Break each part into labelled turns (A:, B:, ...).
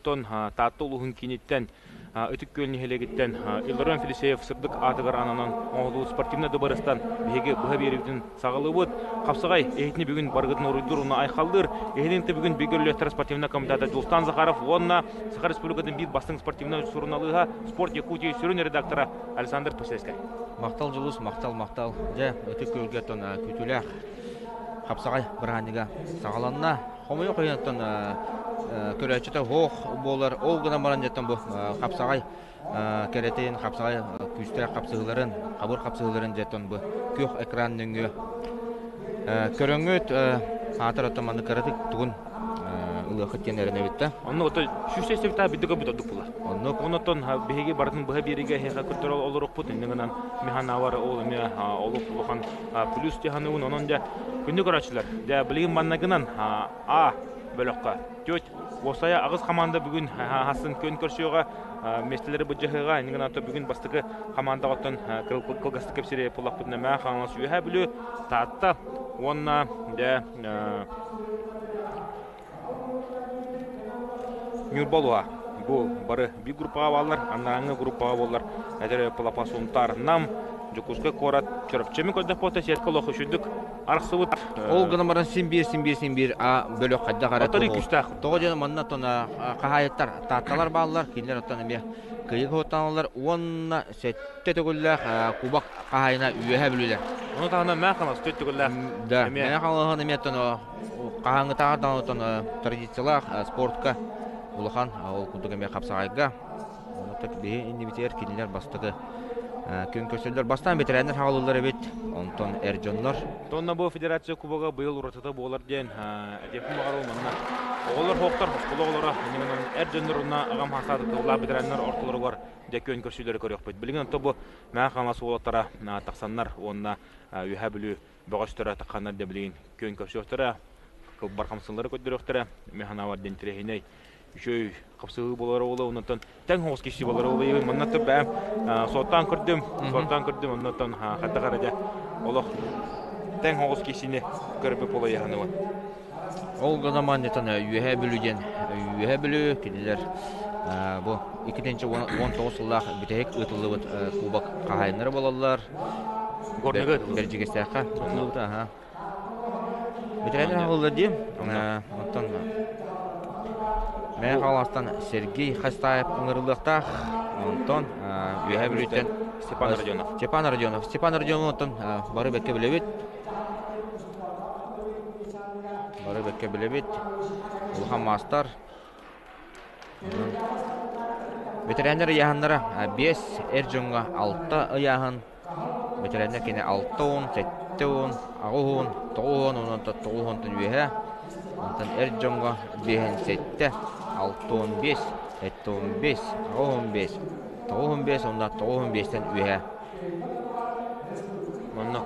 A: онтон таатты улуһун киниттен Өтік көліне хелегеттен Илрон Фелисеев сырдық атығыр ананан оңылу спортивна дұбарыстан беге бұға берудің сағалы бұд. Қапсығай ехетіне бүгін барғытын орыйдыр, оны айқалдыр. Ехетінті бүгін бегерліктер спортивна комитета Жолстан Захаров, онына Сахар Республикадың бейт бастың спортивна сұрыналыға спорт Якутия сүрін редактора Александр Посельскай.
B: Мақтал жылыс, мақтал. Жа, өтік көлгеттен күтілі Қапсығай бірғанеге сағаланына. Қомайы қойынттан көрәтшіті хоқ болар, ол ғына баран жеттен бұл қапсағай кәретін, қапсағай күстірі қапсығыларын, қабыр қапсығыларын жеттен бұл көк экранның көріңіт атыр отаманы қарадық тұғын ұлықыттен әріне бітті.
A: Оны оты шүштесіпті бидігі бұдадық бұла. Оны тон бейге бардың бұға береге хеға күрттір олырық бұд. Неңінен механавары олыме олық бұлған плюс дегені ұн. Оның да күнді көрәтшілер. Білген баннағынан бөліққа төт. Осая ағыз қаманда бүгін хасын көн көршеуға местелері бұджығыға. Неңін аты бүгін бастығы қаманда ғоттан қылғасты кепсері пұлақ бұдына мәң қаңылас үйе білі. Таатта онына Нюрбалуа. Бұл бары бір группаға балар, аннараңы группаға болар. Әдері пылапасуынтар нам, жүкізгі қорат, чөріпчемі көдді пота сеткі лоқы үшіндік арқсы бұд.
B: Ол ғына баран сен бір, бөлі қадда қарат.
A: Отары күштақ.
B: Тоғы жені манна тона қағайыттар, татталар балалар, кейлер оттаны бе күйігі оттаналар, онына сәтті түгілі кубақ қағайына үйе білілер.
A: Оны тағына мәң қанас төт түгілі.
B: Да, мәң қанлығаны мен қағаңы тағырдан традициялар спортқа Улахан, ол күндігіме қапсағайға. Онытық бейі иннебетер келілер бастығы көн көсілдер. Бастан бетерәнер хағалылар әбет, онтон әржонлар.
A: Тонна бұл федерация кубаға бұйыл ұратыда болар ден әдепім ағарыл манна. Оғылар хоқтар, құлы оғылары әржонлар ұна ағам хасады тұғыла бетерәнер ортылары бар де көн көсілдері көрек бейді. Білген ұнты бұл мәң қамасы олаттара тақсаннар, онына үйә білі бұғаштыра таққанар де білген көн көсілдері, бар қамсылары көддіректері, механавар ден тірехіней. Үшөй қапсығы болары олы, оннан тәң хоғыз кеші болары олы. Мұннаты бәм соттан күрдім, оннан қадда қарады. Олық тәң хоғыз кешіне көріпіп олы яғаны ба.
B: Ол ғанаман етін үйе білуден, үйе білу келелер. Бұл 2-19 жыллақ бітек өтілі бұд кубақ қағайынлары болалар.
A: Горныға
B: Бәржігесті әққа. Бітірәдер ағылдар дейм. Мен қаластан Сергей Хастаев ұңырылықтақ, онтон үйе білуден Степан Родионов. Степан Родионов онтон бары бәкке білебет. Улхан Мастар. Ветерендер яғынлары 5 әржонға 6 ұяғын. Ветерендер кені 6 ұн, 7 ұн, 9 ұн, 9 ұн үйе. Онтон әржонға 5-7. 6-15, 7-15, 9-15, 9-15, онда 9-15-тен үйе.
A: Мұнны,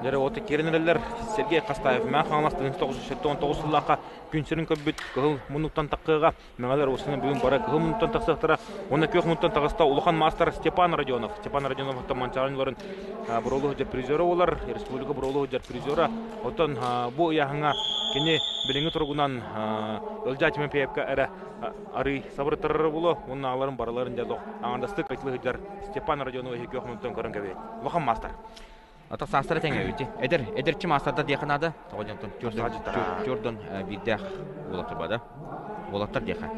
A: дәрі оты керінерелер Сергей Қастаев, мәң қаңластың 1979 жыллаққа күнсерін көббет қығыл мұнықтан таққыға. Мәңәлер осының бүгін бара қығыл мұнықтан тақсықтыра. Оны көк мұнықтан тағыста Улахан Мастар Степан Родионов. Степан Родионов оттан манчарынларын бұролығы жер призері олар, республика бұролығы жер призері. Оттан бұл яғыңа кені біліңі тұрғынан өлжатымен пейіпке әрі ары сабыр тұрыры болу, оның ағыларын бараларын жадық. Аңандастық айтылығы жар Степан Родионова көк мұнықтан көрін көбей. Улахан Мастар.
B: Ата састыры теңе өте. Эдерчі мастарда дейқынады. Жордан биддәқ олаттыр бада. Олаттыр дейқа.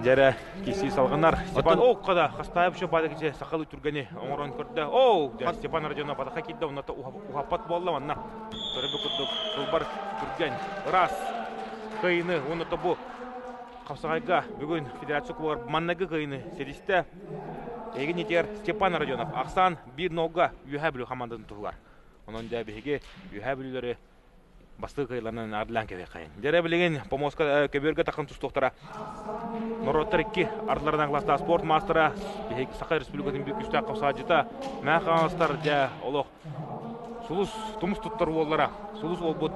A: Жәрі кесі салғынар. Степан оққада Қастаев шо бады кесе сақалы түргені оңырын көрді. Степан Родионов бадыға келді. Онаты ұхапат болы манна. Көрібі күрді құлбар түрген. Рас қиыны. Онаты бұл Қапсағайға бүгін федерация кубалар маннағы қиыны седісті. Егін етер Степан Родионов, Ақсан бір ноға үйе білу қамандың тұғылар. Оның да бейге үйе білулері басты қиыларынан ардылан кәве қайын. Дәрі білеген Помоска көберге тақын тұстықтыра. Нұроттар 2 ардыларынан класста спорт мастера, Сақай Республикатын бір күшті қапсаға жыта. Мәң қаңыстар жа олық сұлыс тұмыс тұттар олара. Сұлыс ол бұд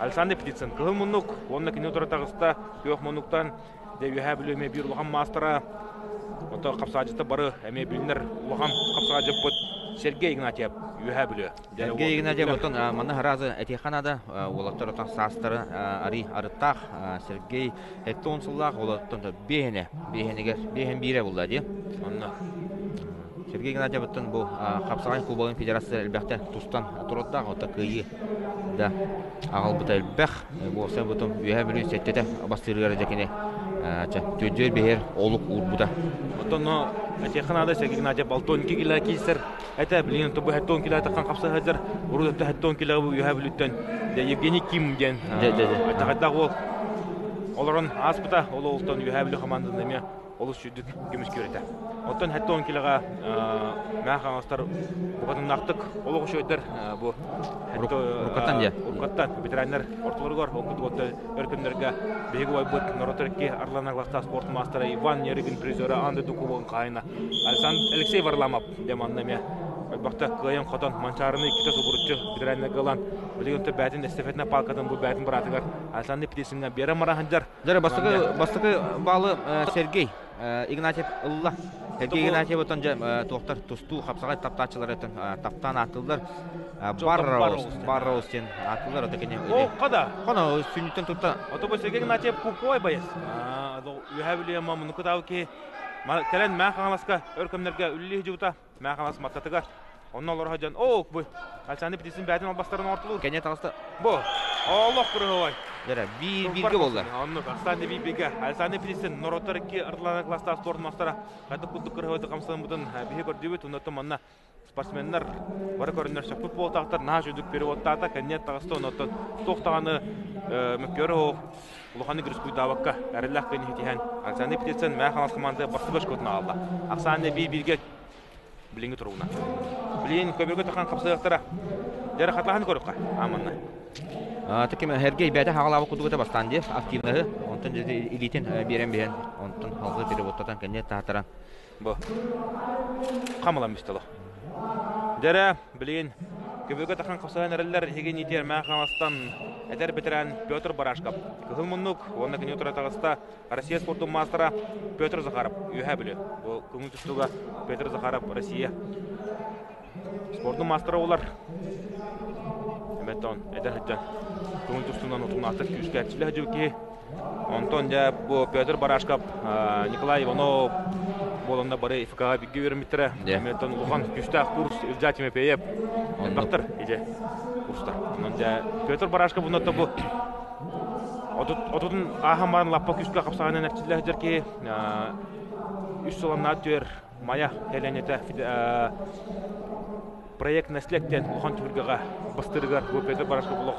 A: Александр Птицын. Кығыл мұнық, онына кене отыра тағыста көк мұнықтан үйе білуіме бір ұлған мастера. Ота қапсаға жыта бары әме білінер ұлған қапсаға жып бұд Сергей Игнатьев юһәбүле.
B: Сергей Игнатьев отон мана харазы этиханада олаттар отон састары ари арыттах Сергей Эттонсуллах олаттан бехен бире булды ди.
A: Онна.
B: Сергей Игнатьев отон бу Капсагай клубының федерация әлбәттә тустан турында ота кыйы да агыл бутал бах болса бутон юһәбүле сеттете бастырыгар декене төҗөр бер олук урбуда.
A: Отон этиханада Сергей Игнатьев балтон кигилә кисер. Это, блин, то бы хаттон кило такан капса хәзер. Уруда хаттон кило бу юһәбүлүттән. Евгений Ким дигән. Это хәтта ул. Оларын аспыта, ол олтон юһәбүлү команданы ме олус жүдүк көмүс көрөтә. Оттан хаттон килога мәхәнастар бугатын нактык олуг шөйдер бу Уркаттан ветераннар ортолоргор окутуготта өркөмнөргө беги ойбут Нороторки Арлана Гласта спорт мастера Иван Неригин призеры Анды Дукубун кайна Алексей Варламов деманнаме бакта кыйын котон манчарыны ките субурутчу ветераннар галан билигенте бәтин эстафетна палкадан бу бәтин баратыгар Александр Петисингә бере мараһандар.
B: Дәре бастыгы балы Сергей Игнатьев Алла Сергей Игнатьев отон тоқтар тусту Капсагай таптачылар этен таптан атылдар Барроустен атылдар отекене.
A: О, када?
B: Кана сүннүтен тутта.
A: Отобо Сергей Игнатьев кукой байс. Юһәбүле мамны кытауки Телен мәхәнласка өркөмнәргә үлли җута мәхәнлас маттатыгар. Оннан алар хаҗан бу Александр Петисин бәтин албастарын артылыр.
B: Кене тагыста.
A: Бу Аллах күрәһе.
B: Дәре бирге булды.
A: Онны Александр бирге. Александр Петисин Нороторки Арлана Гласта спорт мастера каты кудды күрәһе камсан бутын биһе көрдүбүт уннан манна спортсменнар бара көрүнөр футбол тактар наа жүдүк переводтата кене тагыста оннан токтаганы мөкөрө Улуханы грызкуй давакка әреллах кені хетихан Александр Петисин мәхәнлас команда басы көтүнө алды. Аксаны бирге билинги туруна. Билин көбөргө такан капсыктара. Дәре хатлаһын көрөккә. Аманна.
B: Таким Сергей бәдә хагалабы кудугыта бастан дип активныгы. Онтан илитен берен. Онтан халгы переводтан кене татаран.
A: Бу. Камалам мистело. Дәре билин көбөргө такан капсыган әрелләр еген итер мәхәнластан Эдер ветеран Петр Барашков. Кызыл муннук, онна кене утратагыста Россия спорту мастера Петр Захаров юһәбүле. Бу көңүл тустуга Петр Захаров Россия спорту мастера олар. Эметон эдер хәттән көңүл тустунан утунатып күскәчле җүки. Антон да бу Петр Барашков, Николай Иванов болонда бары ФК бигермитре. Эметон ухан күстә курс изжатиме пееп. Доктор иде. Онда Петр Барашков унатты бу. Отудун ахамарын лаппа күскә капсаганы нәтиҗәләр җирки 3 сылымна төр мая хәленете проект наслектен ухан түргәгә бастырыгар бу Петр Барашков булык.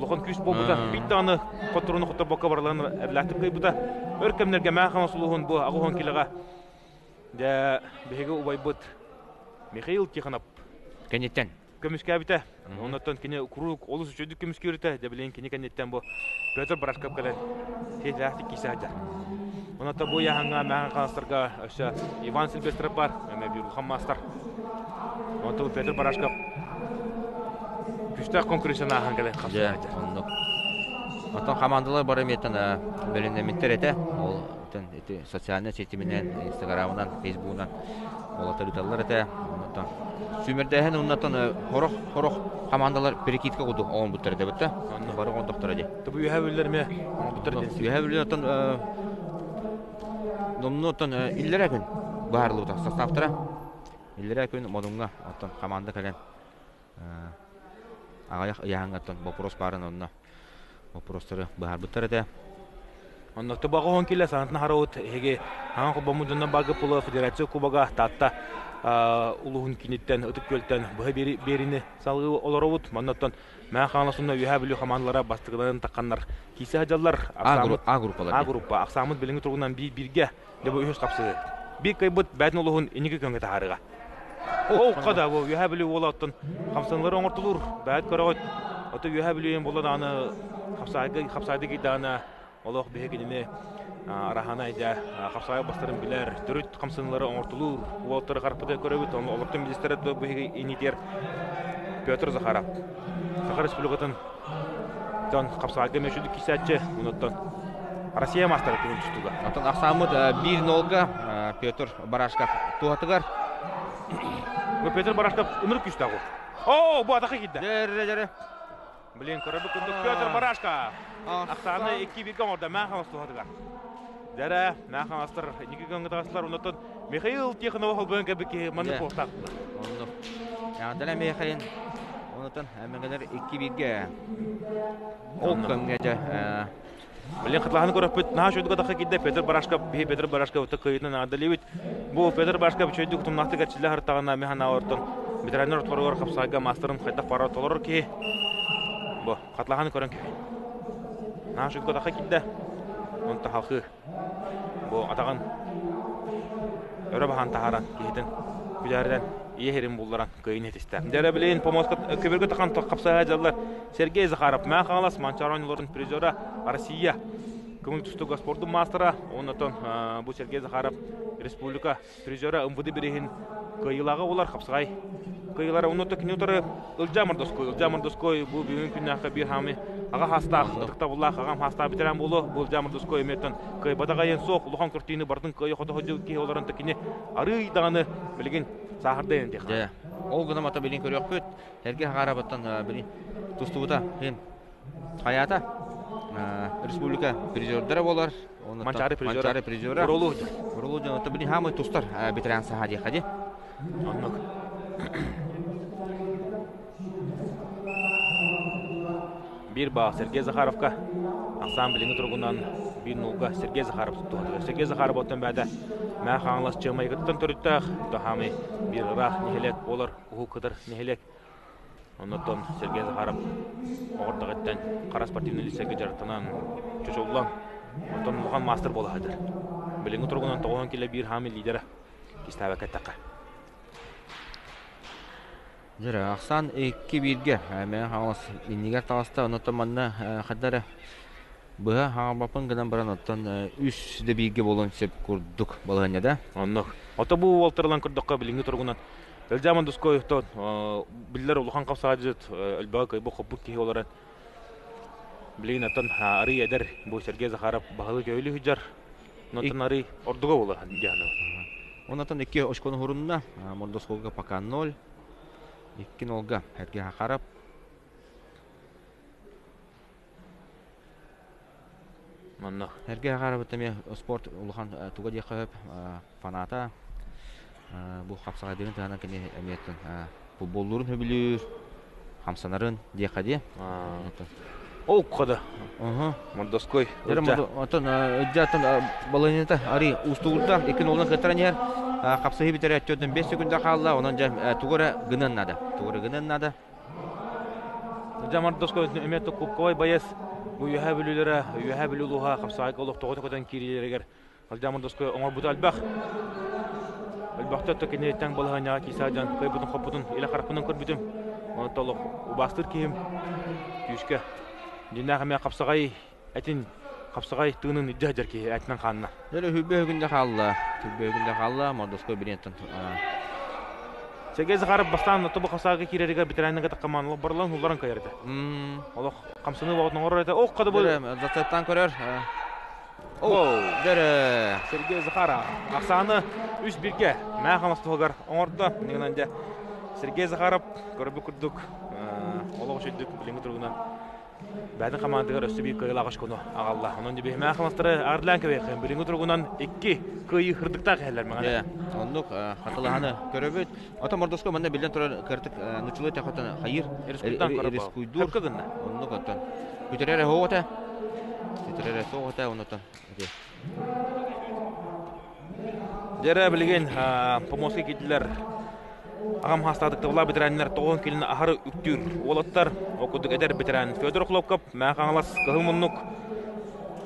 A: Лохан күс булды. Биттаны котруны кота бока барларын әрләтеп кыйбыда. Өркемнәргә мәхәнәс улуын бу агыгын килегә. Дә беге убайбыт Михаил Тихонов
B: кенеттен
A: көмүскә бите. Оннан кене круг олус үчүдүк көмүскә үртә. Дә билен кене кенеттен бу Петр Барашков белән тезләтик кисәдә. Оннан бу яңа мәхәнәсләргә аша Иван Сильвестров бар, менә Бирулхан мастер. Оннан Петр Барашков күстә конкуренцияна хангеле капсыгы.
B: Атан командалар бар эметтен беленемиттер эте. Ол социаль сети менен Инстаграмдан, Фейсбуктан олар тарыталар эте. Оннан Сүмердәһен уннан хорох командалар перекидке куду он буттар да бутта. Оннан бары он доктор эде.
A: Бу юһәбүлләрме буттар дин.
B: Юһәбүлләр атан номнотан илләрәген барлыгы да составтара. Илләрәген модунга атан команда калган. Агаяк яңаттан вопрос барын онна. Вопростары бар буттар эде.
A: Оннан багы он килә сантна хараут heге хан кубамудан багы пулы федерация кубага татта улугун кинеттен өтүп көлтен бу берине салгы олоробут маннаттан мәхәнласында юһәбүле командалары бастыгынан такканнар кисе хаҗалар
B: А
A: группа аксамыт билинги тургунан бирге деп өйөс капсы бик кайбыт бәтин улугун иниге көңгө таарыга о када бу юһәбүле олаттан камсанлары оңортулур бәт көрөгөт ото юһәбүле болот аны капсайды гидана олох бегине арахана иде капсай бастырын билер төрүт камсынлары оңортулур уолтыр карпыда көрөбүт олоктун министры беги инитер Петр Захаров Сахар Республикатын тон капсайга мешүдүк кисәтче унуттан Россия мастер күнчүтүгө
B: атан аксамыт 1-0 Петр Барашков туатыгар
A: Bu Peter Barashka ınırıp küstü ağu. Oo, bu ataka gitti.
B: Dere.
A: Bilin körübü kunduk Peter Barashka. Aksanı 2-1'ge orada Мәханлас туғадыгар. Дәрі, Мәханластар, неге гаңғытағасылар, онытын Михаил Тихонова холбын кәбікі маңы қоқтақлы.
B: Дәрі Михаил, онытын әміңгілер 2-1-ге. Ол көңгеде.
A: Білін қытлағаны көріп бүт, наға шөйдігі дақы кедді Петр Барашка өті қиынын адылевет. Бұл Петр Барашка бүчөйді күтімнақты кәтшілі ғырттағына механа ауыртын. Ветеранер ұтқырғыр қапсайға мастырын қайдақ бара толырыр ке. Бұл қытлағаны көрін ке. Наға шөйдігі дақы кедді. Онты халқы. Бұл атаған өрі баған тағаран кейтін күдәрден ехерін бұлларан қиын етісті. Дәрі білейін, көбіргі таққан қапсайға жалылар Сергей Захаров, Мәханлас, Манчаронилардың призері Россия. Көңіл түстігі спорттың мастера. Онытын бұл Сергей Захаров республика призері МВД берейін қиылағы олар қапсағай. Қиылары оныты кінеутары Ылжамыр Доской бұл бүгін күннақы бір хамы аға хастақ, ұтықта бұлақ ағам хастақ бітерен болу. Бұл Ылжамыр Доской еметтін қой бадағайын соқ, ұлыған күртейіні бардың қой қоты ходжу кей оларын тікіне арыйдағаны білген сағырда енді.
B: Ол ғына мата білін көрек көт, әрге ғарабаттан білін тұстығыда қаята республика призердері болар.
A: Манчары призері.
B: Уролу жауыты білін хамы тұстар бітерен сағади қади.
A: Bir bağ Sergey Zakharovka Aksan bilini turgundan bir nolga Sergey Zakharov tuttu. Sergey Zakharov otan bada Мәханлас Чамайгыттан төрүттәк тахами bir рах нехелек болар угу кыдыр нехелек. Оннан Сергей Захаров ордагыттан кара спортивный лицейге жартынан чочолган. Онтон муган мастер бола хадыр. Билини тургундан 90 кило bir хами лидері кистабы каттака.
B: Жара Аксан 2-1-ге Мәханлас иннигер тагыста онтон манна хаддары Бұға хағабапын ғынан баран оттан 3-1-ге болуын сеп көрдік балығanya да.
A: Оннық. Ота бұл олтырылан көрдіққа білінгі тұрғынан. Әлжаман Доской білдер ұлыған қапсаға жүзет әлбағы көйбі қопық кей оларын. Білігін аттан ары едер бұл Сергей Захаров бағылы көйлі хүджар. Онтан ары ордуға олы.
B: Онтан 2 очконы хұрынна Доскойға пока 0. 2-0-ға әрге хақарап. Әрге ғарабыттаме спорт ұлыған туға де қойып фаната бұл қапсаға дегін тағынан кәне әметтін футболларын өбілер, қамсанарын де қаде.
A: Ол қоды. Доской.
B: Өджаттын балайнеті ари ұстығырда 2-0-дан қыттаран ер қапсағы бітері әттөдің 5 секунда қалыла, онан туғыры ғынан нады.
A: Жамар Доской өметті құпқавай байыз. Bu yühəbilülere, yühəbiluluğa qapsayıq olub toğutuqadan kiriyerəgər. Aljamın Doskoy oңor buta albaq. Albaqta tökenetten balağanağa kisacan, qıybudun qopudun, ila qarqının körbüdüm. Onu toluq ubastır kiyim. Tüyüşke. Dinağıma qapsağay, ətin qapsağay tığının iddihajar ki, ətindən qanına.
B: Hübbe hügünde qallı, Doskoy birintin.
A: Sergey Zakharov bastan tobu qapsağıga kirerəgər bitirəninə qataqamanlıq barılan ullaran qayardı. Олық қамсыны бағытын оңыр әйті. Оқ қады бұл?
B: Заттаттан көрер.
A: Сергей Захаров. Ақсаны 3-1-ге Мәханлас тұғығар оңырды. Негінен Сергей Захаров көрібі күрдік. Олығы шөйдік біліңгі тұрғынан. Бәдің қамандығыр өсі бір қиыл ағаш көні ағалла. Онын дебе Мәханластары ағырлан көбейқін. Біліңгі тұрғынан 2 қиы қырдықтақ әлер мәғана.
B: Ондық қатылағаны көрібет. Отам Ордоско мәнде білден тұрар кірдік нүчілі тәқотаны қайыр. Респуйдур. Ондық оттан. Күтерері хоғыта. Ондықтан.
A: Дәрі білген помоски кетілер. Ағам хастадықты бұла бітірәнілер 9 келіні ағары үктір. Олаттар оқыдық әдер бітірән. Федор Хлопкап, Мәханлас Қығымыннық.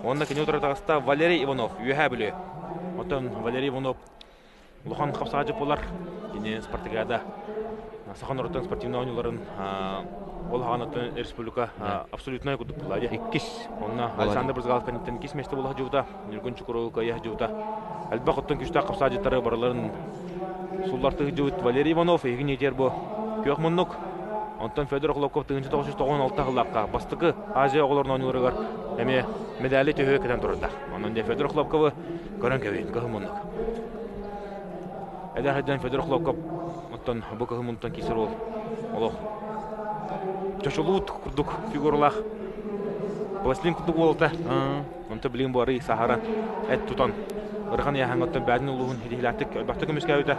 A: Онда кене отырар тағыста Валерий Иванов, үйәе білі. Отын Валерий Иванов Лухан қапсаға жып олар. Кене Спартакиада. Сақан ұрыттың спортивна ойныларын ол ағанатын республика абсолютная күдік бұлады. 2. Онна Александр Брызғалов кәнеттен 2 мешті болға жуыда. Нүргін Чукуру кәйе жуыда. Әлбақ ұттың күшті қапсаға жыттары барыларын Сулларты жуыт Валерий Иванов, егін етер бұ көк мұннық. Онтан Федор Хлопков 1996 ғылаққа бастықы Азия оғыларын ойныларығар әме медалі түйі кәден тұрында. Онын де Федор Хлопковы көрін көбейін, көк мұннық. Әдәр әден Федор Хлопков Оттон бу кахмунтан кисер ол. Олох. Чочулут курдук фигуралах. Пластин курдук болта. Онта билин бары Сахара эт тутан. Ырган яһаңоттан бәдин улугун хидилаттык бакта көмөскәүдә.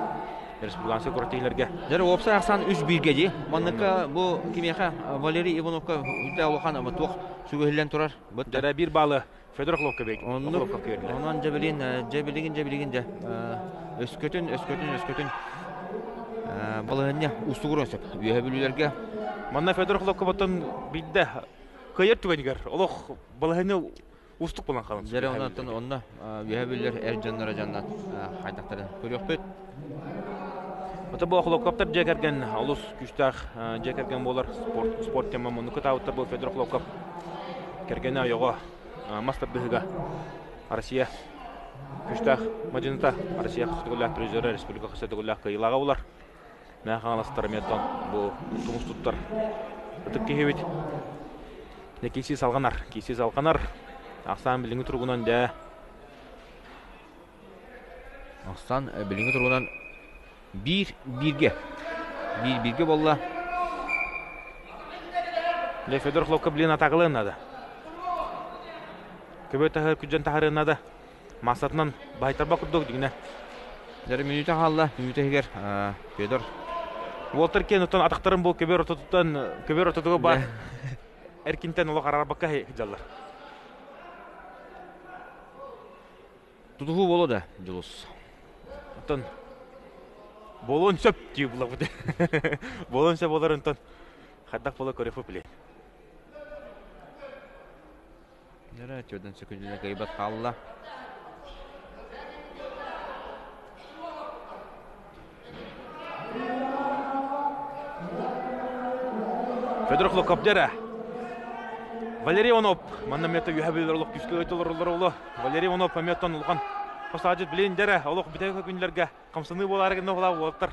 A: Республикасы коротейлерге.
B: Жары опса аксан 3-1-ге ди. Манныка бу кимеха Валерий Ивановка үтә улхан ама тук сүгеллән турар.
A: Жара бир балы Федор Хлопка бек.
B: Онан жабилигин дә. Өскөтүн. Балыгынна устугуросып. Үе билүләргә.
A: Манна Федор Хлопка ботан бидде кыйыр түгәнигәр. Олох балыгыны устук булган халын.
B: Жара оннан үе билүләр эрҗаннара жаннат хайдактары көрөкпөт.
A: Ата бу Хлопкаптар жекерген улус күчтәх жекерген болар спорт тема моны кытауттар бу Федор Хлопкап кергене аяга мастер быга Россия күчтәх Мадината Россия хәстәгәләр призеры республика хәстәгәләр кыйлага булар. Мен ханастар метон бу тумустуттар. Атып кебет. Некиси салганар. Аксан билинге тургунан да.
B: Аксан билинге тургунан 1-1-ге болла.
A: Ле Федор Хлопка билин атагылынады. Көбөтәһәр күҗән тахарынады. Масатнан байтарба курдук дигене.
B: Жары минута халла, минутагер Федор.
A: Уолтер Кенутон атактарын бу көбөр ототуга бар. Эркинтен улы карарбакка жаллар.
B: Тутугу болода, Жулус.
A: Отон Болон сөп дей бұлақ бұды. Болон сөп олар ұнтан қаддақ болы көрефі біле.
B: Жара, төден сөкінділі ғайбат қалыла.
A: Федор Хлопкап дәрі. Валерий Иванов. Манна меті үйәбелер олық күшкі өйтілер олы. Валерий Иванов мәметтен ұлған. Қосажет білейін дәрі. Олық бітәгі күнділерге қамсыны боларығында ола олықтыр.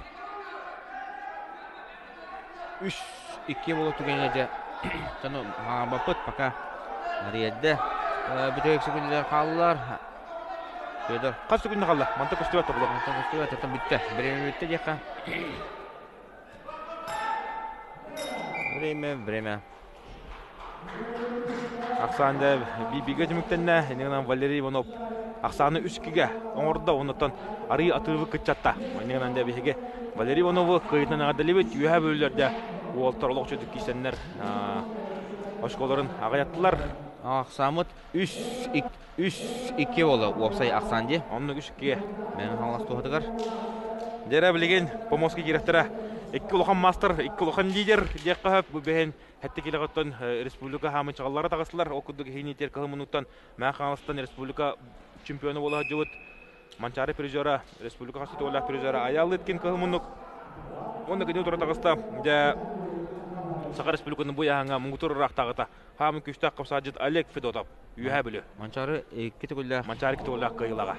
B: 3-2 болу түгенеде. Тәні бапыт пака ариядді. Бітәгі күнділер қалылар. Федор.
A: Қасы күнді қалды? Манты көстіп әтті бұлық.
B: Манты көстіп әтті бітті. Время бітті дейқа. Время.
A: Ақсанды биге жүміктенне, енігінен Валерий Иванов. Ақсаны 3-2-ге оңырда, онықтан ары атывы күтчатта. Енігінен де бейге Валерий Ивановы қиытынан ағадалебет, үйе бөлілерде уолттар олық жөдік кейсенлер ошқоларын ағаяттылар.
B: Ақсамыт 3-2 болы, опсай Ақсанды.
A: Онны 3-2-ге.
B: Мен қалас туғадығар.
A: Дәрі білеген помоски керектірі. 2 улахан мастер, 2 улахан лидер дек қағып, бұбейін әтті келеғаттан республика хамын чағалары тағысылар. Оқыдығы хейнетер қағымынуттан мән қаңылыстан республика чемпионы болуға жылыт. Манчары призера, республика қасыты олақ призера аялы еткен қағымынук. Оны кәне отыра тағыста. Сақа республиканың бұй ағаңа мұңғытыр ұрақ тағыта. Хамын күштақ қапсажет Олег Федотов. Үйә білі.
B: Манчары кеті
A: олақ қайылаға.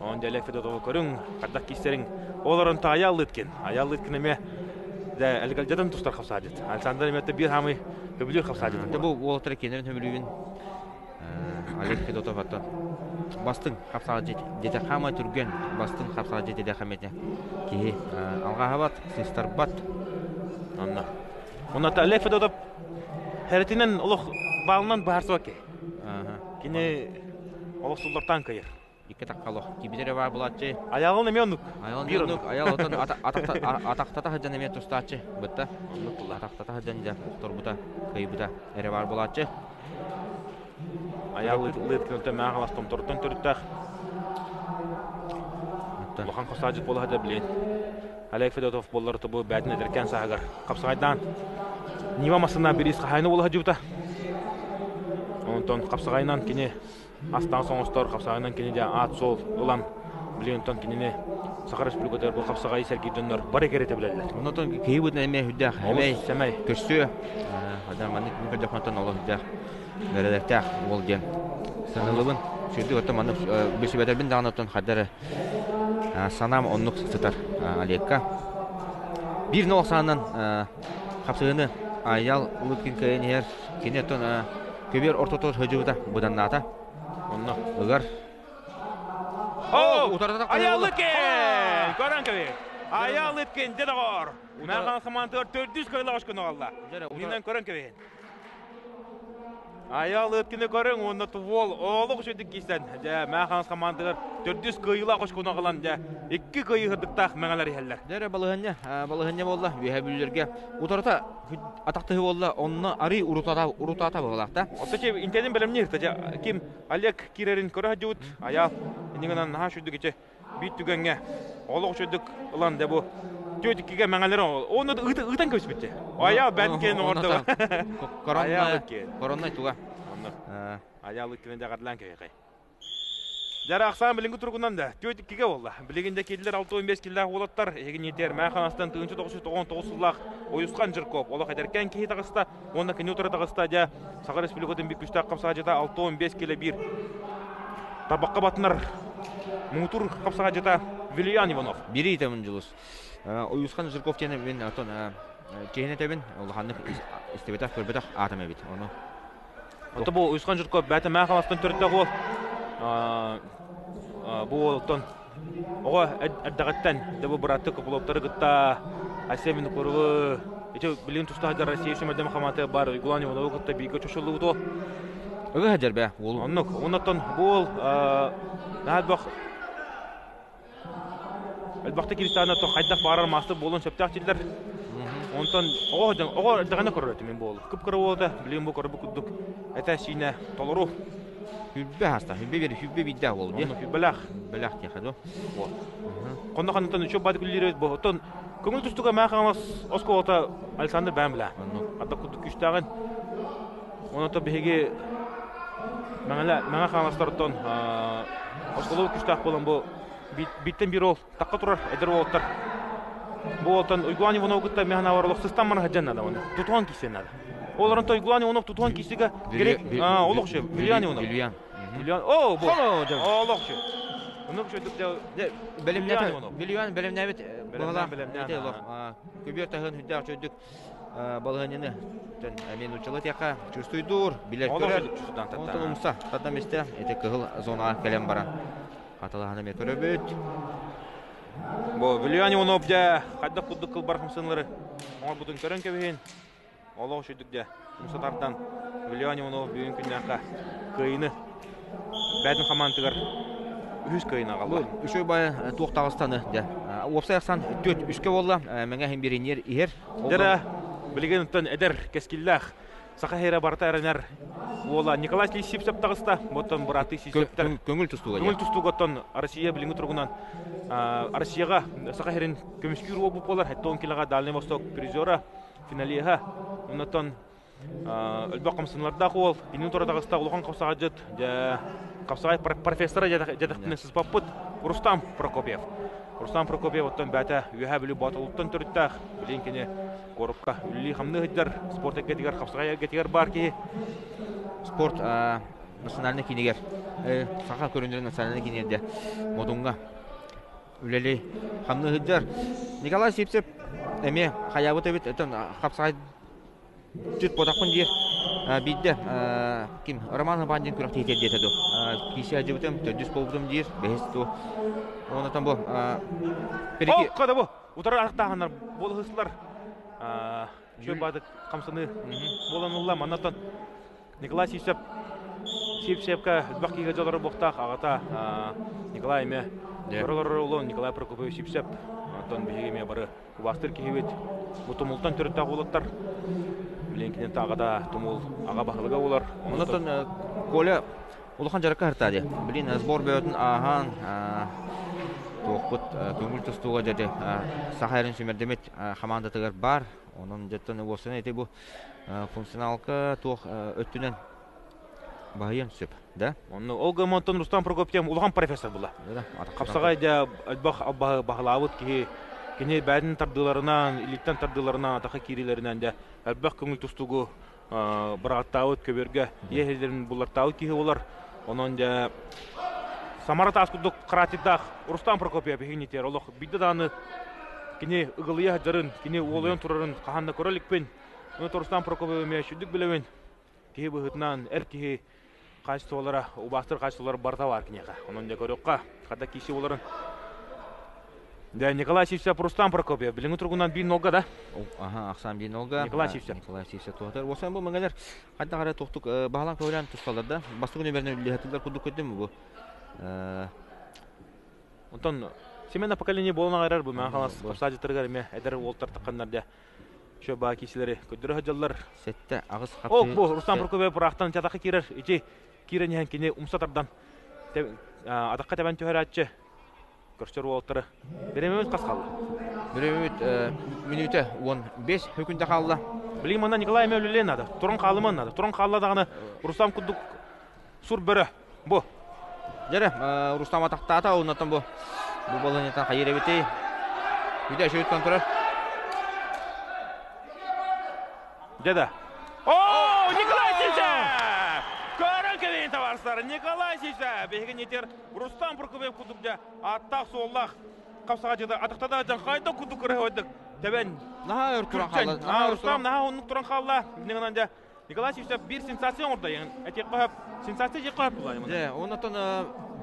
A: Онда Олег Федотовы көрің, қардақ кейстерің оларын та аялы еткен әме әлгәлдерін тұстар қапсадет. Александр әметті бір хамы көбілер қапсадет.
B: Бұл олықтары кенерін өбілуін Олег Федотов аттан. Бастың қапсады жете қама түрген, бастың қапсады жете де қаметі. Кейі алғаға бат, сыстар бат.
A: Онда Олег Федотов әретінен олық бағылынан бағарсы өке. Кені олық сұлдартан кайыр.
B: Ике таққалық. Кибидері бар бұлатчы.
A: Аялын әме ондық.
B: Аял отын атақтата хыджан әме тұстатчы. Бұтта. Атақтата хыджан да ұқтыр бұта. Кай бұта. Әрі бар бұлатчы.
A: Аял ұлеткен өте мәң қаластым тұрттан түріттәқ. Бұқан қосажет болы хада білейін. Олег Федотов боллары тұбы бәдін әдіркен сағығар. Қапсағайдан. Нива масына бір есқа хайны болы хаджы бұта. Онтон қапсағайынан кене астан соңыстар қапсағайынан кене де ат сол ұлан білейінтон кенене Сақар Республикатар бұл қапсағайы сәргейденлер бар екерете біләділер.
B: Онтон кейбіт әме хүддәқ әмей көсті. Адаманы көрдіқ онтон олы хүддәқ бәрәдәқтәқ ол ден. Санылыбын сөйді өтті маны бөсі бәдәрбін дағын өттен қадары санам онлық сұтар Олегқа. Бір нолық санынан қапсағыны аял ұлыткен кәйінер кенеттен көбер ортотор хөжібіда бұдан ната. Ұғар.
A: Аялы кен! Көрін көбе! Аял еткен дедағар. Мәған командалар 400 кайла ашкын алла. Минен көрен кебен. Аял еткені көрен, оны туол олық жөдік кейсен. Мәған командалар 400 кайла ашкын алған. 2 кайы хырдықтақ мәңәлер елдер.
B: Дәрі балығынне болла, вейхәбілерге. Утарыта атақтығы болла, онына ари урутата болақта.
A: Отаче интернет білімнер, ким Олег Кирерин көрі жүд, аял, енігінен наға шүдік ече бейт түгенге олық шүдік ұлан да бұл төтіккеге мәңәлері ол. Оны ұйтан көз бітті. Аял бәткен орды ба.
B: Коронай туға.
A: Аял үткенен де ғадылан көй қай. Жара ақсан білінгі тұрғынан да төтіккеге олды. Білігінде келділер 6-15 келдіғ олаттар. Егін етер мәқанастан 1999 жыллақ ойысқан жыркоп. Олық әдеркен кейі тағыста, онда кені отыры тағыста де Сағар Республикатын бік күшті қапсаға жета 6-15 келі бір. Табаққа батынар мұңтұр қапсаға жета Вильян Иванов.
B: Бері етемін жылыз. Ойысқан жыркоп тені мен кейіне тәбін, олғанлық істебетақ, көрбетақ атым әбет.
A: Оты бұл ойысқан жыркоп бәті мәқанастан түрттіғ ол. Бұл оттан оға әддағаттан дәбі бұратты көпілоптары ғытта әсемін көрігі ете білген тұстағыда Россия үшімәдем қаматы бар Гулан Ивановы ғытта бейгі чөшілі ұты.
B: Өгі әдер бә?
A: Оннаттан бұл әлбақты Киристана қайдақ барар масты болын сөптақ желдер. Онтан оға әддағаны көрі мен бұл. Күп көрі олды, білген бұл көрі бүкілдік әті сүйіне толыру.
B: Хүббе хаста, хүббе бидді ол.
A: Хүббелақ.
B: Белақ текаду.
A: Қонда қандықтан үші бады күлдері өт бұл. Оттан көңіл түстіға мәқаңыз оско ота Александр бән білә. Адда күдік күштағын. Онында беге мәңа қаңыстар оттан осқолы күштақ болын бұл. Биттен бір ол таққа тұрар, әдір олттар. Бұл оттан Уйгуан Иванов күтті мәғана варылық сыстан мана хаджан ада оны. Тұтуған кейсен ада. Оларынта Уйгуан Иванов тұтуған кейсігі керек олық ше, Вильян Иванов. О, бұл. Олық ше. Оны күшөйдік де
B: Вильян бәлемнәбет көбер тағын хүдді ақшөйдік балғанені мен ұчылы тияқа чүстойдур, білер көрер. Онтан ұмса, тадам есте әте қығыл зонаға кәлем баран. Қатылағаны мен көрі бөт.
A: Бұл Вильян Иванов де қайдақ құддық қыл бар қымсынлары. Оңар бұдың көрін көбейін. Олық үшідік де ұмсатардан Вильян Иванов бүйін күннәққа қиыны бәдің қамантығар үз қиына қалды.
B: Үшөй байы туақтағыстаны де. Опсаяқсан 4-3-ке болла, мәңе хем беренер ихер.
A: Дәрі білген ұттан әдір кәскілләқ. Сақа хейрі барта әрінер. Ола Николай Лисип сәптағыста, бұттан бұраты сесептер.
B: Көңіл тұстуға.
A: Көңіл тұстуға ұттан Россия біліңі тұрғынан. Россияға сақа хейрін көміскер обып болар. Әтті 10 килоға Дальний Восток призера финалиға. Оннаттан үлбақ қымсынларда қол. Бенің тұрадағыста ұлған қапсаға жет. Қапсағай профессора жадықтың сызбаппыт Рустам Прокопьев. Рустам Прокопьев оттан бәті үйәе білі батылыптан түріттәқ. Білен кені қорыпқа үлі қамны ғыддар. Спорт әкетігер, қапсағай әкетігер бар ке.
B: Спорт национальный кинегер. Сақа көріндері национальный кинерде. Модунға үлелі қамны ғыддар. Николай Сипсеп әме қаябыт әбет қапсағай жүт бодақпын дер. Бидді кім Роман Бандин күріқті етер детеді. Кесі әжібітім, түрдіс болбытым дер, бәхесті. Онытан бұл.
A: О, қада бұл. Ұтары арықтағандар бол ғысылар. Шөй бадық қамсыны боланылла. Манатан Николай Сипсепқа үлбақ кейге жолары боқтақ. Ағата Николай әме. Көрілері ұлы Николай Прокопьев Сипсеп. Онатан бейгеме бары ұбастыр кейбет. Бұл тұмылтан түріттақ олықтар. Біленкінен тағада тұмыл аға бақылыға олар.
B: Онатан Коля ұлыған жарыққа ғыртады. Білін сбор бөйтін аған тоқпыт көңіл тұстуға жады. Сақайрын сөмердемет қамандатығар бар. Оның жаттан өсіне еті бұл функционалқы тоқ өттінен бағайын сөп.
A: Олға Монтон Рустам Прокопьев ұлыған профессор бұла. Қапсағай да бағылауыт кейі кене бәдін тардыларынан, иліктен тардыларынан, атақа керелерінен де әлбәқ көңіл тұстуғы бірағаттауыт көберге ехелерін бұлартауыт кейі олар. Онын де Самара тасқұдық қыратидақ Рустам Прокопьев егенетер. Олық бидді даны кене ұғылыя жарын, кене олайын тұрарын қағанда көрілікпен. Оны Рустам Прокопьев ме шүдік білеуін кейі бұғытынан әр кейі қайсысы олара, ұбастыр қайсысы олары барда бар кенеға. Онын де көріққа қада кейсі оларын Да, Николай Сивсеп, Рустам Прокопьев. Билингу тургунан 1-0 да?
B: Ага, Аксам Динолга.
A: Николай Сивсеп.
B: Николай Сивсеп туатар. Осан бу маңалар хатта кара токтук багалан көйлән тускаларда. Басты күнү берне лехатлар кудук көттүм бу.
A: Онтон семена поколение болна гарар бу. Мен халас капсажытыргар ме эдер олтар такканнарда. Шо ба кисилери көдөрө жаллар.
B: Сетте агыс капты.
A: О, бу Рустам Прокопьев бурактан жатакка кирер. Ичи кирен кене умсатардан. Атакка табан төһөрәтче. Көрчөр олтары. Беремемиз каскалды.
B: Беремет минута 15 хөкүндө калды.
A: Билим мына Николай Мөлөлен ады. Турун калымын ады. Турун калладаганы Рустам кудук сур бөрө. Бу.
B: Жара Рустам атактата оннотон бу. Бу баланета кайребити. Үйдө шөйткөн турар.
A: Деда. О, Николай Сивсеп! Көрөн келин товарсыздар. Николай Сивсеп. Беген етер Рустам Прокопьев кудукда аттак соллах. Капсага жада атактада жан кайда кудук көрө ойдук. Тебен.
B: Наха туран калды.
A: Рустам наха онук туран калды. Негенде Николай Сивсеп бир сенсация орда. Этек коп сенсация жек коп булай.
B: Же, оннотон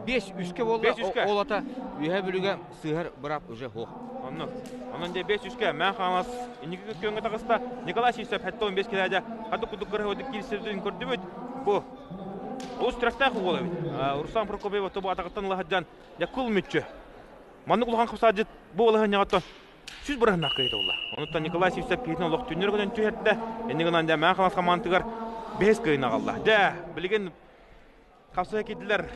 B: 5-3 болду. Ол ата үйе бүлүгө сыгыр бирап уже хок.
A: Онун де 5-3 мен хамас иниге көңгө тагыста Николай Сивсеп хатта 15 келеде хатта кудук көрө ойдук кирсерден көрдүбүт. Бу Ус трафтах болот. Рустам Прокопьев тобу атактан лахаджан якул мүччө. Манны кулган капсажыт бу олаган ягаттан сүз биран накайда болла. Онуттан Николай Сивсеп кетин олок түнөргөнөн түһетте. Энигенен де мен хамас командыгар 5 кыйна калды. Да, билген капсага кетилер.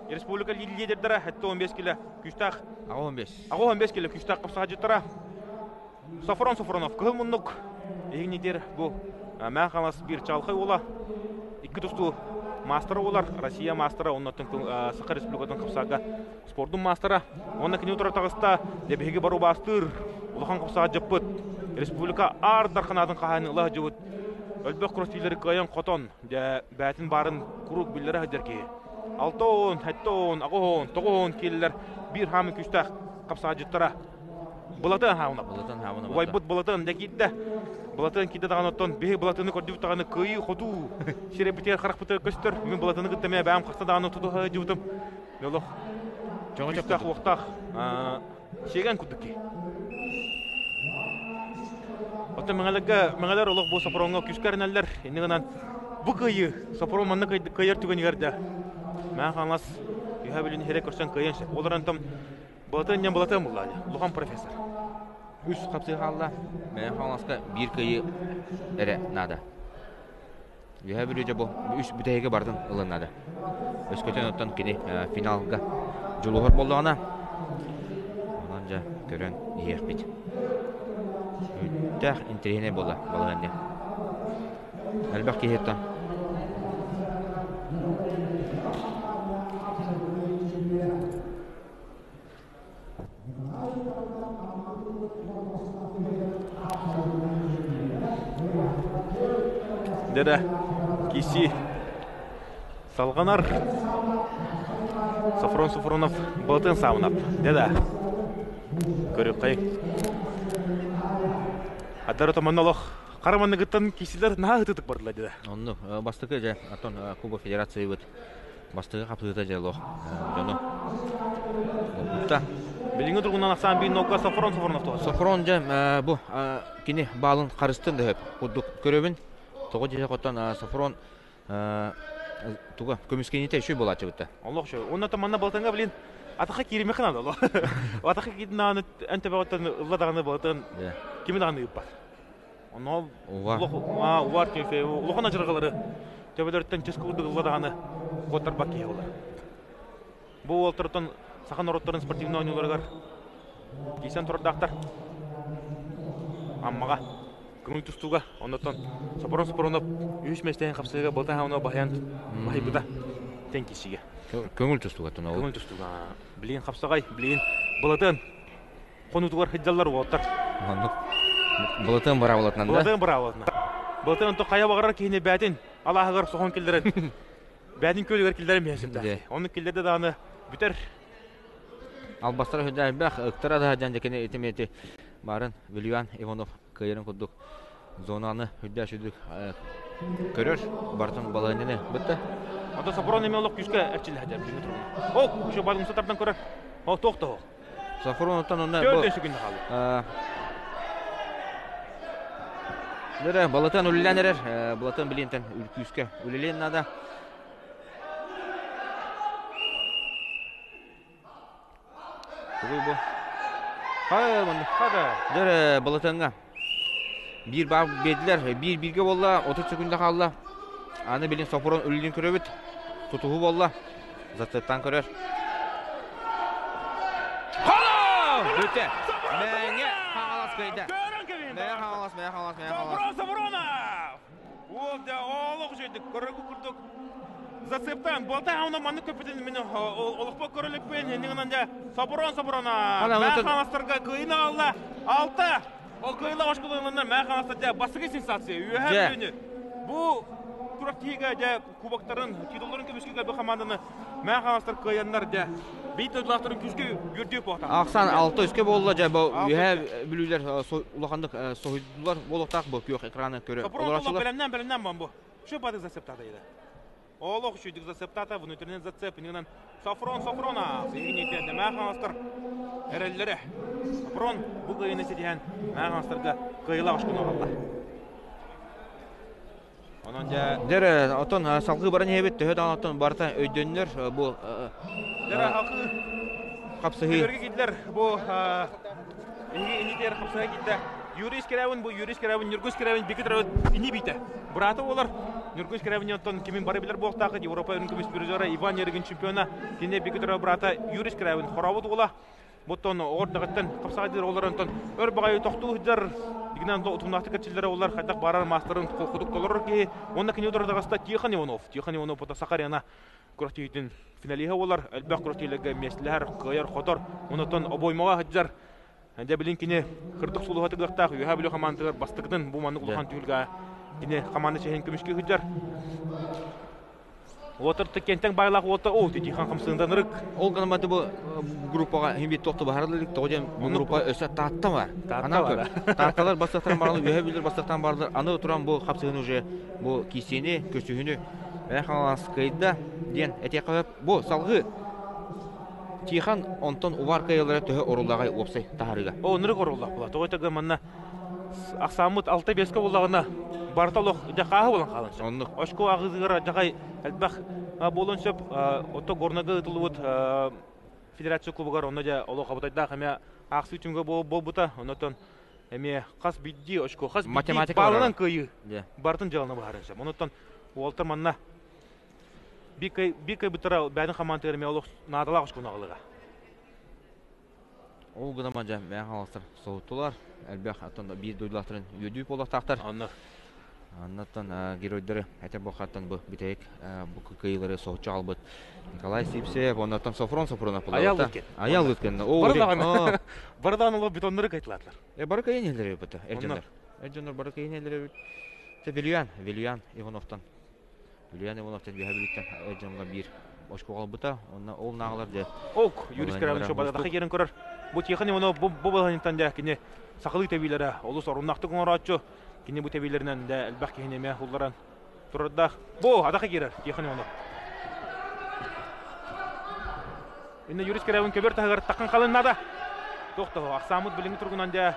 A: Республика лидерлери хатта 15 келе күчтак. 15 келе күчтак капсага жыттыра. Сафронов кылмындык. Эгнидер бу мен хамас бир чалкай ола. 2 тусту мастер олар, Россия мастера, оннотон Саха Республикатын капсага спорттун мастера. Онна кини утура тагыста дебеге бару бастыр. Улахан капсага жыппыт. Республика ардарханадын каханы ылах жыбыт. Өлбөк кросстилери кайын котон, бәтин барын курук биллери хадерки. 6, 7, 9 келлер бир хамы күчтак капсага жыттыра. Булатын хауна. Вайбут булатын декидде. Булатын кидде даган оттон бе булатыны көрдүп таганы кыйы хоту. Шерепитер харакпытыр көстөр. Мен булатыны гыттаме бәм какта даганы туту жыбытым. Мелох. Жоңа чактак уктак. Шеген кудуки. Оттон меңелер олох бу сапронго күскәрнәлләр. Энигенен бу кыйы сапрон манны кыйыр түгөн ярда. Мен ханлас юха билин херек көрсөң кыйын. Оларантам булатын буллады. Лухан профессор.
B: Үс капсы халла. Мен ханласка бир кыйы эре нада. Юха билүжө бу үс бүтеге бардын ылынады. Өскөтөн оттон кини финалга жолугар болдугана. Ананжа көрөн ийербит. Үттәх интерене болла балганде. Әлбәк киһеттан.
A: Деда киси салганар Сафронов балтын саунап. Деда көрөк кай. Адары томонолох караманны гыттан кисилер наа гытык бардылар деда.
B: Онну бастыгы же атон Куба Федерации бут. Бастыгы капсыгыта же лох. Жону. Та
A: Билиңи тургунан аксан бин нокка Сафронов то.
B: Сафрон же бу кини балын карыстын деп кудук көрөбүн. Тогы же коттан Сафрон туга көмүскените шүй болачы бутта.
A: Аллах шой. Онна таманна балтанга билин атака кириме кана да. Атака киднаны анте багаттан ылладаганы балтан. Кими даганы юппар. Оно увар кефе улухана жыргалары. Төбөлөртөн ческулдук ылладаганы коттар бакки олар. Бу олтыртын сахан ороттарын спортивный ойнуларгар. Кийсен турдактар. Аммага көңүл тустуга оннотон Сафронов үч местен капсыга балтан хауна баян байбыда тенкисиге.
B: Көңүл тустуга тон
A: Көңүл тустуга. Билин капсагай, билин булатын конутугар хыджаллар болоттар.
B: Булатын бара болотнан да.
A: Булатын то кая багарар кийне бәтин Аллахыгар сохон келдерен. Бәтин көлгөр келдерем менсимде. Оны келдерде даны бүтер.
B: Албастар хөдә бах ыктыра да жан жекене этемети барын Вильян Иванов кайрын кудук зонаны хөдә шүдүк көрөр бартын баланыны битте.
A: Ата Сафрон эмелок күскә әпчил хәҗәп билин турган. О, шу балым сатардан көрөр. О, токто.
B: Сафрон оттан онна бу.
A: Төртінші күнді қалды.
B: Дөрә балатан үлләнер. Балатан билентен үлкүскә үлелен нада. Бу. Hayır bunu.
A: Hadi.
B: Dere balatanga. Bir bab bedler, bir birge bolla 30 sekunda kaldı. Anı bilin Saforon ölüdün köröbüt. Tutuhu bolla. Zaten körer. Hala! Öte. Menge halas kayda. Menge halas.
A: Sabrona. O da oğluk şeydi. Körükü kurduk. Зацептан, болтай ауна манны көпөтен мен олықпа көрілікпен, ендігінен де Саброна. Мәханастарға күйіні алла, алты. Ол күйіні ашқылығынан мәханастар де басығы сенсация. Үйәм өйіні. Бұл күрақтиге де кубақтарын, титуларын көміске кәлбі команданы мәханастар күйінлер де бейт өділақтарын күзге үрдеп болтақ.
B: Ақсан алты өске болла же, бұл үйәм білулер ұлақандық соғыдылар болуқтақ бұл күйек экраны көрі.
A: Саброна білімнен бан бұл. Şu badık засептады еді. Олық үшүйдік засептата, внутренен зацеп, негінен Сафрона, сегін етенді мәғанастыр әрелері. Сафрон бұл қиын есетеген мәғанастырға қиыла ұшқын оғалда. Онын жа...
B: Дәрі, отын салғы барын ебет, төхет анатын барта өйденлер, бұл...
A: Дәрі ақы...
B: Қапсығы...
A: Көрге кеділер, бұл... Енетер қапсыға кедді. Юрис керәуін, бұл юрис керәуін, Нюргус керәуін, бекет рәуін ине бейті. Бұраты олар, Нюргус керәуін ентон кемен бары білер болықтағы, Европа өрінкіміз бірізора, Иван Ерігін чемпиона, кене бекет рәуін бұраты юрис керәуін қорауыд ола. Бұттон ордығыттын, қапсаға дейір олар ентон өр бағайы тоқту үддер, дегінен ұтымнақты кәтчілері олар қайдақ барар мастырын құдық толырыр ке, онна кене ұдырдығаста Тихон Иванов бұта Сақарияна күрақтейдің финалиға олар, әлбәқ күрақтейлігі месілер, қайар, қотор, онытын обоймаға үддер. Әнде білін кене қырдық сұлуғаты ғықтақ, үйә білі қамандығыр бастықдың бұл маңны ұлған түйілға кене қаманды шәйін көмішке хүддер. Отырды кенттен байлағы оты, о, Тихон қымсығындан ұрық.
B: Ол ғанамады бұл группаға хембет тоқты бағарылық, тоғыден бұл группа өсі таатта бар.
A: Таатта бар.
B: Таатталар бастықтан барлы, үйә білер бастықтан барлы. Аны тұран бұл қапсығын уже бұл кесені, көсігіні, әқалас қайда ден әте қойып, бұл салғы Тихон онтон увар кайылары төһө оруллагай опсай тахарыга.
A: О, нырык оруллак була. Тоғайтығы манна ақсамыт 6-5 болағына барталоқ жақағы болан қалыншы.
B: Онлық.
A: Ошко ағызығыра жақай әлбәқ болын сөп, отто горнағы ұтылуыд федерация клубығар, оны жа олы қабытайда қаме ақсы үтімге бол бұта, онытын әме қас бидді, ошко қас бидді балынан көйі бартын жалына бағарыншы. Онытын олтыр манна бикай бітіра бәдің қамантығырме олық надалақ ұшқын ағылыға.
B: Ол ғынаман жа мәң қаластыр соғыттылар. Әлбәқ аттан бір дойдылақтырын өдіп олақ тақтар. Аннаттан геройдары әтер боқаттан бұл бітейік бұл күйілері соғытшы албыд. Николай Сипсев, оннаттан Сафрон
A: Аял өткен.
B: Аял өткен.
A: Барыдағын ол бетонлары қайтыладылар.
B: Бары кайын елдері бұты, әрденлер. Әрденлер бары кайын елдері бұты. Вильян Ивановтан. Вильян Ивановтан бейхабиліктен әрденлер бір Ошко қалбыта, ол нағылар де.
A: Оқ, юрис керәуін шобада дақы керін көрір. Бұл Тихон Иванов бұл балғанеттен де кене сақылы тәбейлері, олыс орыннақты қоңыр атшы. Кене бұл тәбейлерінен де әлбәқ кегенеме ұлдаран тұрырдақ. Бұл адақы керір Тихон Иванов. Енді юрис керәуін көбір тағығыр таққан қалын нада. Тоқты, ақсамыд біліңі тұрғынан де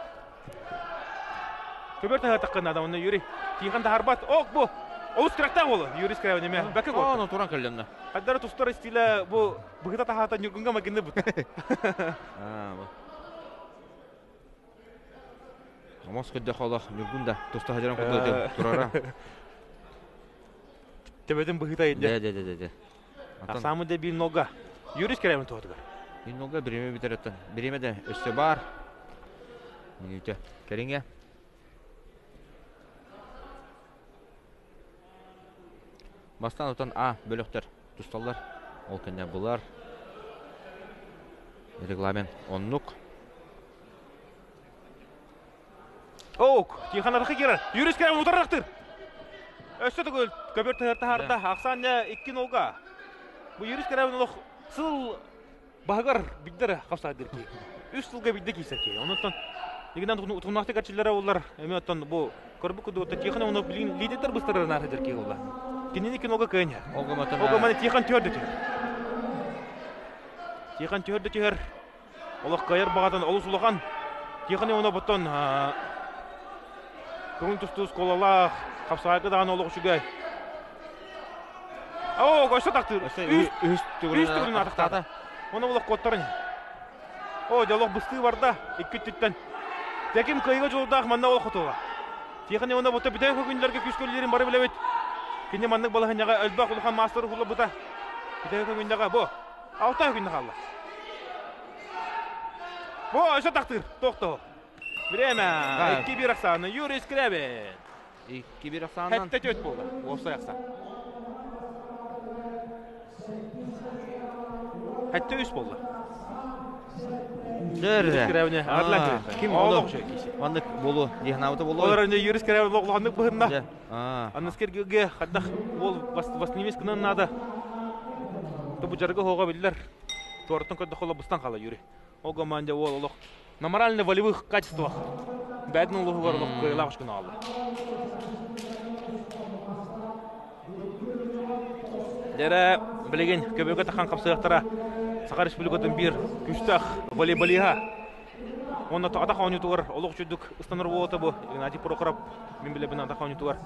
A: көбір тағығыр таққан нада. Оны юри Тихон тағарбат. Оқ бұл. Олыс керақтан олы, юрис керәуін еме. Бәкі қорты.
B: Оны тұран кәлемді.
A: Қаддары тұстары стилі бұл бұғыта тағатан нүргінға мәкінді бұд.
B: Амас көдді қалақ нүргінді тұста хажаран құлды тұрара.
A: Төбетін бұғыта еді.
B: Де.
A: Ақсамы де бір нолға. Юрис керәуін тұғытығыр.
B: Bir nolga birime biter atan. Birime de üstü bar. Minüte. Keringe. Bastan otan A bölükler. Tustallar. Ol kende bular. Reglament 10'luk.
A: Oğuk. Tiyhan adıqı gerer. Юрис керәуін ұтаррақтыр. Өсті түгіл. Көбір тағырда. Ақсан 2 нолға. Бұл юрис керәуін ұлық сыл бағар биддері қапсағыдыр ке. Үш сылға бидді кейсер ке. Онықтан, егінен тұғынақты кәрчілері олар, әметтен бұл көрбі күді өтті Тихон оны білген лидеттер бұстырырын архидер ке олар. Кенен екен оға көйіне. Оға маны Тихон түрді түйір. Тихон түрді түйір. Олық қайыр бағадан олыс ұлыған. Тиқыны оны бұттын көңіл тұстуыз қолалақ. Қапсағайқы даған олық үшігай. О, көші тақтыр.
B: Үст
A: түгірін атықтады. Оны олық қоттарын. О, диалог бұсты барда. Екі түттен. Тәкім қайға жолдағы манна олық қотуға. Тиқыны оны бұтты бітай көңілдерге күшкөлілерін бары білебет. Кенде маннық балығынyaға әлбақ ұлыған мастыры құлы бұта. Бітай көңілдіға бұ. Алтай көңілді қалды. Бұ, өші тақтыр. Тоқты. Время. 2-1 ақсаны. Юрий Скрябин.
B: 2-1 ақсанынан.
A: Хәтті төт болды. Осылай ақсан. Хәтті үш болды.
B: Юрий
A: Скрябин ағырлан көрді.
B: Кім
A: олық
B: олы?
A: жөй кейсе.
B: Вандық болу. Дегнауыты болу.
A: Олар önce Юрий Скрябин олғандық бұғынна.
B: А.
A: Анныскерге қаддақ ол вас немес күнін нады. Бұл жарғы хоға білдер. Туарттың көдді қолы бұстан қала Юрий. Ол команде ол олық. Наморальный волевых качествах. Бәдің олығы бар олық қойылағыш күні алды. Дәрі білеген көбеге таққан қапсығықтара Сақар Республикатын бір күштақ волейболиға. Онда атақ ауынетуғар олық жүдік ұстаныр болуыты бұл. Игнатий Прохоров мен білебін атақ ауынетуғар.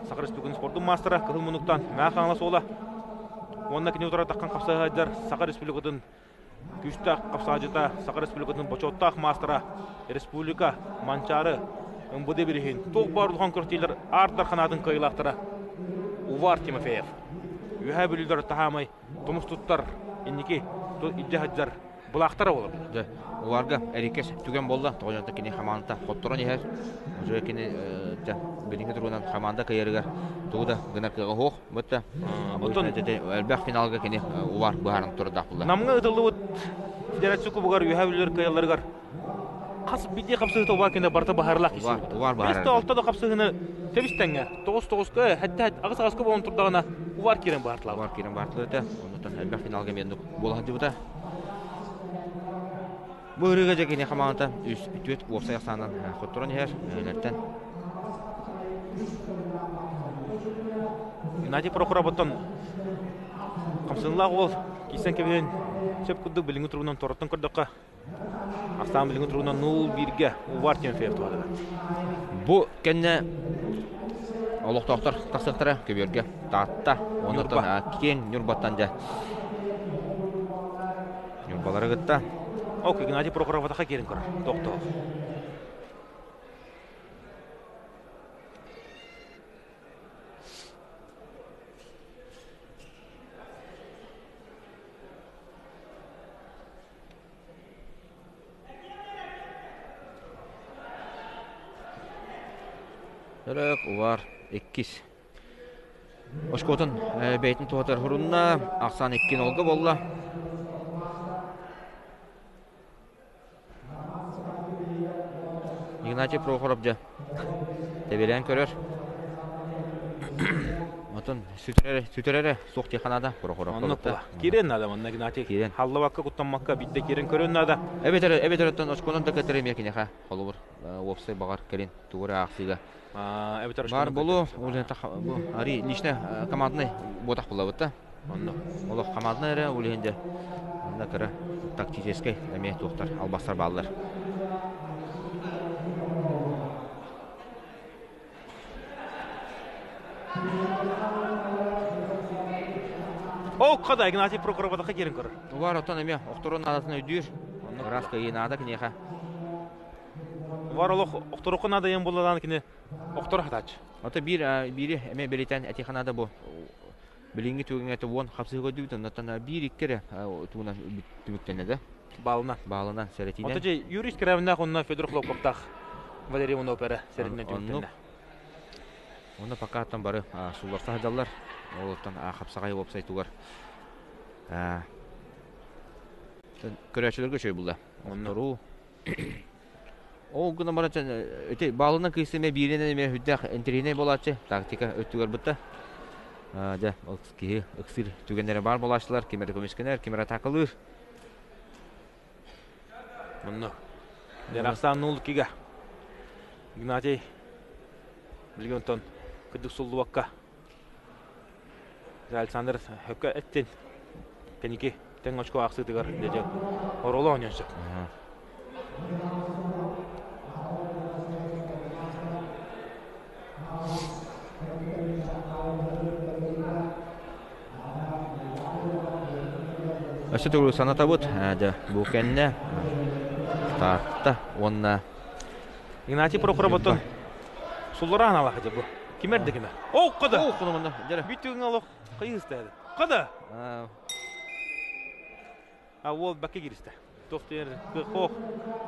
A: Сақар Республикатын спорттың мастера Қығыл Мұнықтан мәқ аңлас ола. Онда кене отыра таққан қапсығығайдар Сақар Республикатын күштақ қапсағажыта Сақар Республикатын бочоттақ мастера Республика манчары ұмбыды бірігін. Тоқ бар ұлған көртейлер артар қанадың қайылақтары Увар Тимофеев. Үйә бөлілдер тағамай тұмыс тұттар енеке иджахаджар бұлақтары олар.
B: Уларга әрекес түген болды. Тоғжанты кене қаманында қоттырын ехер. Уже кене біліңгі тұруынан қаманда кайырығар. Туғыда ғынар қыға хоқ бұтты. Әлбәқ финалға кене улар бұғарын тұрдақ бұлда.
A: Намыңа ұтылы бұд федерация күбіғар үйә бөлілер кайыларығар. Қас биде қапсығы тоба кене барты бағарлақ есі.
B: Улар бағарын.
A: 5-6 қапсығыны тәбістәңі 9-9-ға әтті ағыз-ағызға болын тұрдағына улар керен бағартылады.
B: Улар керен бағартылады. Онытан әлбәқ финалға мендік болады бұта. Бұл үріге жекене қамағында үтіет опсай ақсанынан құттырын ер өлерттен.
A: Игнатий Прохоров бұттан қамсынлағы ол кейсен кебеден сөп күдді біліңі тұрғынан торыттың күрдіққа. Астан біліңі тұрғынан 0-1-ге Увар Тимофеев туғады.
B: Бұл кәнне олық-тоқтар тақсықтары көберге тағытта. Оныртан кен нүрбаттан жа. Нүрбалары ғытта.
A: Ок, Игнатий Прохоров атақа керін көрір. Тоқты.
B: Өрек, ұлар, 2. Ошқотын бәйтін туғатар ғұрынна ақсан 2 олғы болла. Игнатий Прохоров жа тәбелен көрір. Отын сүтірері соқ теканада Прохоров
A: қолыпта. Керен надо, мұнна Игнатий. Халлы құттанмаққа бітті керен көрін надо.
B: Әбетер өттен Ошқотын да кәтірі меркенеға қолы бұр. Опсай бағар керен туғыры ақсыға. Бар болу, ари личный командный ботақ бұла бұтта. Олық командный әрі өлігінде кірі тактическай әме тоқтар албастар балылар.
A: О, қада Игнатий Прохоров атақа керін көрір.
B: Олар оттан әме оқтырын адасына өдір. Раска ең ада кінеға.
A: Var olaq oqtoruqun adayın buladan kine oqtor hataç.
B: Ata biri əmə belitən ətihanada bu bilingi tügünə tüvon xapsığı düydün. Ata bir ikkere tüvuna tümüktənədə. Bağlanan sərətinə.
A: Ata Юрий Скрябин onunla Fedor Xlopkovtaq Valeriy Monopera sərətinə tümüktənə.
B: Onu pakatdan bari sularsa hadallar. Oltan xapsağay websaytugar. Көрәчілерге шөй бұлда. Оқтыру. Ол күні барынчан өте балының күйсіме бірінен еме хүддәқ интеріне болады. Тактика өттігер бұтта. Өксір түгендері бар болашылар. Кемері көмескенер, кемері тақылыр.
A: Мұнны. Дәрақсан 0-2-ге. Игнатий білген тон күдік сұлды уаққа. Александр хөккі әттен. Кәнеке Тен очко ақсытыгар деже ороло ойнашып.
B: Өсі түгілі саната бұд, бұл кәнне тартта, онна.
A: Игнатий Прохоровотон суллара аналақ еді бұл. Кемерді кемер? Оу, қыды!
B: Оу, құны мұнда, жәрі.
A: Бүйтігін алық қиғысты еді. Қыды! Ол бәкке керісті. Тоқтер қоқ.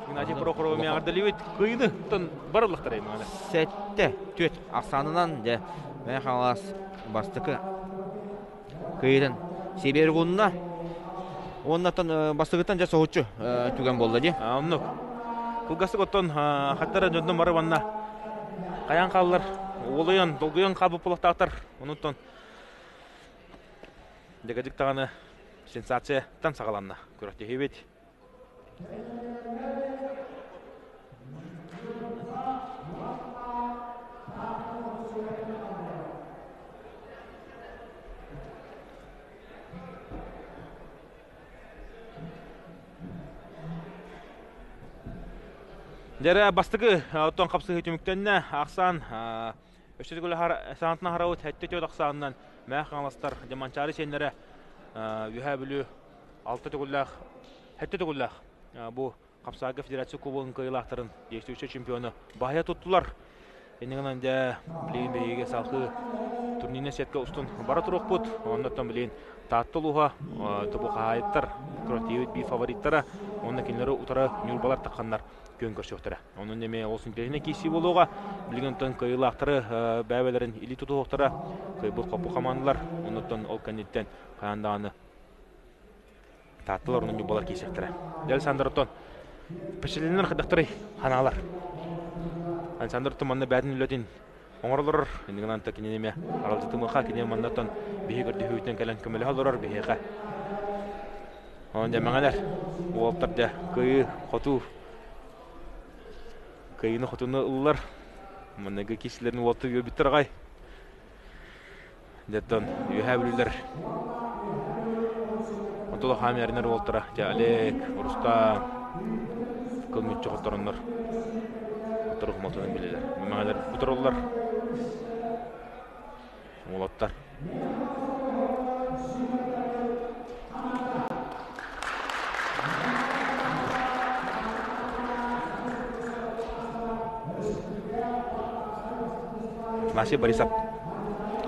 A: Игнатий Прохоров мен ардалевет қиыны тұн барылықтар еймін.
B: Сәтті төт ақсанынан де мән қалас бастықы қиырын себер ғынына. Оннаттан бастығыттан жасы ғытшы түген болды де.
A: Оннық. Кылгасы көттен қаттары жөнден бары банна. Қаян қалылар, олайын, долғайын қабып бұлақтақтар. Онуттан дегадік тағаны сенсацияттан сағаланна. Көрікте хебет. Дәрі бастығы оттан қапсығы түміктеніне ақсан өшті күлі сағантына қарауыт әтті төт ақсанынан мәқ қаңластар деманчары сенлері үйә білі алты түгілләқ, әтті түгілләқ бұл қапсағы федерация кубығын қиылақтарын действующий чемпионы бағая тұттылар. Енігінен де білейін бейге салқы турниріне сетке ұстын бара тұруқ бұд. Оннаттан білейін таттылуға тұбы қағайыттар, күрәтейвет бей фавориттары, онына кенлері ұтары нүрбалар таққандар көн көрсөктөрө. Онун неме олсун теріне кейси болуға, білгентен кыйлақтары бәбелерін или тұтуықтары, кыйбыл қопу командалар, онуттан ол кәнеттен қаяндағаны таттылар, онун нүрбалар кейсектері. Дәл Сандырыттан пешеленер қыдықтыры ханалар. Сандырыттан манна бәдін үлетін оңырлар, ендігінен тәкіне неме аралжытымыға кене мандаттан бейгірді хөйтен кәлін көмілі алырар бейеға. Онда мәңәлер, олаптарды күйі, қоту, күйіні қотуны ұлылар. Мұнығы кесілерін олапты өбіттір ғай. Дәттен үйә білілер. Онтылы қамерінер олтыра. Әлек, ұрыста, кылметші қоттарынлар. Отырық малтының білілер. Мәңәлер бұтыр олар. Олаптар. Афанасий Борисов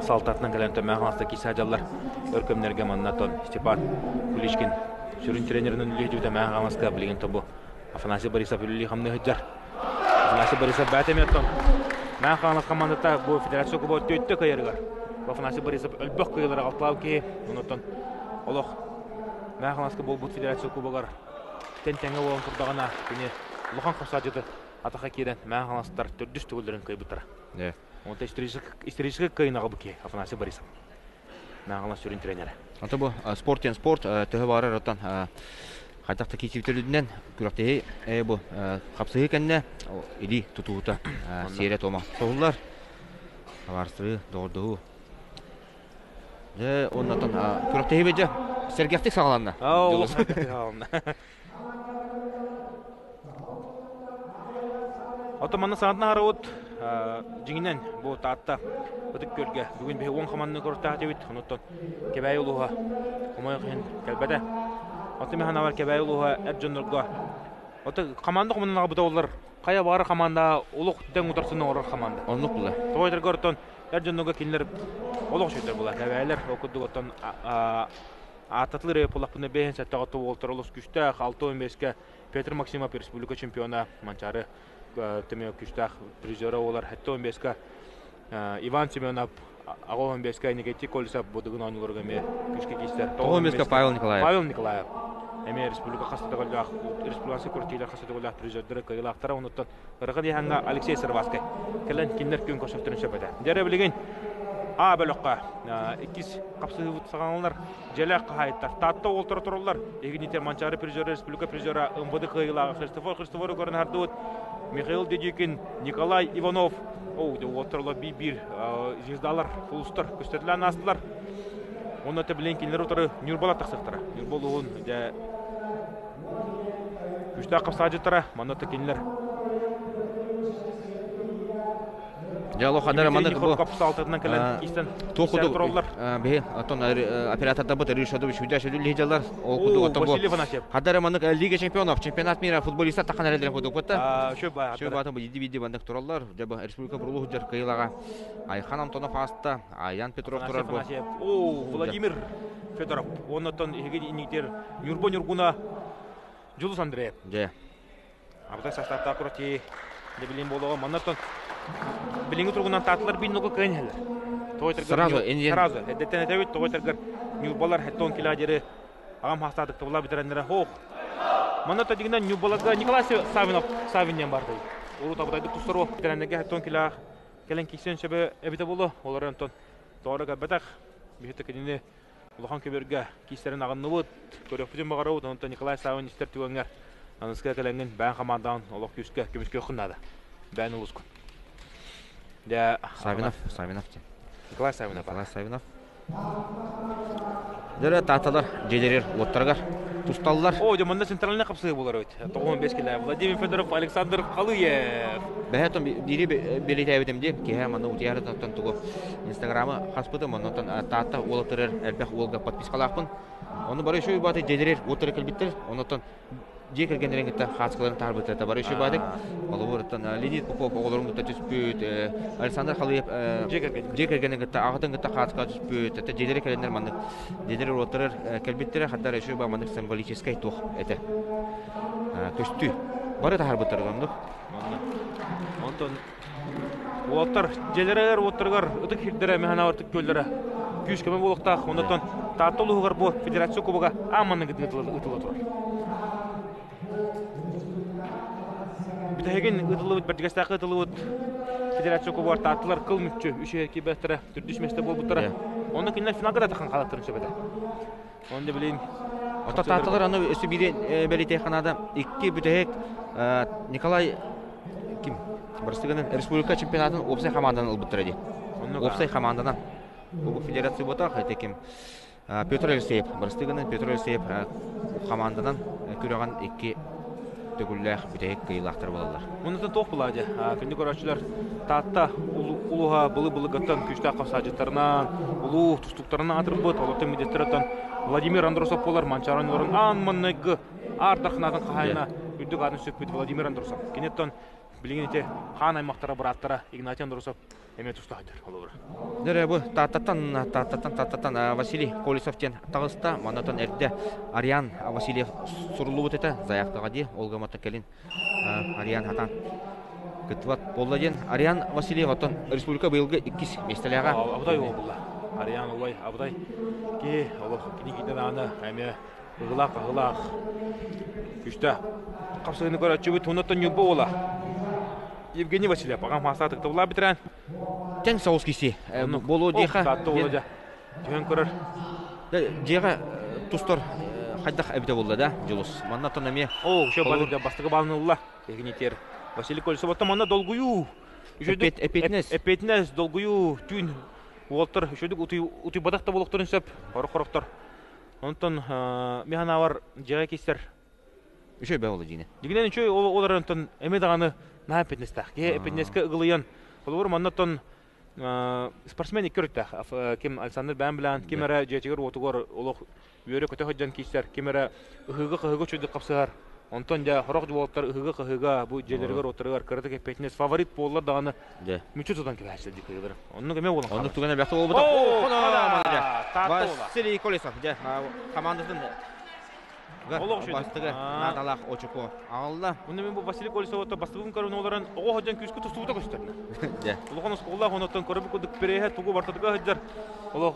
A: салтатынан кәлемті мәғанасты кейсі ажалар өркөмнерге маннатон Степан Куличкин сүрін тренерінің үлейдеуді мәғанасқа білген тобу Афанасий Борисов үлілей қамны ғыджар. Афанасий Борисов бәтеметтон мәғанас командата бұл федерация күбі өтті көйергар. Афанасий Борисов үлбіқ көйлері қалтылау кей, онытон олық мәғанасқа бұл бұд федерация күбіғар тен-тәңі болын тұрдағына көне лұқан қосаджыды атақа керен мәғанастар түрдіс түгілдерін көй бұттыра. Он-то исторический кайнағы бұке, Афанасий Борисов. Нағылан сүрін тренері.
B: Ата бұл спорттен спорт, түхі бары раттан қайтақты кейсептелудінен күрақтегі бұл қапсығы кәнне или тұтуыта серия тома соғылар. Аварсыры, доғырдығы. Оннатан күрақтегі бәді сәргектік сағаланна.
A: Ол сәргектік сағаланна. Отоманны сағатына қарауыт жеңінен бұл таатта өтік көрге бүгін бе 10 команданы көрті әтеуіт. Оныттан кебәй ұлуға құмай қиын кәлбәді. Оты механа бар кебәй ұлуға әржөндірға. Оты команда құмыннаға бұда олар қая бары команда ұлық дәң ұтарсының орыр команда.
B: Онлық бұлы.
A: Тоғайтыр көрттен әржөндірға келінер ұлық шөйтер бұла. Кәбәйлер оқыды оттан ататлы рейп олақпыны бейін сәтті ғатты олтыр ұлыс күшті 6-15-ке Петр Максимов республика чемпиона манчары Тымеу күштақ призері олар әтті 15-ка Иван Семенов ағол 15-ка Никитик Колесов бұдығын ойнылырға ме күшке кейістер.
B: 15-ка Павел Николаев.
A: Павел Николаев. Әме республика қастады ғылақ, республикасы көртейлер қастады ғылақ призердері қағылақтары оныттан. Ғырғы дейханға Алексей Сырваскай. Кәлін кендер күн көшіфтірін шөпеді. Дәрі білеген А бөліққа 2 қапсығы бұт сағанылар жәләқ қағайыттар. Татты олтыры тұрылар. Егінетер манчары призері, республика призері ұмбыды қағылағы Христофор көрін арды Михаил Дедюкин, Николай Иванов. Олтырлы бейбір звездалар, фулыстар, көстетілен астылар. Оны да билен кинлер утары Нюрбала тақсықтыра. Нюрбол уын да күшті ақып сажыттыра. Манаты кинлер.
B: Диалог хадара мандык бу.
A: Капсы алтыдан келен кистен.
B: Токуду бе атон операторда бу решадович үдәшү лидерлар ол куду атон бу. Хадара мандык Лига чемпионов, чемпионат мира футболисттар такан әрелер куду кутта. Шөбә атон бу диди бандык тураллар. Жаба республика бурлугу жер кыйлага. Айхан Антонов аста, Аян Петров турар бу.
A: О, Владимир Федоров. Онотон иген инитер Нюрбо-Нюргуна Жулус Андреев.
B: Же.
A: Абдай составта аккурати дебилин болого манатон билинги тургунан татлар бинного кенелер.
B: Сразу
A: Эдеттен этебит тойтергер Нюрбалар хеттон киладери агам хастадык табыла битерендер. Хох. Манато дигинен Нюрбалага Николай Савинен барды. Уру табыдайдык тустару битерендеге хеттон кила келен кисен шебе эбите боло. Олар антон тоорага бетак бихете кедине улахан көбөргө кистерин агынныбыт көрөпүтүн багарабыт онтон Николай Савин истер түгөнгөр. Аныска келенген бән командадан олох күскө көмүскө кыннады. Бән улускун. Да
B: Савинов.
A: Николай Савинов.
B: Дөрә таталар, жедерер, лоттаргар, тусталлар.
A: О, демонда центральный капсы булар бит. 95 кило. Владимир Федоров, Александр Халыев.
B: Бәһәтон дири белете әбетем дип, ки һәм аны утыяры таттан тугы. Инстаграмы хаспыты монотон татта ултырыр, әлбәх улга подпискалакпын. Оны бары шуй баты жедерер, утыры келбиттер. Онотон же кергендереңгетте хаскаларын тарбыты та бары шуй бадык. Олортон Леонид Попов оголорун да түспүт. Александр Халыев же кергендереңгетте агытыңгетте хаска түспүт. Та жедерер келендер мандык. Жедерер утырыр, келбиттер хаттар шуй ба мандык символический тух эте. Көстү. Бары да харбыттыр гандык.
A: Онтон Уоттар желерер уоттаргар ытык хирдере механа артык көлдере. Күч кеме болукта онтон таттылыгар бу федерация кубога амманы гытылы турар. Битеген гытылы бертигестакы гытылы федерация кубога таттылар кылмытчы 3-2 бетре түрдүшместе болбуттара. Онда кинер финалга да такан калаттырын сөбөдө. Онда билин
B: Ата таттылар аны өсү бири белете канада 2 бүтек Николай ким? Барыстыгынын республика чемпионатын Опсай командадан ылбыттыр эди. Опсай командадан. Бу федерация бота хайта ким? Петр Алексеев, Барыстыгынын Петр Алексеев командадан көрөгөн 2 төгүллэх бүтек кыйлактар болалар.
A: Мундан тох булады. Күндү көрөчүлөр татта улуга былы гаттан күчтө капсажыттарынан, улуу тустуктарынан атырбыт, олоттон медеттерден Владимир Андросов болар манчаранларын анманныгы артахнатын кайына үдүк атын сөкпөт Владимир Андросов. Кенеттен билгенете хан аймактара бараттара Игнатий Андросов эме тустадыр олор.
B: Дөрө бу таттан Василий Колесовтен тагыста манатан эрде Ариан Васильев сурлубут эте заяктага ди Олга Матакелин Ариан хатан кытват болладен Ариан Васильев отон республика быйылгы 2 местелега
A: абдай болду. Ариан олай абдай ки олох кинигиден аны эме ыгылак күчтө капсыгыны көрөчүбүт онотон юбо бола. Евгений Васильев, агам хасатык табыла битерен.
B: Тең соускиси болу диха.
A: Төн көрөр.
B: Жега тустор хайдах эбде болду да, жулус. Маннатон эме.
A: О, ошо бадырда бастыгы балынылла. Евгений тер. Василий Колесов манна долгую. Эпетнес долгую түн. Уолтер ошодук ути бадакта болуктурун сөп, корохтор. Онтон механавар жега кистер.
B: Ошо бе болду жине.
A: Дигинен ошо олар онтон эме даганы на эпетнестах. Ке эпетнеске ыгылыян. Олор маннатон спортсмен көрөттө. Ким Александр Бән белән кимере жетигер отугор олох үйөрө көтө ходжан кистер. Кимере ыгыгы чөйдүк капсыгар. Онтон да хорок жолоктор ыгыгы бу желергер отургар кырдык эпетнес фаворит боллар даганы. Мүчөтөдөн кебәсел дикелер. Онны кеме болон.
B: Онны тугана бакта болбу. Василий Колесов командасын бастыгы Наталах Очуко алла.
A: Мунда мен бу Василий Колесовто бастыгын көрүн оларын ого ходжан күскө тустууда көстөрдү. Улган сколлах онотон көрүп көдүк перехе тугу бартыдыга хаджар. Олох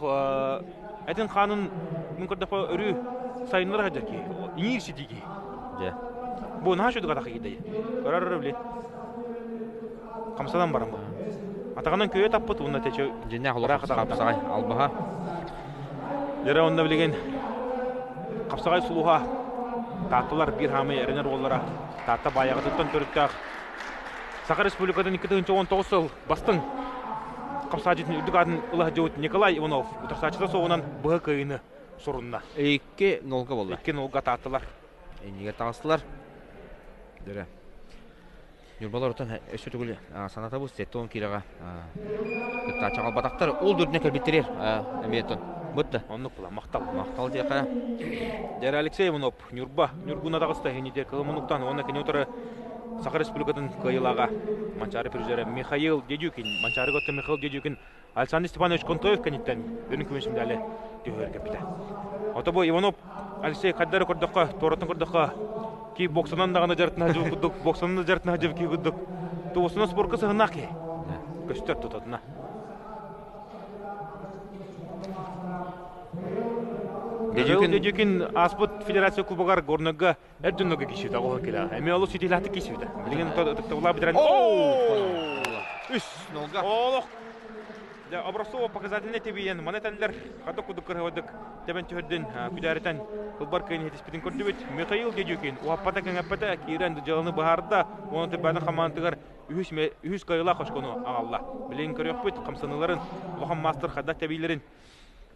A: Этин ханын мүмкүндө өрү сайынлар хаджаки. Иңирси диги. Бу наша дуга такыйды. Көрөр биле. Камсадан барам бу. Атагандан көйө таппыт унда тече
B: жене холора капсагай албаха.
A: Жера онда билген капсагай сулуга таттылар бир хамы эренер боллара. Татта баягы туттан төрүттак. Сакар республикадан 2019 жыл бастың қапсажытын үрдік адын ұлы жауыт Николай Иванов ұтырсачыда соғынан бұғы күйіні сұрынна.
B: 2-0 болды.
A: 2-0 таттылар.
B: Неге тағыстылар. Дөрі. Юрбалар ұтын өсі түгілі саната бұл сетті кейліға чағал батақтар ол дүрдіне кәлбеттерер әметтін. Бұтты.
A: Онық бұла, мақтал.
B: Мақтал дейқа.
A: Дәрі Алексей Иванов, Нюргуна дағыста, енеде кылымынықтан, оны кәне отыры Саха Республикатын кайылаға манчары пережері Михаил Дедюкин, манчары көтті Михаил Дедюкин, Александр Степанович Контоев кәнеттен өрін көмешімді әлі дөйір кәпті. Ота бұл Иванов Алексей қаддары көрдіққа, торатын көрдіққа, кей боксынан дағаны жарытына жыл күдік, боксынан жарытына жыл кей күдік. Туысына спорт сығына ке, көстер тұтатына. Дедюкин Аспыт Федерация Кубагар горныға әрдүннігі кешуді оған келі. Әме олы сөйтеләті кешуді. Білген тұқтауыла бітірән. Үш! Олық! Образцово показательне тебейен. Манетәлілер қадық күдік кіргідік. Тебен түрден күдәрітен құлбар кайын етеспетін көрді бет. Михаил Дедюкин. Уаппата кәңәппата кейрен жалыны бағарда. Оны түбәді қамантығар үйіс қайыла қошқыны ағалла. Білген көрек бет. Қамсаныларын ұлған мастер қадақ тебейлерін.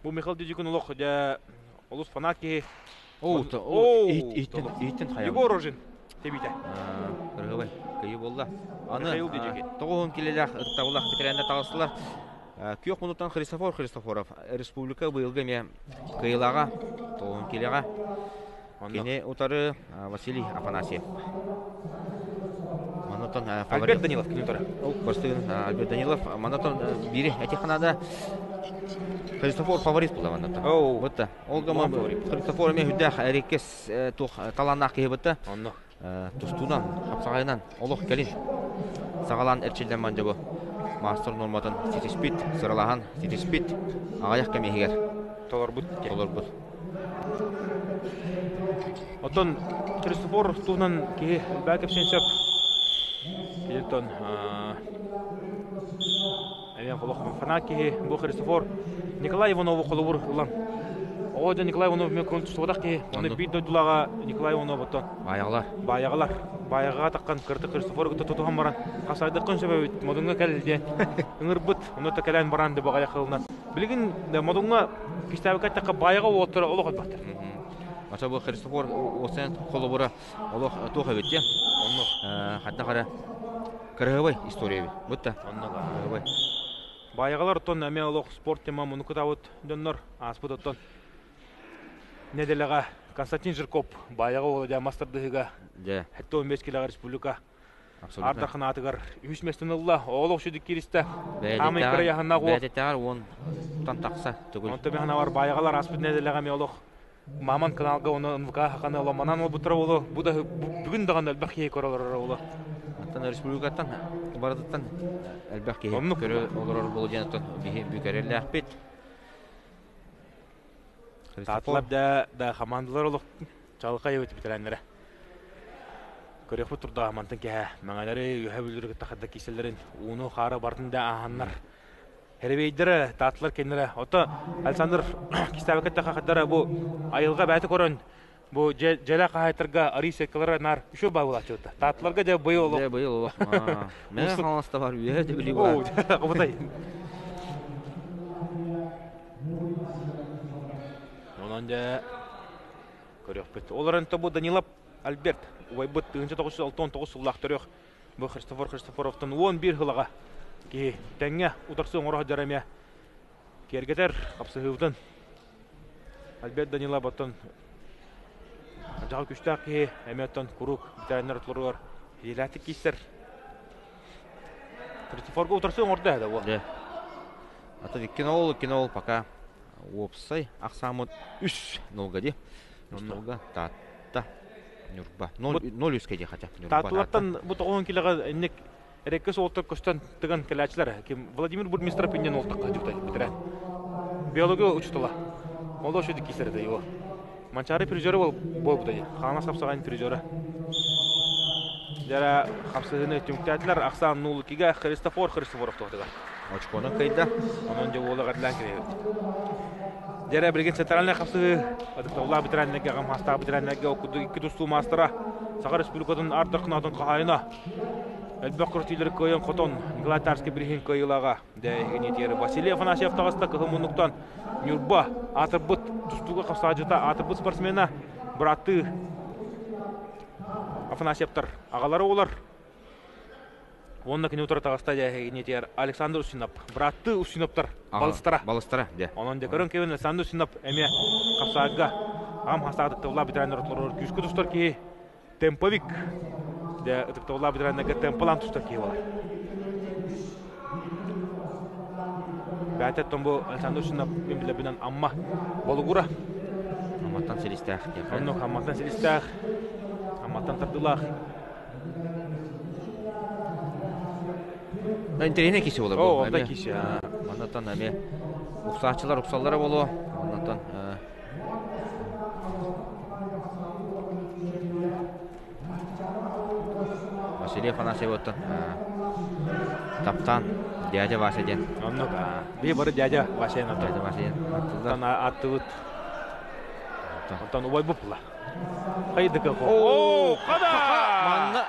A: Бұл Михаил Дедюкин ұлық Олус фанаки.
B: Иттен қаял.
A: Егор Рожин. Тебейді.
B: Кырғыбай. Күйі болды. Аны тоғын келелер ұқтауылақ бітірәнді тағысылар. Күйек мұнықтан Христофоров. Республика бұйылғы ме күйілаға. Тоғын келеға. Кене ұтары Василий Афанасьев.
A: Альберт Данилов.
B: Альберт Данилов. Манатон бири әтеқанада Христофор фаворит болды ваннатан. Бұтты. Олға Христофор мен хүддәқ әрекес таланақ кейі бұтты. Тұстуынан, қапсағайынан, олық кәлін. Сағалан әрчелден манжы бұл. Мастер норматын сетеспит, сыралаған сетеспит. Ағаяқ кәмейгер.
A: Толар бұт. Оттон Христофор туғынан кейі бәкіп сенсеп. Келеттон Әмен қолық фанаки бұл Христофор Николай Иванову қолы бұр ұлан. Оғыда Николай Иванов мен көңіл тұстығыдақ ке. Оны бейт дойдылаға Николай Иванов бұттан. Баяғалар. Баяғаға таққан қырты Христофор күтті тұтуған баран. Қасайды құн сөбәуіт. Модыңға кәлілде. Үңір бұт. Оны та кәлән баран деп бағая қылынан. Білігін модыңға кестәбі кәттіққа баяға оттыры олық өтбақтыр.
B: Аса бұл Христофор осын қолы бұры олық тоқ өбетте. Хатна қара Кырғыбай история бұтта.
A: Баяғалар ұттан әме олық спорт тема мұны күтауыт дөндір аспыт ұттан. Неделеға Константин Жиркоп баяға олыда мастырдығыға әтті 15 килаға республика. Ардақын атығар 3 местін ұлла олық шүдік керісті. Амы икірі яғынна қуып.
B: Бәдеттәғар он тантақса түгіл.
A: Онты бәғана бар баяғалар аспыт неделеға ме олық. Маман каналға оны НВК хақаны олы манан ол бұтыра олы. Бұда бүгін даған әлбәқ кей көралар олы.
B: Республикаттан бардыттан әлбәқ кейіп көрі олар болу жәнеттен бүкәрелі әқпет.
A: Татылап да қамандылар олық жалыққа еуеті бітірәнлері. Көрек бұт тұрда амантын кәе мәңәлері үйе бүлдіргі тақадда кеселерін уыны қары бартында ағанлар. Әребейдері татылар кенлері. Оты Александр кестәбекетті қақадары бұл айылға бәті көрін. Бұл жәлі қағайтырға арий секалары нар үші бағыл атыды. Татыларға жа бұйы олық.
B: Жа бұйы олық. Мен қаланыста бар үйе де білі бар.
A: Құбытай. Онан жа көрек бітті. Оларын бұл Данилов Альберт. Уайбыт 1969 ұллақ түрек. Бұл Христофоровтың 11 ғылыға. Ке тәңе ұтарсын ұрақ жараме. Кергетер қапсығылдың. Альберт Данилов бұттың. Жағы күштақ ке, әметтен күрік, бітәрінер ұтылырғар. Еләті кейстер. Христофорға ұтарсын орда әді ол.
B: Аты кинол пока опсай. Ақсамыт 3-0 де. 3-0 татта. Нюрба. 0-3 де қатя.
A: Татылаттан бұт 10 келіға әнек әрекес олтыр көстен тұған кәләчілер. Владимир Бурмистров пенен олтыққа жүкті бітірән. Биология ұчытыла. Олда үшеді кейстерді еуі. Манчары пережері бол бұдай. Қағана сапсаған пережері. Жара қапсығыны түміктәділер. Ақсан 0-2-ге Христофоров тоқтыға.
B: Очконың қайда?
A: Оның жа олы ғадылан керегі. Жара білген центральный қапсығы. Олар бітірәнліге, ғамастағы бітірәнліге оқыды 2 тұсту мастыра. Саға республикадан артықын атын қағайына. Элбеккер тилер көйөн хотон Глатарский брихин көйылага. Дәйгенетер Василий Афанасьев тагыста кыһымунуктан Нюрба атырбыт тустуга капсажыта атырбыт спортсмена браты Афанасьевтар агалары олар. Онна кини утра тагыста дәйгенетер Александр Усинов браты Усиновтар балыстара.
B: Балыстара, де.
A: Онон декорон кевен Александр Усинов эме капсага ам хасадык тыла битрайнер отлор күскү тустар ки темповик де тыктыла битрайнер темплан тустар ки болар. Бәтет томбо Александр Усинов билебинен амма болгура.
B: Аматтан селистах.
A: Онно амматтан селистах. Амматтан тардылах.
B: Интерене киши болар.
A: О, онда киши.
B: Оннан эме уксаачылар, уксаллары болу. Оннан Василий Афанасьевтан таптан дядя Вася ден.
A: Онно би бары дядя Вася на
B: Дядя Вася ден.
A: тан аттыбыт. Тан убай бупла. Кайдык.
B: О,
A: када!
B: Манна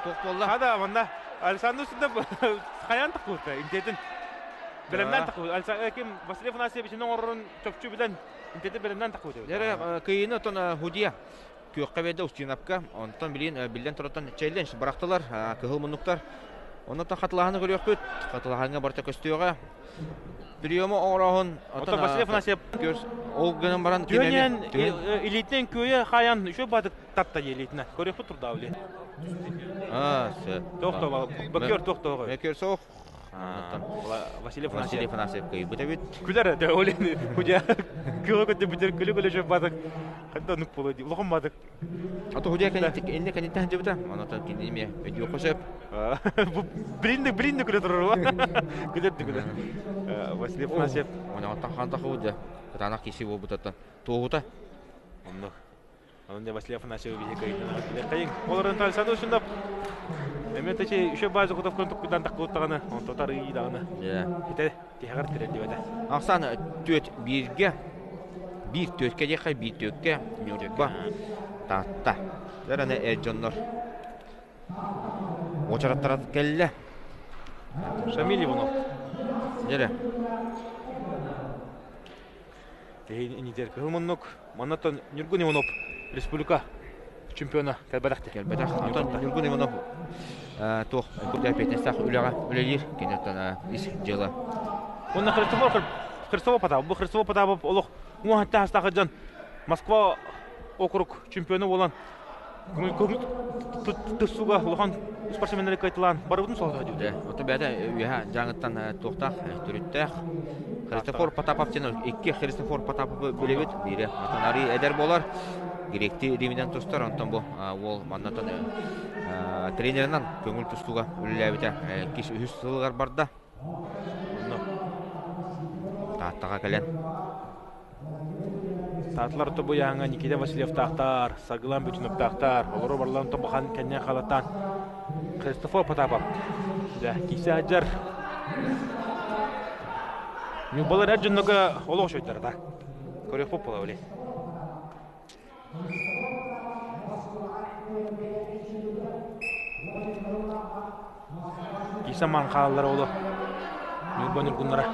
B: тоқ болла.
A: Када манда Александр Усинов каян тыкылды. Интедин белемнен тыкылды. Ким Василий Афанасьевичнин орун чөпчү билен интеди белемнен тыкылды.
B: Дере кыйыны тон худия. Көккәбәдә Устинапка, онтан билен торотан челленж барактылар, кыгыл мунуктар. Онтан хатлаганы көрөк бит, хатлаганга барта көстөгә. Приема орагын
A: Отан Василий Афанасьев
B: ол гынан баран
A: Төнен элитен көе хаян үшө бадык татта элитне. Көрөк турда уле.
B: Се.
A: Тохто бакер тохто.
B: Бекер соқ.
A: Василий
B: Василий Афанасьев кый бит.
A: Күләр дә оле. Хуҗа кыгы битер күле жөп бадык. Хәтта нук булды. Логым бадык.
B: Аты худия инде каниттан җибдә. Онтан киндеме видео кошып.
A: Блинде күле торырга. Күләр. Василий Афанасьев.
B: Оны аттан ханда худия. Танак киси бу бутата. Тоғута.
A: Онно. Онда Василий Афанасьев биге кайдан. Кайын. Оларын талсаны өчүндө. Эметечи үшө базы кутап контуктан такуттаганы, он тотары идаганы. Ите тегер тирен дибеде.
B: Аксан төт бирге. Bir tötke de bir tötke. Ba. Tatta. Derene Ercanlar. Oçarattara kelle.
A: Шамиль Иванов.
B: Дере.
A: Нидер Кылманнук, Манатан Нюргун Иванов, республика чемпиона Калбадахте.
B: Калбадах Антон Нюргун Иванов. Тох куда пятнестах уляга улелир кенеттен ис дела.
A: Он на Христово Потапов, бу Христово Потапов олох муатта хастахаджан Москва округ чемпионы болан. Тусуга лохан спортсмендер кайтылан барыбын солда диде.
B: Ота бәдә яһа жаңыттан тохтак төрүттәк. Христофор Потапов тен икки Христофор Потапов билебит бире. Атанари эдер болар. Гректи Римден тустар антон бу ол маннатан тренеринан көңүл тустуга үлләбите киш үз сылгар барда. Таттага келен. Татлар тобу яңа Никита Васильев тахтар, Сагылан Бютинов тахтар, олору барлан тобахан кенне халатан. Христофор Потапов. Да, кисе аджар. Ну балар аджыннага олоқ шөйттар да. Көрек поп бола біле. Кисе ман қалалар олы. Нүрбан үргінлара.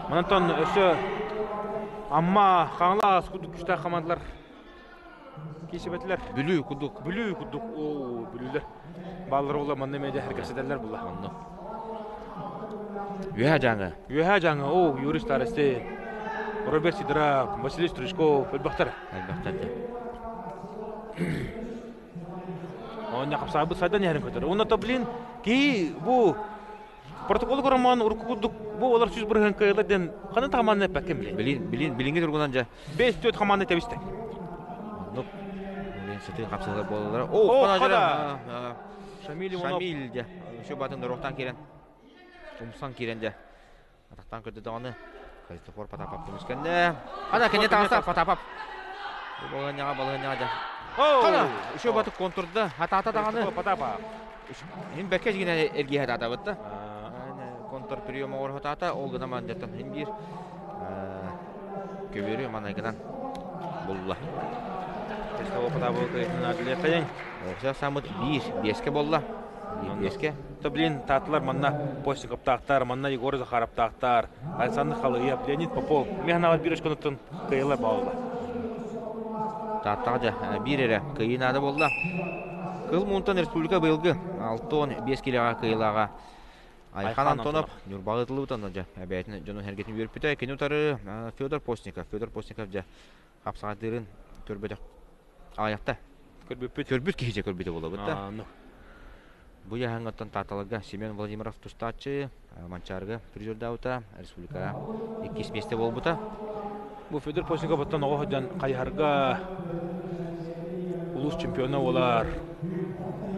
B: Манатан өсі Амма хаңла скудук күшті командалар кесебетлер. Бүлүү кудук.
A: О, бүлүлер. Баллар ола манна медиа хәрәкәтләр була.
B: Анны. Юha жаңа.
A: О, юрист арасты. Роберт Сидоров, Василий Стручков, Элбахтар. Он яқып бу сайдан ярым көтөр. Оны то блин, ки бу протокол кораман уркудук бу олар сүз бирген кайладен каны таманны пәкем билин.
B: Билинге тургунан жа
A: 5-4 команда тебисте.
B: Ну, мен сетин капсалар болалар. О, кана жара.
A: Шамиль
B: жа. Ошо батын роктан керен. Тумсан керен жа. Атактан көтө даганы. Христофор Потапов көмүскенде. Ана кене таңса Потапов. Болгон жа. Кана, ошо баты контурда ата даганы.
A: Потапов.
B: Мен бекеш гине эрге хата бытты. Контур приема орхотата, ол гына мандаттан хиндир. Көбөрү манайгынан булла.
A: Эстого потабы кайтын адылы қайын.
B: Оқса самыт 1-5-ке болла. 5-ке.
A: То, блин, татлар манна Постников тақтар, манна Егор Захаров тақтар, Александр Халыев, Леонид Попов. Мехнават бирочконуттun кайыла баула.
B: Таттағы жа 1-ері кайын ады болла. Кыл мұнтан республика бұйылғы 6-5 келеға кайылаға. Айхан Антонов, Нюрбағытылы бұтанды жа. Әбәйтін жоның әргетін беріп біті. Әкені ұтары Федор Постников. Федор Постников жа қапсағадырын көрбеді аяқта. Көрбіт кейже көрбеді бола бұтта. Бұл яғаңғаттан таталыға Семен Владимиров тұстатшы, Манчарғы призердауыта, республикаға 2-5-те бол бұта.
A: Бұл Федор Постников бұттан оғыдан қайхарға ұлыс чемпионы олар.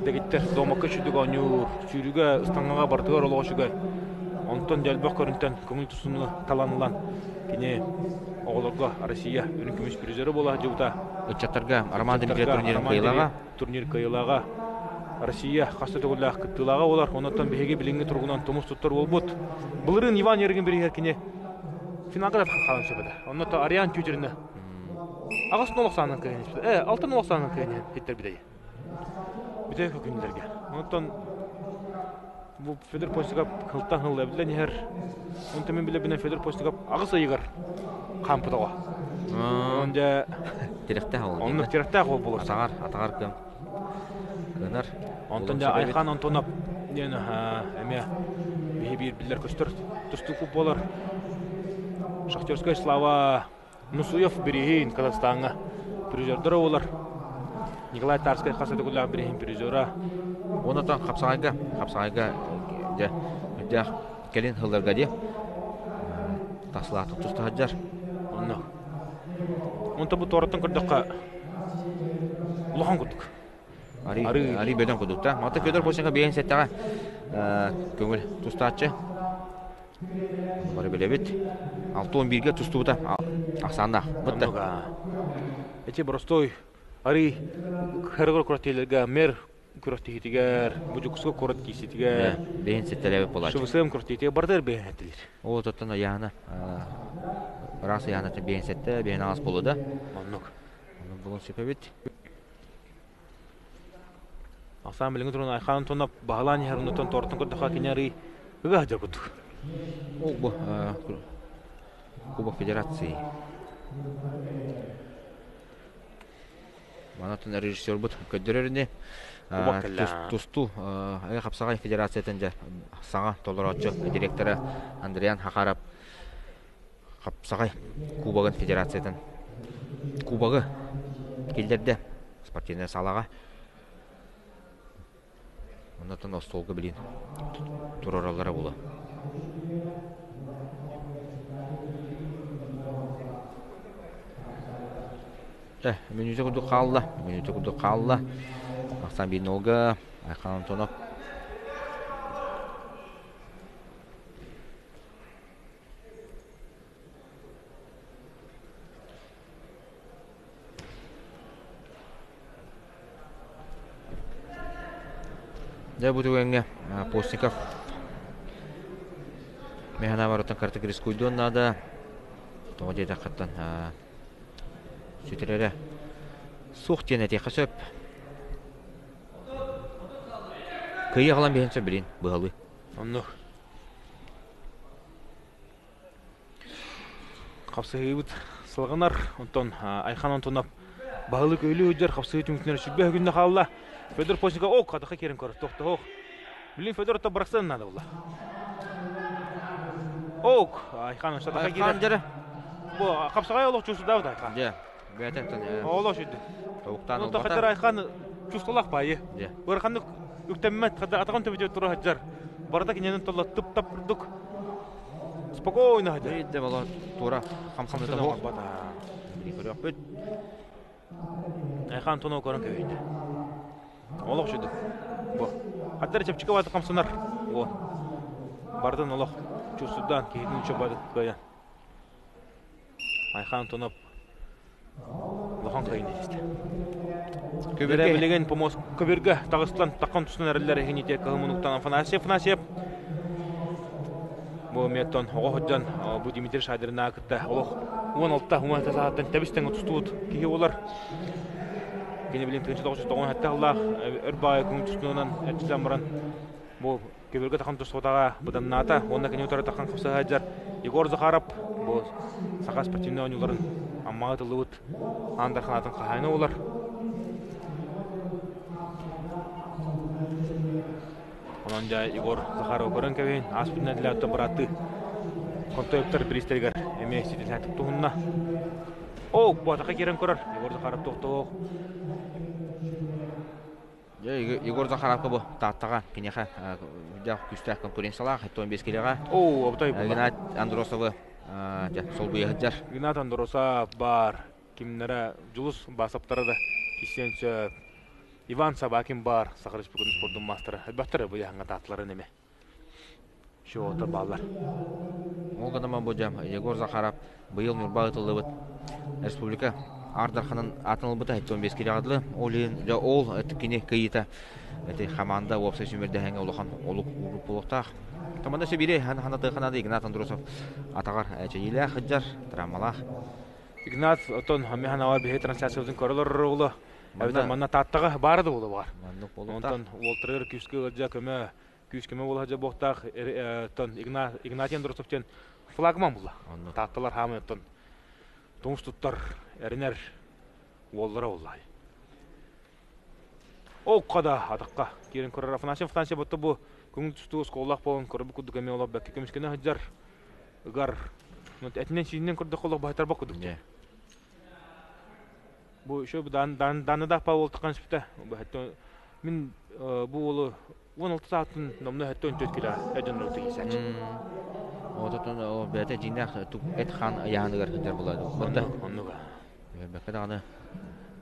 A: Дегеттер домақы шүдігі оңыр, сүйрігі ұстанғаға бартығар олығы шүгі. Онтан дәлбақ көрінтен көңіл тұсыны таланылан. Кене оғыларға Россия үрін күміс призері бола жауыта.
B: Үтчаттарға Арман Демире
A: турнир кайылаға. Россия қасты түгілі қыттылаға олар. Онаттан бейге білінгі тұрғынан тұмыс тұттар ол бұд. Бұлырын Иван ерген бір еркіне финалға да қалан сөбеді. Онатта Ариан түйтеріні. Ағасын олықсанын кайын еспеді. Алтын олықсанын кайын еттер бідейі. Бідейі көкіндерге. Онаттан бұл Федор Постников қылттан қылды әбілі нехер. Онтан мен біле Федор Постников ағыс айығар қампыдауға. Онда
B: Теректі қол.
A: Онын теректі қол болыр.
B: Атағар кім. Көнар.
A: Онтан да Айхан Антонов әме бейбір білдер көстір тұсты көп болыр. Шахтерская Слава Нусуев берейін Казахстанға призердері олар. Николай Тарскай қасады күлі берейін призера.
B: Онатан қапсағайға келін ғылдарға де тасылаты тұсты хаджар.
A: Онта бұл тораттан көрдіққа ұлған күдік.
B: Ари бөден күдікті. Мата Федор Постников бейін сәттіға көңіл тұстатшы. Бары біле бет. 6-11-ге тұсты бұта ақсанда бұтты.
A: Әте бұрыстой Ари қырғыр күраттейлерге мер күраттейтігер, бұжықысқа күрат кейсетігер.
B: Бейін сәттілі болады.
A: Шывысым күраттейтігер бардыр бейін әттілер.
B: Ол тұттан яғына расы яғына бейін сәтті, бейін ағыз болу да. Бұлын сөпе бет. Ақсан біліңі тұрын Айхан Антонов бағалан ерінуттан торттың көрдіға кенері үгі әдер күттік. Ол бұл Кубок Федерации. Манатын режиссер бұд көддереріне тұсту қапсағай федерациятын саңа толыратшы директоры Андриан Хақарап қапсағай Кубогын федерациятын Кубогы келдерді спортивный салаға. Ондан остолғы білін тұраралары болы. Минуты күрді қалды. Ақсан бейін олғы Айхан Антонов. Бұтығыңа Постников механа барытын қарты кіріс көйден нады. Тоғы деді қаттан сөйтірері суқ тен әтеқі сөп. Күйе қалан бейін сөп білейін бұғалы.
A: Онық. Қапсы ғейбіт сылғынар. Онтан Айхан Антонов бағылы көйлі өдер қапсы ғейбіт сүрбе күнді қалыла. Федор Постников оқ қадыққа керін көрі. Тоқты оқ. Білін Федор отта барақсан нады бұла. Оқ. Айхан Антонов
B: Айхан жәрі.
A: Бұл қапсағай олық жүсі дауды Айхан. Олық жүді. Онта қадар Айхан жүсқылақ байы. Өрқанды үктеммет атаған төбеде тұры хаджар. Барда кененін толы тұп-тап үрдік. Спокойно хаджар.
B: Ейді бала тура қамсамды оқ.
A: Айхан Антонов көрін көйінді. Олық жүді. Хаттар чепчікі бады қамсынар. Бардын олық жүсідан кейдің үші бады көйін. Айхан Антонов лохан қайын дейсті. Көбірі білеген помос көбіргі тағыстылан таққан тұсынан әрілер әйгенете қылымынықтан Афанасьев. Бұл меттон оғыджан бұл Димитрий Шайдырына ақытта олық 16-та сағаттан тәбістен ұтыстуыд кейі олар. Kene bilin 1990 hatta Allah örbaay күнтүснөнөн этилен баран бу көбөлгө такан тусотага будан ната онда кene утара такан кыпса хаҗар Егор Захаров бу сака спортивный ойнууларын аммага тылыбыт андарханатын кахайны олар. Онда Егор Захаров көрөн кебен аспинен латта бараты. Контойптар бристергер эме сидил хатып тугунна. О, батака керен көрөр. Егор Захаров токтоо.
B: Егор Захаровка бу таттага кинеха жа күстә конкуренциялар 15 келега.
A: О, абтай бу.
B: Геннад Андросовы жа сол буяжар.
A: Геннад Андросов бар. Кимнәре жулус басаптарда кисенче Иван Собакин бар. Сахар Республикасы спорттун мастеры. Албаттыр бу яңа татлары неме. Шота баллар.
B: Ол гана бу жам Егор Захаров быйыл Нурбагытылыбыт республика Ардарханын атынылбыта 15 келегадлы. Ол этикине кыйта. Эти команда опция сүмерде хәңе улахан олук группалыктар. Команда сөбире ханаты ханады Игнат Андросов атагар әҗәйлә хәҗҗар травмалар.
A: Игнат отон хамеханава бе трансляциябызын көрөлөр улы. Әбидән манна таттыгы барды улы бар. Онтон Волтер күскә җа көмө күскеме була җа бохтак тон Игнат Андросовтен флагман була. Таттылар хамы тон тумстуттар эрнер воллара уллай. О када атакка кирен көрөр Франция бутты бу күңүл түстү сколлак болон көрүп кудук эме олап бәкке көмүскене хаҗар гар нут этнен синен көрдө колок байтар бак кудук. Бу шо данында па болтукан спите мен бу улу 16 сааттын номно хаттон төткилә эден өтүгесәч.
B: Ототон о бәтә җиндәк тук эт хан ягыгыр хәҗәр булады. Бутта
A: Оннуга.
B: Бәккә дагы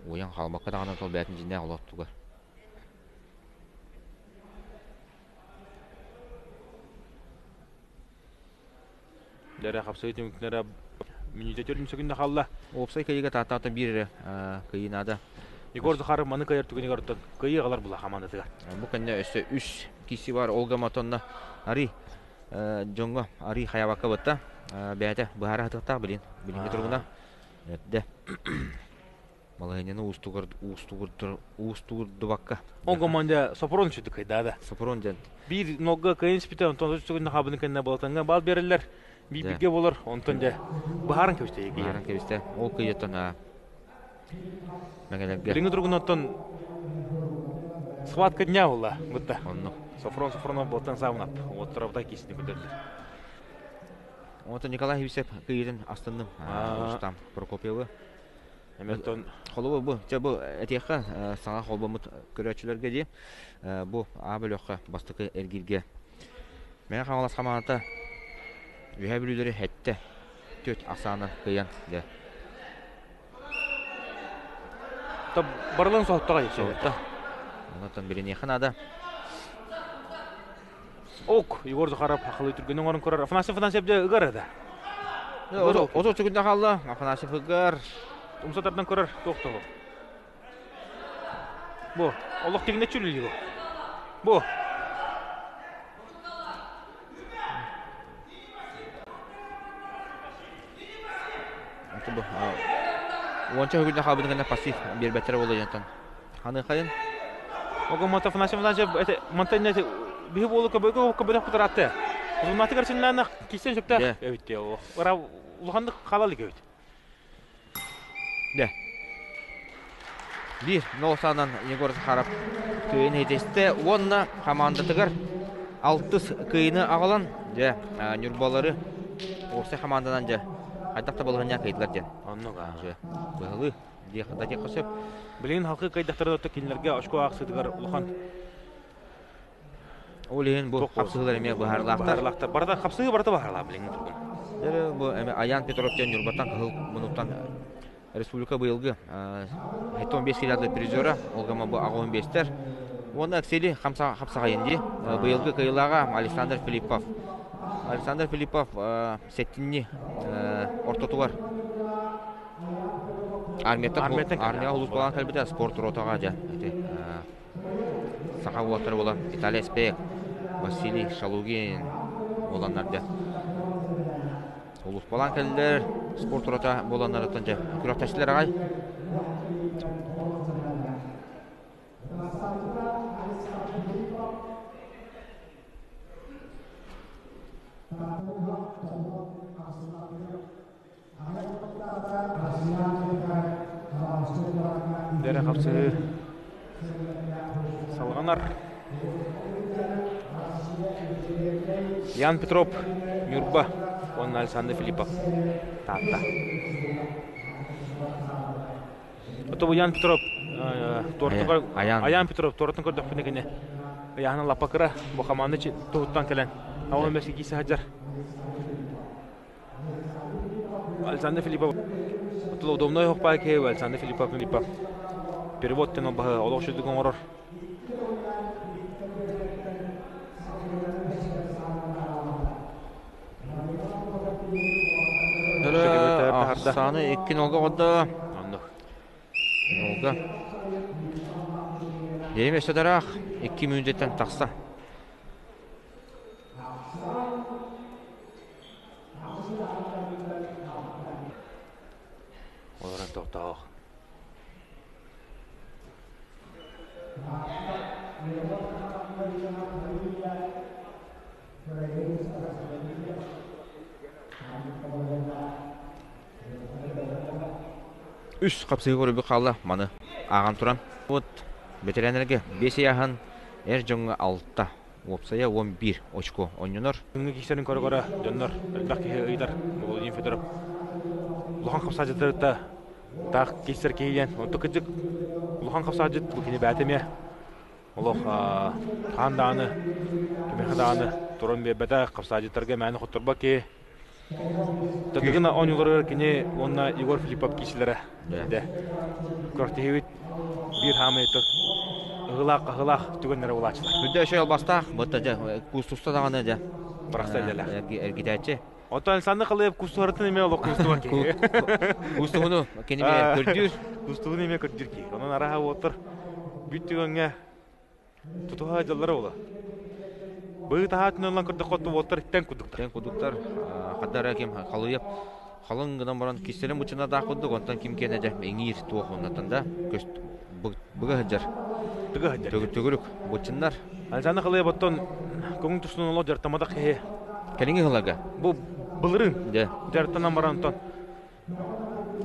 B: уян халбакка дагы тол бәтен җиндәк улат тугар.
A: Дәрә хапсайты мөмкинләре минута 4 секундда халла.
B: Опсай кайга тата бир кыйнада.
A: Егор Захаров маны кайыр түгене гартан. Кыйгалар була командасыга.
B: Бу көнне өсө 3 киси бар Олга Матонна. Ари Жонго Ари хаябакка бутта. Бәтә бара хатта билин тургуна. Дә. Малайнаны устугыр дубакка.
A: Он команда Сапрон чыды кайда.
B: Сапрон жан.
A: Bir nogga kayın spiten ondan sonra habını kendine balatanga bal verirler. Bir bilge olur ondan da baharın köşte yeki.
B: Baharın köşte o kıyıtan Мәгәләгә.
A: Ринг другунаттан схватка дня была. Бутта.
B: Онны.
A: Сафронов болтан савнап. Вот тарапта кисне көтөрдү.
B: Онда Николай Евсеп кыйын астынным. Рустам Прокопьевы.
A: Эметтон
B: холобы бу. Же бу этеха саңа холбомут көрөчүлөргө ди. Бу абылыкка бастыкы эргирге. Мен камалас каманата. Үһәбүлүләре хәтта төт асаны кыян де.
A: Та барлан соттага ишә.
B: Ондан бирине ханада.
A: Ок, Егор Захаров хакылы түргөнөн орын көрөр. Афанасьев де ыгарада.
B: Озо түгүндө калды. Афанасьев ыгар.
A: Умсатардан көрөр токтогу. Бу, Аллах тегине чүлүлү. Бу.
B: Бу. Онча күндө калбыдыгына пассив бир бетер болду жантан. Ханы кайын.
A: Огомат Афанасьев монтанья бии болу көбөлөк кутуратты. Узунаты каршыларына кисен жөктө. Эбитте о. Ора улганды калалы көйт.
B: Да. Бир носанан Егор Захаров түйін етесті. Онна команда тыгар 6 кыйыны ағалан. Же, нүрбалары осы командадан же қайдақта болғанья кайдылар ден.
A: Оннуға.
B: Же, бұғылы. Дәте қосып.
A: Білген халқы кайдақтары өтті келінерге ашқо ақсыдығар ұлған.
B: Олейін бұл қапсығылар еме бұхарлақтар.
A: Барда қапсығы барда бағарла білген тұрғын.
B: Бұл Аян Петровтен Нұрбаттан қығыл мұнықтан республика бұйылғы 15 келяды призера, олғама бұл ағуын бестер. Оны әкселі қапсаға енді бұйылғы қиылаға Александр Филиппов. Александр Филиппов сеттінні ортотуар. Армия ұлыс болған кәлбіті спорт ротаға жа. Сақа болаттары болан Италия Спек, Василий Шалугин боланларды. Улус болан кәлдер спорт рота боланлары тонжа. Күрақташылар ағай.
A: Бәрі қапсы салғанар. Ян Петров, Нюрба, он Александр Филиппов. Татта. Отобу Ян Петров, Аян Петров, Тортын көрдік пінекіне. Яғынан лапақыра, бұқаманды тұғыттан кәлін. Ауын бәске кейсі хаджар. Александр Филиппов. Отылы удобной хоқпай кейі, Александр Филиппов. Перевод тен обығы, олық шүрдігін орыр.
B: Саны 2-0-ға қодды. Нолга. Деймеш тарақ 2 минуттен тақса.
A: Оларан тоқтауы.
B: Үш қапсығы көрі қалды, маны аған тұран. Вот, ветеринерге 5 яғын, әр жоңға 6-та, опсая 11 очко ойныныр.
A: Үңгі кестерін көрі-көрі, жонлар, әлбәқ кейі ұйдар, Володимир Федоров. Лұхан қапса жыдырықта, тақ кестер кейден, онты күдік, Лұхан қапса жыд, бұл кені бәтіме. Олық қандағаны, кемеқадағаны, тұрын бәбәді қапса жыдырға мәні құттырба кей. Тадығына 10 жылыр кені онына Егор Филиппов кешілері. Көртігіт бір хамы етіп, ұғылақ түгенлері олачылар.
B: Күнді өші албастақ, бұтта күстұста дағаны де.
A: Бірақса әлі.
B: Әргетәтші.
A: Ота инсанды қылып күстуғыратын еме олық күстуға кей.
B: Күстуғыны кенеме көрдір.
A: Күстуғын еме көрдір кей. Оның араға отыр, бүттігінге тұтуға жалары олы. Бұғы тағатын олан көрді қотты отыр, тән күдіктар. Қаддар әкем қалыйып, қалың ғынан баран кестерін бұчына да құддық, онтан кем кені жа әңір туақ онатында бұғы ғаджар. Төгірік бұчынлар. Алжаны қалыйып оттан көңін тұсының олы жартамада қейі.
B: Кәліңгі ғыларға?
A: Бұл бұлырын жартанан баран оттан.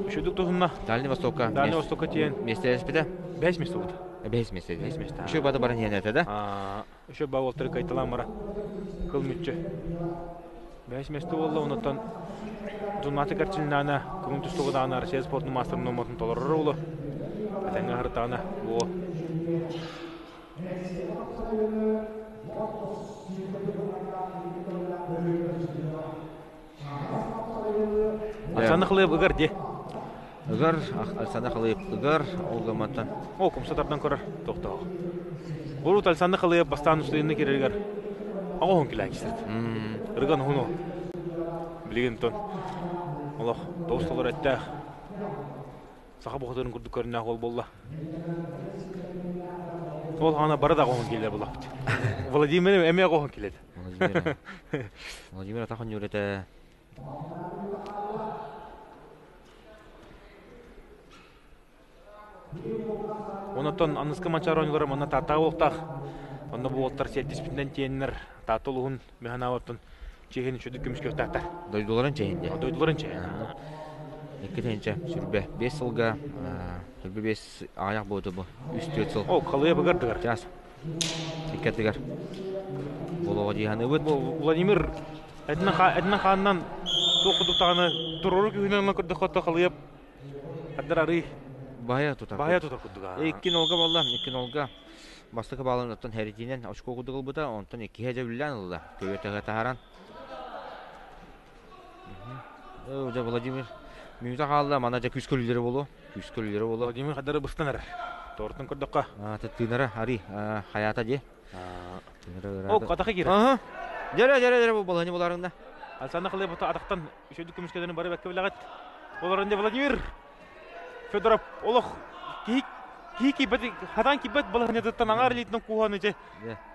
A: Үшудік тұсынна.
B: Дальний Востокқа
A: тиен.
B: Месте әспеді?
A: 5 месте болды.
B: 5 месте. Үші бады баран ең әті, да?
A: Үші ба олтыры қайталан бара. Қыл мүтчі. 5 месте болды, онаттан Дунаты кәрчілінәні күн түстіғыдағына Россия спортының мастерінің номатын толырыр олы. Әтәңі ғырттағына ол. Алсаны қылып ұғыр де?
B: Ұғыр, Алсаны қылып ұғыр, олғаматтан.
A: О, құмсатардан көрір, тоқтауы. Бұлыт Алсаны қылып бастан ұстайыны керергер. Ағуын келі әкесірді. Үрген ұғыну. Білген тұн. Олық, тоғысталар әтті. Сақа бұқытырын күрді көріне ағыл болла. Ол ғана бары да ағуын келер бұл апты. Владимир әме ағуын келеді.
B: Владимир атақын өреті.
A: Онаттан анысқы манчар ойнылары мұна татағы оқтақ. Онда бұл оттар сәттеспінден тейінлер татылығын механаваттың чейін үшіді күміске өттақтар.
B: Дойдуларын чейінде?
A: Дойдуларын чейін.
B: Екі тейінші сүрбе 5 сылға, сүрбе 5 аяқ болды бұл, 3-4 сыл.
A: О, қалуя бұғардығар.
B: Жас. Екеттігар. Болуға дейханы өт.
A: Владимир әдінен қанынан тоқыдықтағаны тұроры күйінен күрді қотты қалуяп әдір ары
B: Бая тұтар
A: күрдіға.
B: 2-0-ға болла, 2-0-ға. Бастықы балын оттан әрітінен ашқо құдығыл бұда, онтан 2-ге жәбілден ұлда. Көветіға тағаран. Өде Владимир Минута қалды, мана жа күз көлілері болу.
A: Владимир қадары бұстанар. Торттың күрдіққа.
B: Тынары, ари, хаята де.
A: О, қатақы кері.
B: Жәрі бұл баланы боларыңда.
A: Алсаны қылай бұта атақтан үшеді күміскедені бары бәкке білағат. Оларында Владимир Федоров, олық кейкі хадан кейбет балағын едіттен аңар елейтінің қуғаны же.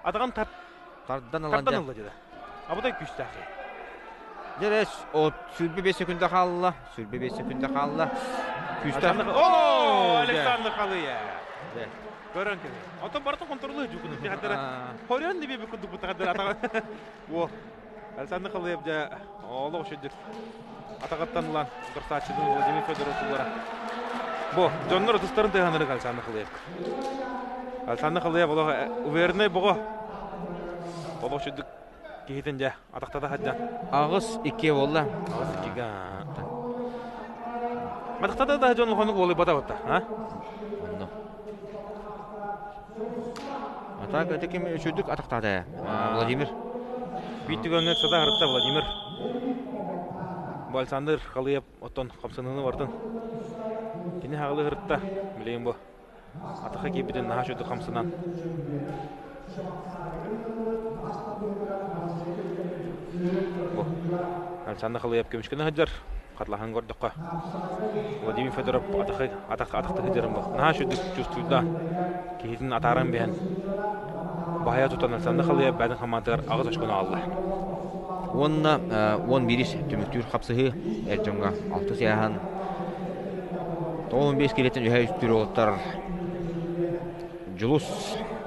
A: Атаған тардан алады деді. Абыдай күшті ақы.
B: Дәрес, сүрбе 5 секунда қалыла.
A: О, Александр қалыя. Көрін кені. Атын барытын контролы жүкіні. Хорен дебе бүкінді бұтағадыр атаған. О, Александр қалыя бде олық үшедір. Атағаттан ұлан Дұрсатшының Владимир Федоров ұлара. Бо, жоннор отыстарын тыйганыры Александр Халыев. Александр Халыев олығы уверенный бұғы. Олығы шүдік кейтін жа, атақтада хаджан.
B: Ағыз 2 болды.
A: Ағыз 2-ға. Атақтада да жон ұлғаны олы бада бата, а?
B: Атақ өтекем үшүдік атақтады, Владимир.
A: Биттік өңет сада ғырытта Владимир. Бұл Александр Халыев оттон қамсыныны бардын. Кені хағылы ғырытта, білейін бұл. Атақа кейбіден наға шөді қамсынан. Александр Халыев көмішкені ғаджар. Қатлахан көрдіққа. Владимир Федоров атақты ғаджарым бұл. Наға шөді чувствуйда. Кейдің атаран бән. Бая тұтан Александр Халыев бәдің қамантығар ағыз ашқыны алды.
B: Онна 11 түміктүр қапсығы әржонға 6 сияхан 15 келетін жүйе үстір олықтар Julus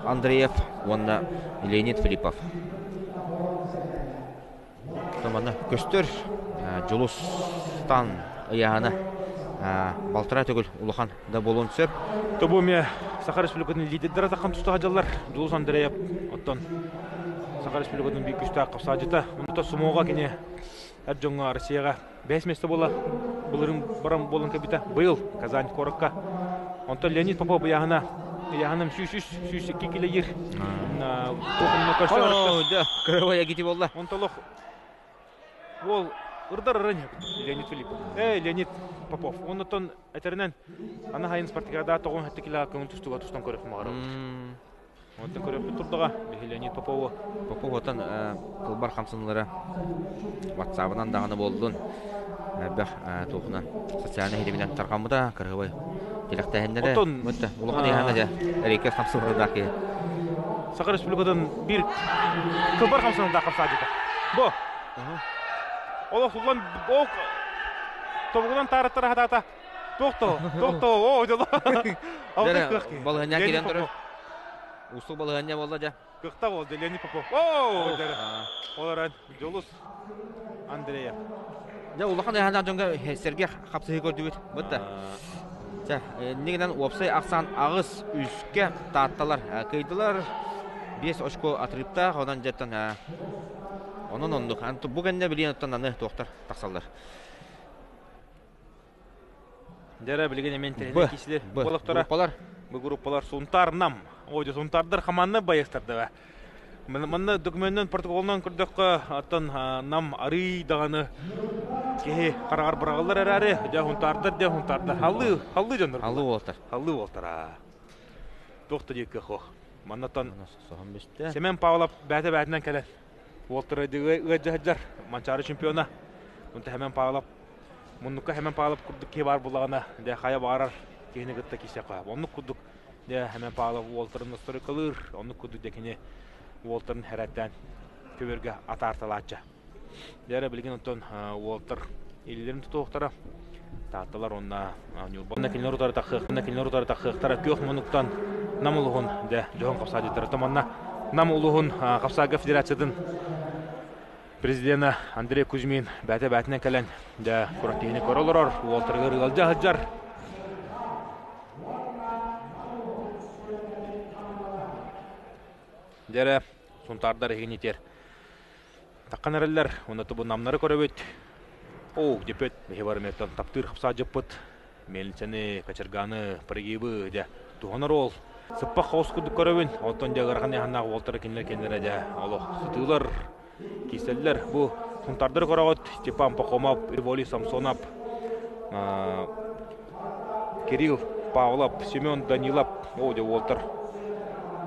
B: Андреев, онна Леонид Филиппов. Томаны көстір Julustан ұяғаны Балтыра төгіл ұлыған да болуын сөп.
A: Тобуме Саха Республиканың лидерлері атаққан тұстаға жалар. Julus Андреев, оттан Саха Республиканың бейік күшті қапса жыта. Мұнда сумоға кене әржонға Россияға 5 месті бола. Бұлырың барам болын кәбіті. Бұл Казань қорыққа. Онда Леонид Попов бұяғына яғаным сүйсі кекелі ер. Тоқымына көшті арықты.
B: Кырывая кеті болды.
A: Онталық ол ұрдар ұрын Леонид Филиппов. Леонид Попов. Онытын әтерінен ана хайын спартикада тоғын әтті келі көңіл түстіға тұстан көріп мағарып. Онтын көріп тұрдыға Леонид Поповы.
B: Попов отын қылбар қамсынлары WhatsApp-ынан дағаны болдың. Бәқ тоқынан социальный хедемеден тарқамыда кырывай. Телектәһеннәре мөтте улахан яһана да әрекет хамсылырдагы.
A: Саха Республикадан бир кылбар хамсылында капсадыка. Бу. Ола сулан ок. Тобудан тараттара хадата. Токто. О, жоло.
B: Балганья келен туры. Усу балганья болду да.
A: Кыкта болду Леонид Попов. О, олар Julus Андреев.
B: Ja улахан яһана жонга Сергей хапсы көрдүбүт. Мөтте. Негенен опсай ақсан ағыз үске татталар кайдылар 5 очко атрипта одан жеттен onun onduk antu bugün ne bileyim otanı doktor taksallar.
A: Dere bilgin men terek kişiler gruplar bu gruplar suntar nam. O da suntardır hamanı bayıstırdı ve Manna dokumentten protokoldan kurduk atan nam arı dağını ki karar bırakırlar herhalde. De huntardır. Hallı canlar. Hallı oltar. Doktor diye ki Manna tan. Semen Pavlov bäte keler. Voltara diye hajar. Mançarı şampiyona. Bunta hemen Pavlov. Munnuka hemen Pavlov kurduk ki var bulağına. De haya barar. Kini gitti kişi kah. Onu kurduk. De hemen Pavlov Voltar'ın story kalır. Onu kurduk de kini. Волтерн herədən köbürgə atartılaçı. Dərə bilgin ondan Волтер ellərini tutuqtara. Taxtalar onna Nurbanna kinlər utarı taxıqtara köx monuktan namuluğun də Johan Qapsadiyyətləri tamanna namuluğun Qapsaqa Federatsiyadan prezidenti Andrey Kuzmin bətə-bətinə gələn də kuratiyini korolurur. Волтерға rıqalca hıccar. Dere suntarдар егенетер. Таққан әрелер, оны тұбы намнары көрөбет. Оу, депет, мехе бар мектан таптыр қапса жаппыт. Мелінсені, качырганы, паригибы, де, туғанар ол. Сыппақ қауыз күдік көрөбін. Онтан де ғарған яғаннағы волтары кенлер де, олық, сытылар, кеселер. Бұ suntarдар көрөғыт, Степан Пахомап, Ирволи Самсонап, Кирилл Павлов, Семен Данилов, оу, де волтар.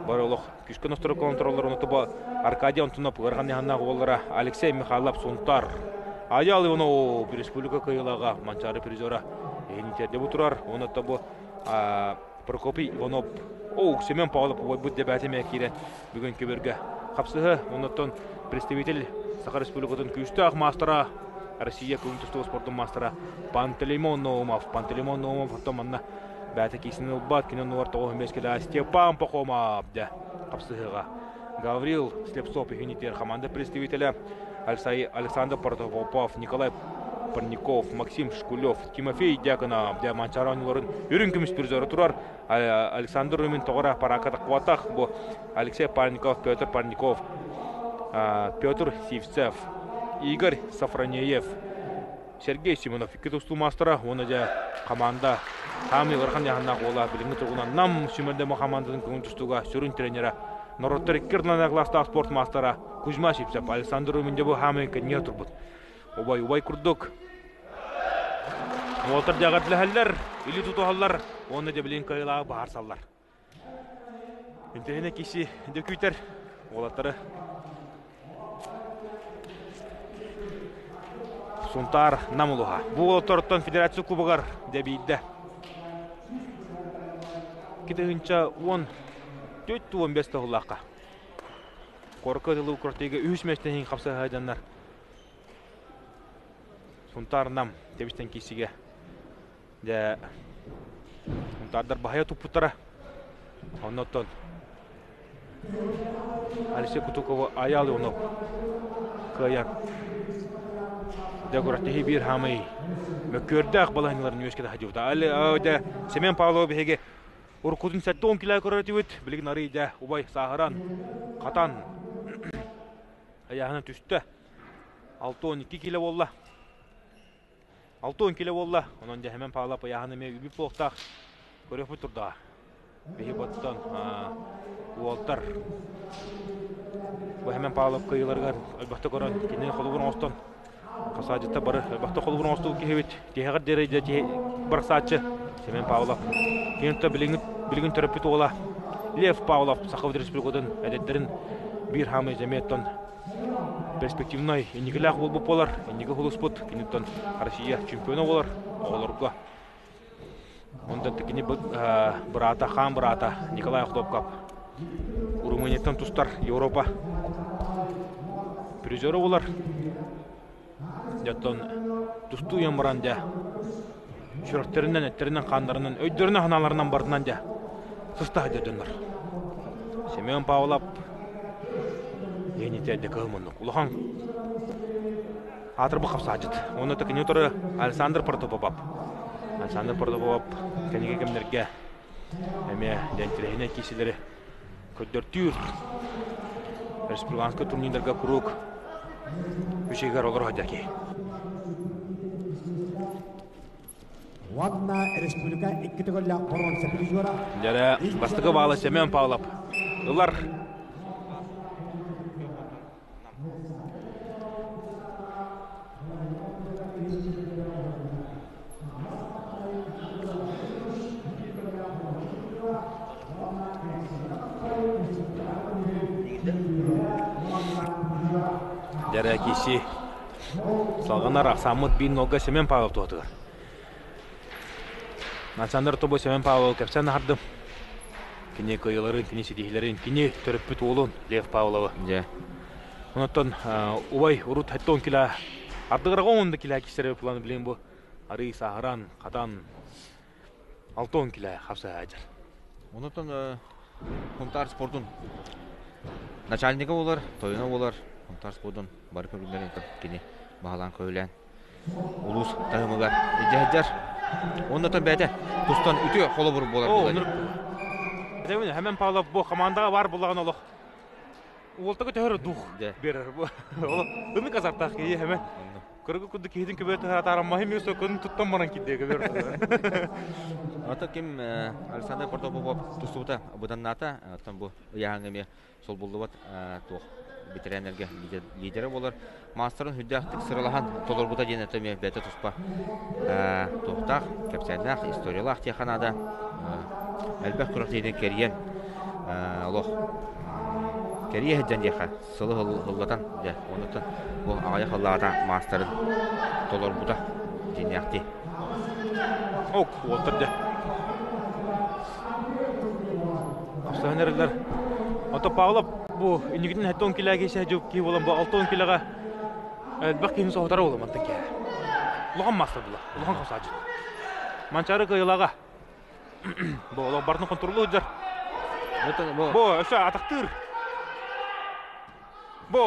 A: Барылық күшкі nostыры контроллар ұнытыбы Аркадий Антонов, ғарған яғаннағы олара Алексей Михайлов Сунтар. Аял оны республика кайылаға манчары призора егінтерде бұтырар. Ұнытыбы Прокопий Иванов, Семен Павлов бұд дебәтіме керен бүгін көберге қапсығы. Ұнытын представитель Саха Республикатын күшті ақ мастера Россия көңтістігі спортын мастера Пантелеймон Наумов, атоманна бәті кейсінің ұлбат, кенен ұлар мескелі Степан Пахомов де қапсығыға. Гаврил Слепцов егінетер команда представителі Александр Протопопов, Николай Парников, Максим Шкулев, Тимофей Дьяконов, Манчаранларын үрін күміс призоры тұрар. Александр Румин тоғыра параката қуатақ. Бұл Алексей Парников, Петр Парников, Петр Сивцев, Игорь Сафронеев, Сергей Симонов, Китусту мастера, оны да команда Хамил Архан яғанақ ола біліңі тұрғынан нам сүмірді команданың көңін тұстуға сүрін тренері Нороттар Кирнана класста спорт мастера Кузьма Сивцев, Александр Румин бұл Хамил кәнге тұрбыд. Убай күрдік. Олтар жағатлы әллер, үлі тұтуғалар, оны да білін қайылағы бағар саллар. Үнтіріне кесі дөкүйтер, олаттары Сунтар намылуға. Бұл олаттарыттан федерация кубығар дәбейді. Кетігінші 14-15 тұғылаққа. Қорқы дылы ұқыртегі үш мәштен ең қапсы ғайданлар. Сунтар нам дебістен кесіге. Сунтардар бағая тұппыттара. Оннаттан Алексей Кутукова аялы оны қаян. Дәгүрәттегі бір хамай мөккөрді ақбалайныларын өскеді хадювда. Әлі Семен Павлова бігеге Уркудын сәтті 10 килай көрәті өт. Білігін арыйда Убай Сағыран, Қатан аяғына түсті. 6-12 кило болла. 6-10 кило болла. Онан да Семен Павлов аяғына ме үбіп болықтақ көріп бұтырда. Бейі баттан уолтар. Бұл Семен Павлов қиыларғар әлбақты көрін. Кенен қолы бұрын остан. Қасадетті бары әлбақты қолы бұрын осту кехебет. Техеғар дерейді бір сатшы. Семен Павлов. Кенетті білігін түріппет ола. Лев Павлов Сақауды Республикадан әдеттерін бір хамай жәметтен перспективной енігіләқ бол болар. Енегі құлыспыт. Кенеттен Россия чемпионы болар. Оларға. Онда тікіне бірата, хан бірата Николай Хлопкап. Румынияттан тұстар Европа призері олар. Жаттан тұсту ембіран де жүректерінен, әттерінен, қандарынан, өйдерінің ханаларынан бардынан де сұста әдердіңір. Семен Павлов енеті әдді қылмындық. Улахан атыр бұқап сағыд. Оны тікіне тұры Александр Протопопап. Александр Протопопап кәнеге кемдерге әме дәнтірейіне кесілері көддертүр. Республиканскы турнирлерге күрік үшегер олар ғадяки.
C: Ванна республика 2 төгөллә борон сәпилжора.
A: Дәрә бастығы балы Семен Павлов. Олар Дәрә кесі салғанар Ақсамыт бин нолға Семен Павлов туғатығыр. Александр тобы Семен Павлов кәпсән ардым. Кене қойыларын, кене седихилерін, кене түріппіт олын Лев Павлова. Онаттан Убай ұрут 10 кило ардығыраға 10 кило кесері планы білен бұл. Ары Сағыран, Қатан 6 кило қапса әдір.
B: Онаттан Хунтар спортын начальника олар, тойына олар. Хунтар спортын бары көргендерін кене бағалан көйлен. Улус тағымыға ежәдер. Оннан бәді тұстан үті қолы бұрып болар.
A: Семен Павлов бұл командаға бар болған олық. Олтығы тәуірі дух берір. Үні қазартақ кейі әмен. Көргі күнді кейдің көбеті тарамайым өсі күнін тұттан баран кейдегі берді.
B: Ата кем Александр Протопопов тұстуыта бұдан ната. Бұл яғыңыме сол болды бат ветеринерге лидері болар. Мастерын хүддәқтік сырылаған толыр бұта ден әтіме бәті тұспа. Тоқтақ, кәпсәнләқ, историялақ тияқанада әлбәқ күріқ дейден кәріен. Олық кәрие әдден деқа сылы ғыллатан. Онықтан бұл ағая қыллағата мастерын толыр бұта ден яқты.
A: Оқ, олтырды. Afsahnerler. Ata Pavlov bu iniginin 10 kiloga esa jo'p ki bo'lan bu 6 kiloga baqiyni so'tara bo'laman taka. Ulan mastadlar. Ulan qosajit. Manchari qiylaga. Bu barni kontrolü jar. Bu o'sha ataqtir. Bu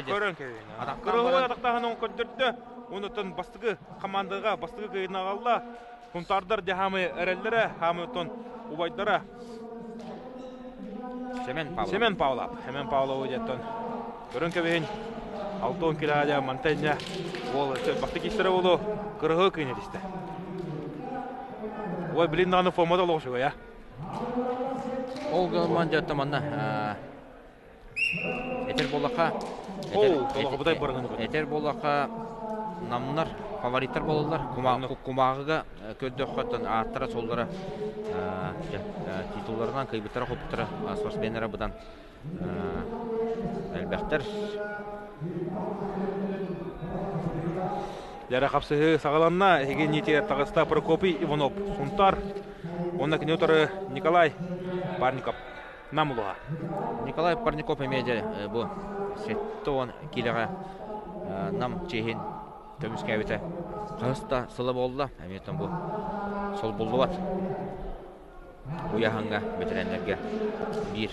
A: ko'ran keyin. Ataqtir ataqdan ko'rdirdi. онотон бастығы командаға бастығы кайына қалла. Кунтардар де хамы әрелдері, хамы тон убайдара. Семен Павлов. Семен Павлов өйдеттон. Көрін көбейін. 6 килода Монтанья. Ол бақты кестері олу кырығы күйіне дейсті. Ой, білін нағаны формада олығы шуға, я?
B: Ол ғылман жаттаманна. Этер болаққа. Этер болаққа намнар, фавориттер болалар. Кумағыға көдді өққаттан аттара солдары титуларынан кайбыттара қопыттара спортсменері бұдан әлбәқтер.
A: Яра қапсығы сағаланна еген нетер тағыста Прокопий Иванов Сунтар. Онна кенеутары Николай Парников намылуға.
B: Николай Парников емеді бұл сетті он келіға нам чейін көміске әбеті қағыста сылы болды. Әметтен бұл сол болды бат. Уяханға бетеренлерге бір.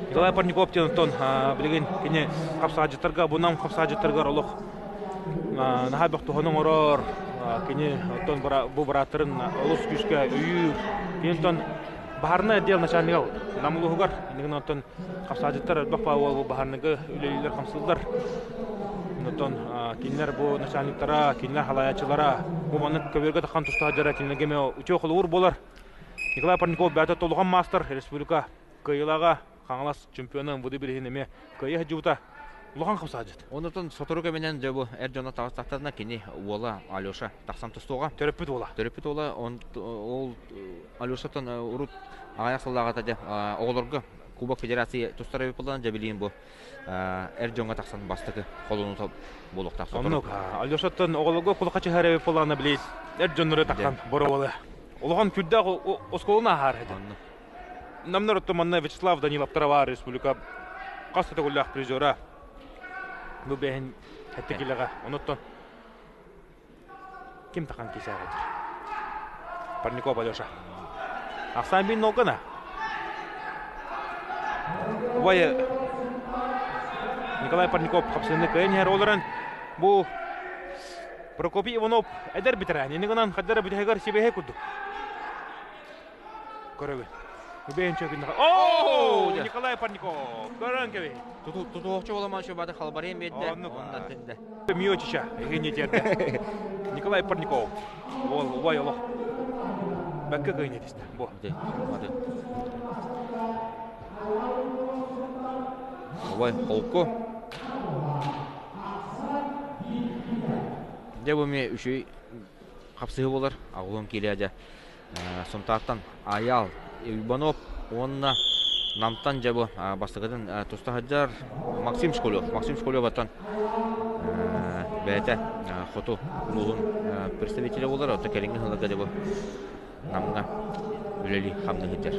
A: Николай Парников тенутон білген кене қапсағажыттарға, бұнам қапсағажыттарға олық нағай бақты ғының ұрыр, кене бұл бұратырын ұлыс күшке үйір. Кенетон бағарына әдел начальнығал намылығығар. Енеген онтон қапсағажыттар өтбақпа ол бағарнығы үлелілер қамсылдар. Онтон кенелер бұл начальниктара, кенелер халаячылара, бұл маңын көберге таққан тұстағы жара кенелгеме үте оқылы ұр болар. Николай Парников бәті толған мастер республика кайылаға қаңылас чемпионын бұды бірігінеме кайы жуыта ұлған қапсағажыт.
B: Онытын Соторука менен жабы әр жона тағыстақтарына кені уола Алеша тақсан тұстуға.
A: Төріппіт ола.
B: Төріппіт ола. Ол Алешатан ұрут ағаяқ сылағата де оғылырғы Кубок Федерация тұстары өпілден жабелейін бұл әр жонға тақсан бастығы қолыны болуқтақ.
A: Алешатан оғылырғы құлықачы әрі өпілден білейін. Әр жонлары таққан бұры олы. Олған күрді осқолына ағар еді. Намнар оттоманна Вячеслав Данилов Трава республика қастыты құллақ призера. Бұл бәйін әтті келіға. Оныттон кем таққан кесе ағайдыр? Парников Алеша. Ақсан бейін олғана. Бұбайы Николай Парников қапсыны көйін әр олырын. Бұл Прокопий Иванов әдер бітірі. Енігінен қаддары бітігер себеге күрді. Көрі Бейін чөкін. Ооо! Николай Парников. Көрін кәбей.
B: Тұту оқчы оламан шөбады қалбарен бетті. Онда тінді.
A: Миочича. Егенетерді. Николай Парников. Ол ұбай олық. Бәккі көйін етесті. Бұл.
B: Ұбай қолқы. Де бұме үші қапсығы болар. Ағылым келі әді. Сонтақтан Аял Иванов, онна намтан жабы бастығыдың тұстағаджар Максим Школев аттан бәйті қоту ұлығын представителі олар, отта кәріңгі ғылыға жабы намға үлелі қамны ғыджар.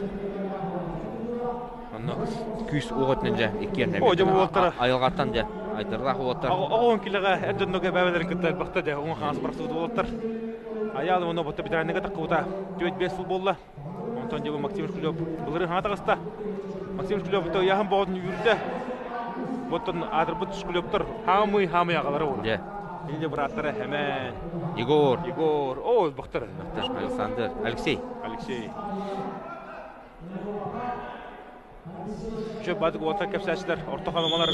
B: Күйіс оғытнын жа, екеріне айылғаттан жа, айдырлақ олаттар.
A: Оғын келіға әрдіңдігі бәбелерін күттір бақты жа, оғын қаңыз бірақсыз олаттар. Аялы оны бұтты бітірәнігі таққы бұта 4-5 сыл болды. Онтан жебі Максим Шкулев бұлырын ғана тағыста. Максим Шкулев бұты яғын бағытын үйірді. Бұттын адырбыт Шкулевтір хамы ағалары олды. Енді бір аттары әмән.
B: Егор.
A: О, бұқтыр.
B: Александр. Алексей.
A: Şu badık otar kapsayışlar, orta hanımlar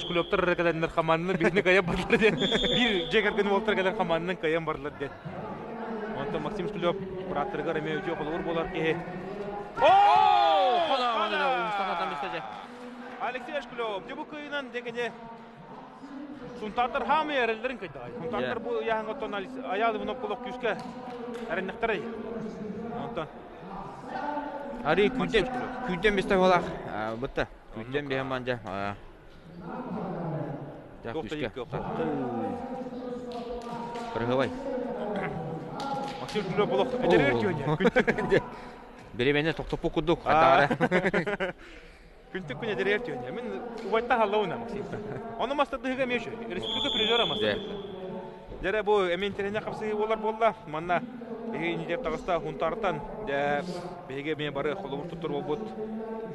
A: Şkuloptar rekadanlar hamanının birini kayıp barlar diye. Bir jeker günü otar kadar hamanının kayıp barlar diye. Ondan Maksim Şkulop bıraktırga remeye uçuyor olur bolar ki.
B: Ooo! Hala Mustafa'dan isteyecek.
A: Alexey Şkulop, bu kıyınan degene Suntarlar hamı yerlerin kaydı. Suntarlar bu yağın otan ayağı bunu kulak küske. Erenlikleri. Ondan
B: Hari küydен бесте болақ, бұтты. Küydен бейін банжа. Бірғывай.
A: Максим Шкулев болақ, әдер өртеуіне.
B: Беремене тоқтопу күдік, қатағара.
A: Күнтік күн әдер өртеуіне. Мен ұбайтта халауына, Максимді. Оны мастырдығыға меші. Республика призера мастырды. Жәрі бұл әмен теріне қапсығы олар болда. Манна Беги деп тагыста хунтартан да беге мен бары холовур тутур болбут.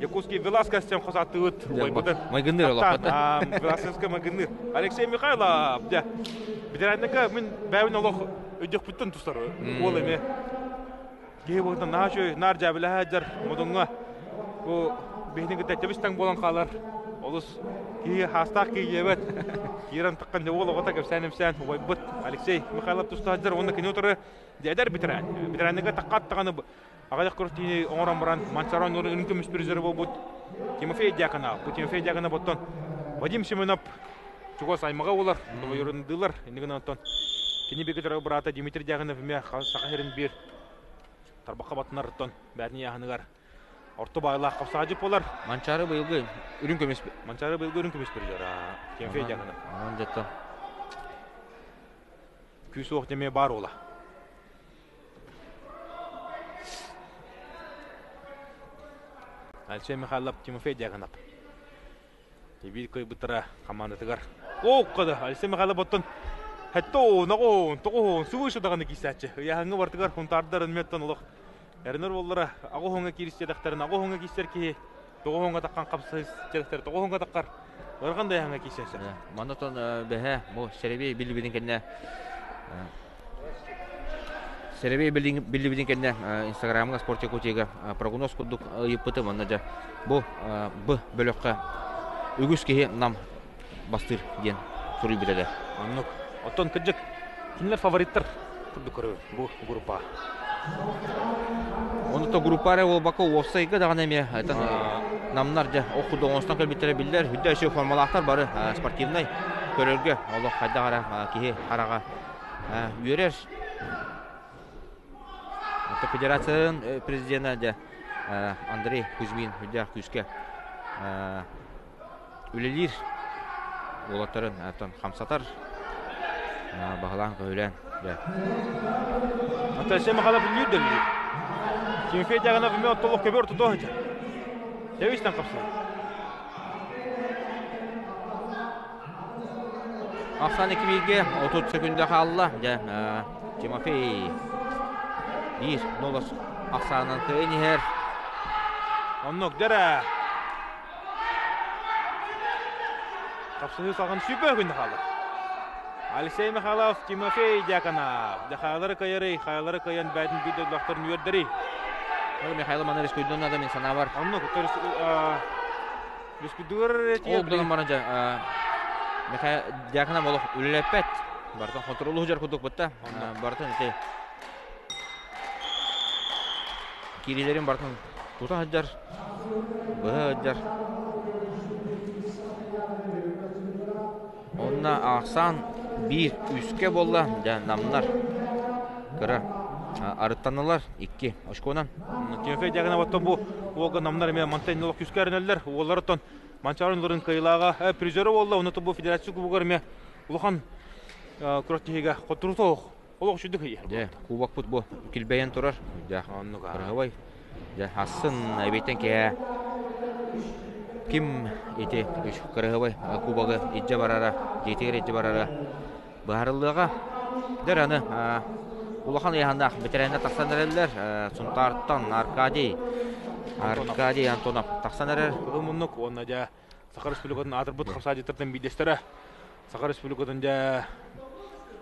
A: Якутский Веласкес тем хосатыт. Ой буда.
B: Майгыныр олоқпаты.
A: Веласкеске Майгыныр. Алексей Михайлов да. Бидеранника мен бәвин олох өдек бүттен тустар. Ол эме. Ге болда нажы нар жабыла хаҗар модонга. Бу бехнеге тәтебистән болан калар. Олус ки хастак ки ебет. Киран тыккан да ол огата кепсәнемсән. Ой бут. Алексей Михайлов тустаҗар онда кинотыры дәдәр битерән. Бидеранника таккат таганы Агадак Куртини оңран баран Манчарон үрүнкүмүс призеры болбут. Тимофей Дьяконов, Тимофей Дьяконов боттон. Вадим Семенов чугос аймага олар, ойрындылар. Эндигин оттон. Кини бекетер брата Дмитрий Дьяконов ме сахарин бир. Тарбакка батнарыттон бәрни яһаныгар. Орто байлах капсажып болар.
B: Манчары быйылгы үрүнкөмүс.
A: Манчары быйылгы үрүнкүмүс призер. Тимофей Дьяконов.
B: Андетто.
A: Күсү октеме бар ола. Алексей Михайлов, Тимофей Дьяконов. Тебир кой бутара командатыгар. О, када Алексей Михайлов боттон. Хатто, нагон, тогон, сувышы даганы кисәче. Яңгы бартыгар хунтардарын меттон улык. Эрнер боллара, агохонга киристедактарын, агохонга кистерки, тогонга таккан капсыз телектер, тогонга таккар. Барганда яңгы кисәче.
B: Манатон бәһә, бу Серебей билбидин кенне. Серебей билбидин кенне Инстаграмга спорт якутига прогноз кудук йыпты маннажа. Бу бөлөккө үгүскеге нам бастыр ден сурый биреде.
A: Аннык. Оттон кыжык. Кинлер фавориттер кудук көрө бу группа.
B: Онто группары ол бака офсайга даган эме айтан намнар жа окуду онстан келбитере билдер. Хүддөшө формалактар бары спортивный көрөргө олох хайдагара кихи харага үйөрөр. Федерацияның президенті Андрей Кузьмин хүддер күске үлелер олаттарын қамсатар бағылан көйлен.
A: Атасы мақалап үлдер. Тимофей Дьяконов мен толық көбір тұту өте. Тәуістен қапсын.
B: Ақсан 2-1-ге 30 секундда қалды. Тимофей Bir nolos Ақсанын көнер.
A: Оннок дәрі. Қапсыны салған сүпі күнді қалды. Алексей Михайлов, Тимофей Дьяконов. Дәхайлары көйері, қайлары көйен бәдін бүйді ұлақтарын үйердері.
B: Михайлов маны респүйден адам инсана бар.
A: Оннок, респүйдігір
B: Ол бұдан барынша Дьяконов олық үлілеппет. Бартын контролу жар күдік бұтта. Бартын әте Кирилерин бартын тута хаджар, быхаджар. Онна Ақсан bir үске болла, намнар. Кыра арыттанылар 2 очконан.
A: Тимофей Дьяконов оттон бу олга намнар мен Монтенилок күскәрінелер. Олар оттон Манчарынларын кыйлага призеры болла. Онты бу федерация кубогар мен улахан күрәттеге котуртоқ. Олық шүдік ие.
B: Кубок пут бу килбейен турар. Кыргыбай. Хасын әбейтен ке ким ете кыргыбай кубогы итже барара, жетегер итже барара. Барылыга дәраны улахан яһанда бетерәне тақсанерлер. Сунтарттан Аркадий Антонов тақсанерлер.
A: Кылымыннык онна жа Сахар Республикадан Адырбут қапсадеттірден бидестері. Сахар Республикадан жа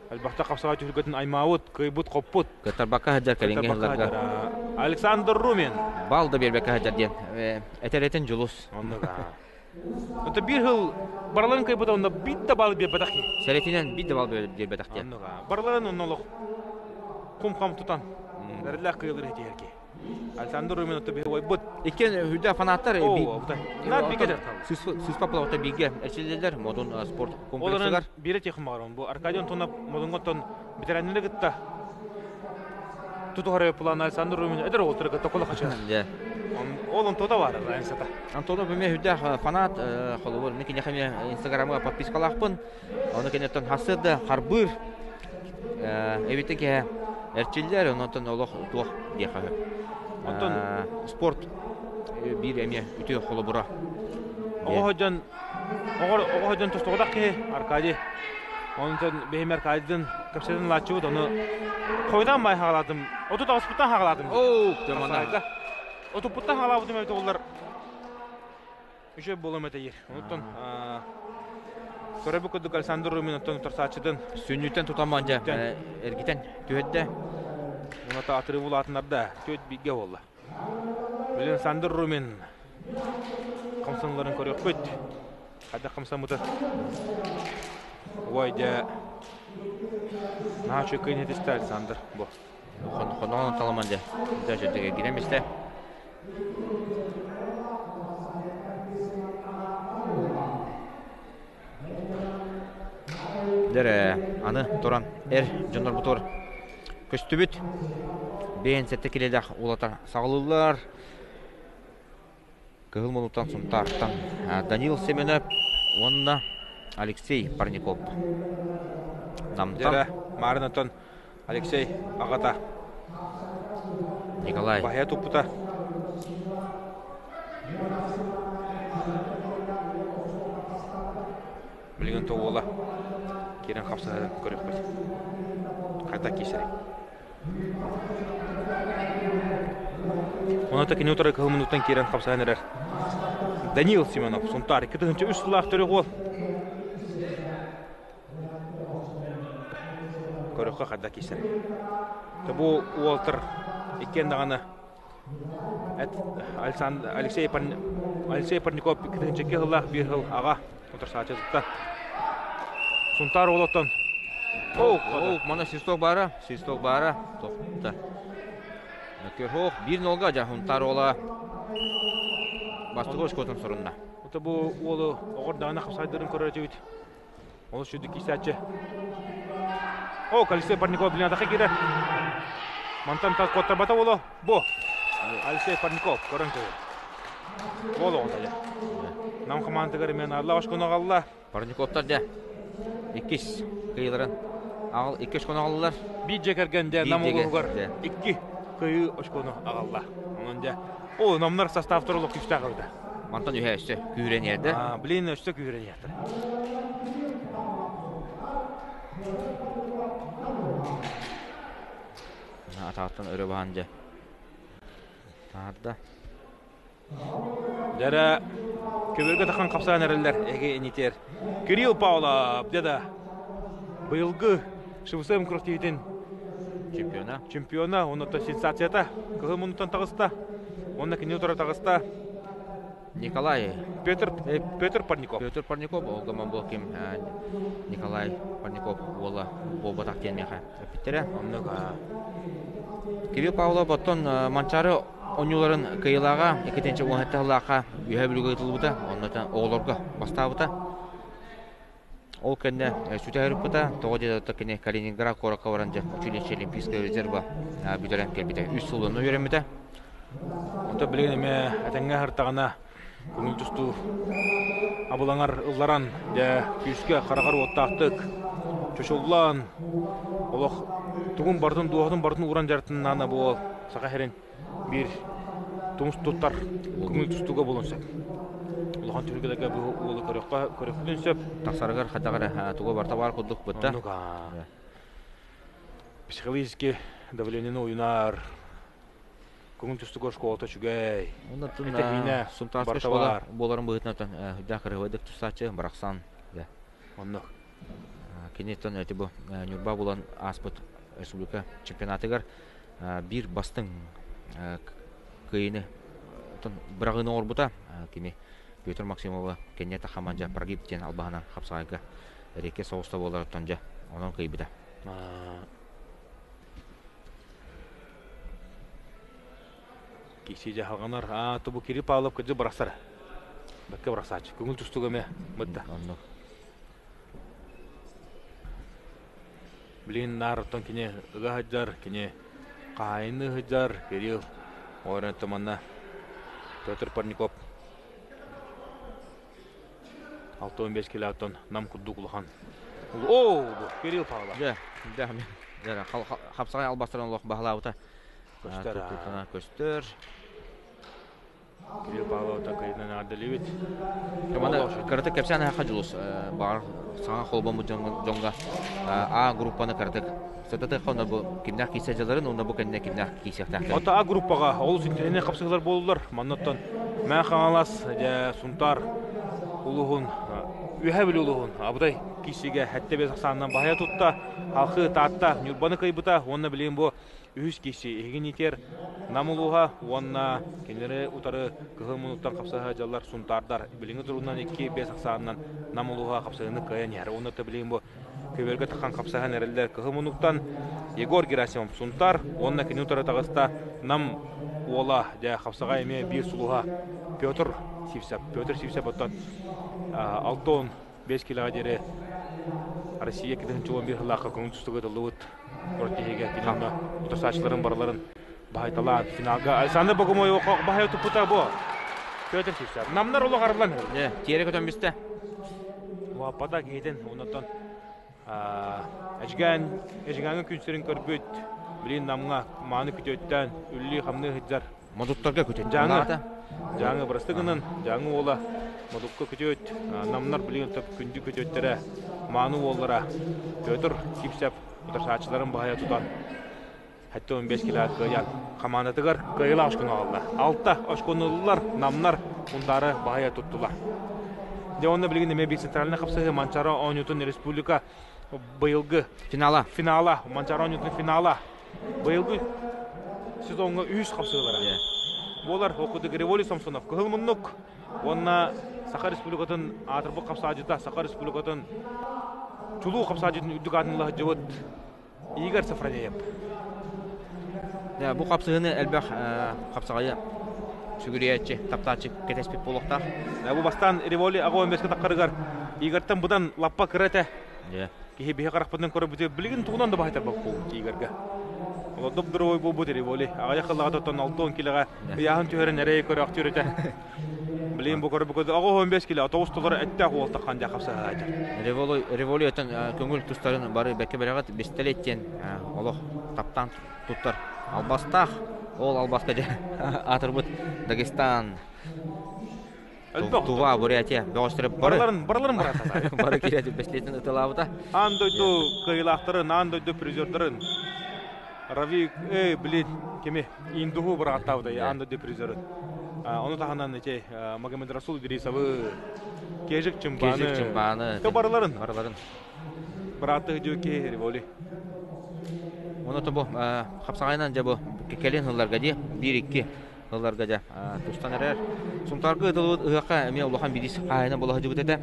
A: Албақта қапсаға жүзгетін аймауыт, көйбут, қоппут.
B: Катарбака хаджар кәлінген.
A: Александр Румин.
B: Балды бербекі хаджар ден. Әтелетін жұлыс.
A: Онда бір хыл барларын көйбут, онда битті балы бербедақ.
B: Сәретінен битті балы бербедақ ден.
A: Барларын онналық құм-қам тұтан. Дәрілі қиылыр етейерге. Александр Румин отты бір ойбыт.
B: Екен хүдді фанаттар
A: Сыспапыла ота биге
B: әршелелер модун спорт комплексігар.
A: Бире техім бағарым. Бұл Аркадион тонап модунготтон бетерәнілі гітті. Тұту қарай план Александр Румин әдір олтыры гітті қолы қачар. Олын тода бар, әнсата.
B: Антоны бүме хүдді фанат қолы бұл. Некен яқаме Инстаграмға подпискалақпын. Оны кенеттен хасырды, қарбыр. Әбеттен ке әршелелер, онытын олық туақ дейқағы. Спорт bir эме үтө холо бура.
A: Оғоджан тостогдак ке Аркадий Ondan Behmer Kaydın kapşadan laçı oldu onu koydan bay hağladım. Otu da hospital hağladım.
B: Demanda.
A: Otu puttan hağladım evde onlar. Üçe bolamete yer. Ondan Körebe kuduk Alexander Ruminot'tan tursaçıdan
B: Sünnütten tutamanja. Ergiten tühette.
A: ona ta atırı bulatınlarda tüet bigge oldu. Bilen Alexander Rumin kamsanların körüp köt. Hadi kamsamıdı. Vayda Naçı kıynet ister Alexander bu.
B: Kondan talamanja. Dajete giremiste. Dere аны Туран жондар бутор көстүбүт бен сетте келедак улатар сагылылар кыл минуттан соң тарттан Данил Семенов онна Алексей Парников намтан
A: Маринатон Алексей Агата
B: Николай
A: Бахия тупута Билген тоғыла Керен қапсаға көрек бәді. Қайта кесірі. Оны тәкіне отыры қыл минуттан керен қапсаға нәрер. Данил Семенов, сұнтар, 2-3 сылақ түрі қол. Көрекқа қайта кесірі. Бұл уолтыр екен дағаны Алексей Парников 2-3 қылақ бір қыл аға отыр саат жазықта. Сунтар олоттон.
B: Мана Систок бара. Тоқта. Нөкер хоқ 1-0-ға жа Сунтар ола. Бастығы өшкөтін сұрынна.
A: Ота бұл олы оғырдағына қапсайдырын көрі өтеуіт. Ол шүді кейсәтші. Алексей Парников білін атақы кері. Мантан таз қоттар бата олы. Бұл. Алексей Парников көрін көйі. Олы оғытады. Нам командығыры мен арла өшкөні қалыла.
B: Парниковтар да. Иккис кыйларын ағыл иккис кону ағылылар.
A: Bir жекергенде намылығығар 2 күйі өшкөні ағалла. Онында ол намлар состав тұрылық күшті ағылды.
B: Мантан үйе өсті күйрен ерді.
A: Білейін өсті күйрен ерді.
B: Атағаттан өрі бағанды. Тағадда.
A: Дәрі көбірге таққан қапсаған әрілер әге әнетер. Кирилл Павлов деді бұйылғы Шывысайым күріқтейтін чемпиона. Онытта сенсацията. Кығы мұнытан тағыста. Онына кене отыра тағыста.
B: Николай.
A: Петр Парников.
B: Петр Парников. Олғаман бұл кем Николай Парников ола болба тақтен меға. Өпеттері. Кирилл Павлов бұттон манчары Онюларын кыйлаға, екетенші оңаттағылаға үйе білуге ұтылы оннатан оғыларға бастабыта. Ол кәнне сүті әріп бұта, тоғы деді кәне Калининград қораққа баранжа училище Олимпийская резерва бүдерен келбеті. 3 сылын өйерен біті.
A: Онта білген еме әтәңе ғыртағына көңіл тұсту абылаңар ұлларан күйіске қарағар оттақтық чөшоллан олық тұғын бардың дуағдың бардың уран жартын нана бол сақа херен bir тұмыс тұттар көңіл тұстуға болынсап. Улахан түргедегі бұл олы көрекпен сөп.
B: Тақсарығар қадағар тұға барта бар құдық бұтта.
A: Психологически давлениені ойынар. Көңіл тұстуға школата чүгәй.
B: Онда сұмтасқы школа боларын бұғытнатан үдәқірі өдік тұстачы бірақсан. Кенеттен өте бұл Нюрба болан Аспыт Республика чемпионатығар бір бастың кыйыны бірағыны орбута кеме Петр Максимова кеннета хаманжа прогибтен албағынан қапсағайға реке соғыста болар тұнжа онын кыйбыда.
A: Кейсейде қалғанар, тұбы Кирилл Павлов көзі бірақсар. Бәкке бірақсачы. Көңіл тұстуға ме мұдда. Білін нарыттан кене ұға хаджар, кене қайыны хаджар, Кирилл. Ойран тұманна Петр Парников. 6-15 килоаттан нам күдді құлыған. Бұл Кирилл Павлов.
B: Қапсағай албастырын олық бағылауыта. Көстер.
A: Кирилл Павлов такайдан арделивит.
B: Команда кырдык кепсен хажулус бар саңа холбому жонга А группаны кырдык. Сататы хона бу кимнак кисе жаларын, онда бу кенне кимнак кисектак.
A: Ота А группага ол синтерене капсыгылар болдулар. Маннаттан мен хаңалас сунтар улугун үһәбил улугун абыдай кисеге хәтте бес санынан бая тутта, халкы татта, нюрбаны кайбыта, онна билем бу үһүс кисе эгинитер намулуга, онна кенере утары кыгымынуттан капсага жаллар сунтардар. Билеңе турунан 2-5 санынан намулуга капсагыны каян яр. Онна та билем бу көбөлгө таккан капсаган эрелдер кыгымынуттан Егор Герасимов сунтар, онна кене утары тагыста нам ола жа капсага эме бир сулуга Петр Сивсап оттан Алтон 5 килога дере Россия кеден чуан бир лакка конкурстуга дылыбыт. Протеге кинанда утасачларын барларын байталан финалга Александр Богомоев бахай тупута бу. Петр Сивсап. Намнар улы гарылан.
B: Тиере көтөн бисте.
A: Ва пада кейден онотон Эжганга күнсөрүн көрбөт. Билин намга маны күтөттөн үлли хамны хиджар.
B: Модуттарга көтөн.
A: Жаңы брастыгынан жаңы ола модукка күтөт. Намнар билин топ күндү күтөттөрө маны оллара. Петр Сивсап утасачларын бахай тутан. Хәтта 15 килога кыян командадыгар кыйла ашкын алды. Алтта ашкынлылар намнар ундары бахай туттулар. Деонда билгенде мебик центральный капсыгы Манчаро Онютун республика быйылгы финала Манчаро Онютун финала быйылгы сезонга 3 капсыгылар. Болар окуды Григорий Самсонов кылмыннык. Онна Саха республикатын атырбы капсажыта Саха республикатын Чулуу капсажытын үдүк атынлы жыбыт Игорь Сафронеев.
B: Бу капсыгыны элбэх капсагая сүгүриячи таптачы кетеспек болуктар.
A: Бу бастан Револи агы 15 таккарыгар Игорьтан будан лаппа кырете. Кихи бихе каракпытын көрүп бүтүп билигин тугунан да байтар болуп Игорьга. Ол добдровой бу Револи агая кыллага тоттон 6 килога яһын төһөрөн эрей көрө актөрөтө. Билим бу көрүп агы 15 кило автобус толор этте агыл таккан жакапса.
B: Револи өтөн көңүл тустарын бары беке берагат бестелеттен олох таптан туттар. Албастах ол албаска атырбыт Дагестан. Тува Бурятия бөстөрүп
A: барларын барата.
B: Бары келет бестелеттен ытылабыта.
A: Андойду кыйлактырын, андойду призердерин. Рави билет кеме индугу баратабыда андойду призерин. Оны таханан нече Магомед Расул Идрисовы кежик чымбаны. Барларын. Бараты жөке Револи.
B: Оны тобу хапсагайнан жабы келен хылларга де 1-2 хылларга да тустан эрер. Сумтаргы дылы ыяка эме улахан бидис айна боло жыбыт эте.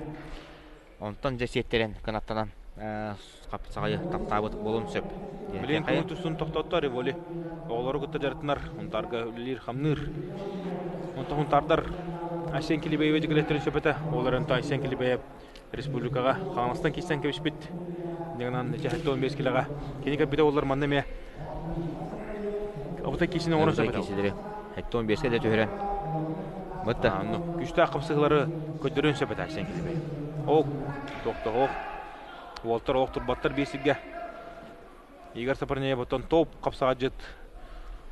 B: Онтон жесеттерен канаттанан хапсагай таптабыт болун сөп.
A: Билен күтүсүн токтоттор Револи. Олору кытта жартынар, онтарга үллер хамныр. Онтардар Айсен Килибееве жигилеттерин сөпөтө. Оларын Айсен Килибеев республикага Каңастан кийсен кебишпит. Дегенан 15 килога. Кеника биде олар маннеме. Абыта кийсине орун сөпөтө. 15 де төһөрө. Мытта. Күчтө капсыгылары көтөрүн сөпөтө Айсен Килибеев. Ок, токтоо. Волтер октур баттар бесиге. Игорь Сафронеев потон топ капсага жет.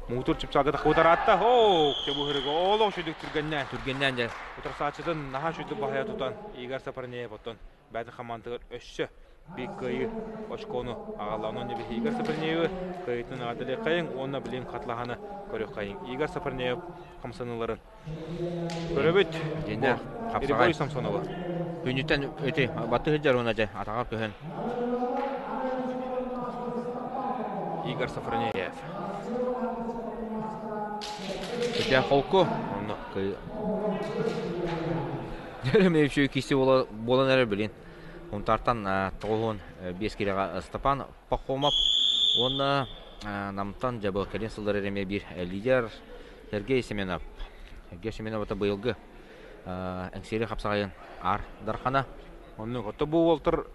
A: Мутур чипсага тахутар атта. Ок, тебу херего. Оло шүдүк түргеннен же. Утар саачыдан наха шүдүк бахая тутан Игорь Сафронеев потон бәді командалар өссө. Бик кайы очкону агаланон деп Игорь Сафронеев кайытын аделе кайын, онна билен катлаганы көрөк кайын. Игорь Сафронеев камсаныларын көрөбөт.
B: Жена
A: Григорий Самсонова.
B: Күнүтен өтө баты жарына же атагар көһөн.
A: Игорь Сафронеев.
B: Өтө холку, онна кай. Дөрөмөй шүй киси болан әрі білін. Онтартан тоғын 5 килога Степан Пахомов. Оны намтан жабы келен сылдар әреме бір лидер Сергей Семенов. Сергей Семенов это бұйылғы әңсері қапсағайын ар дархана.
A: Оны ғотты бұл олтыр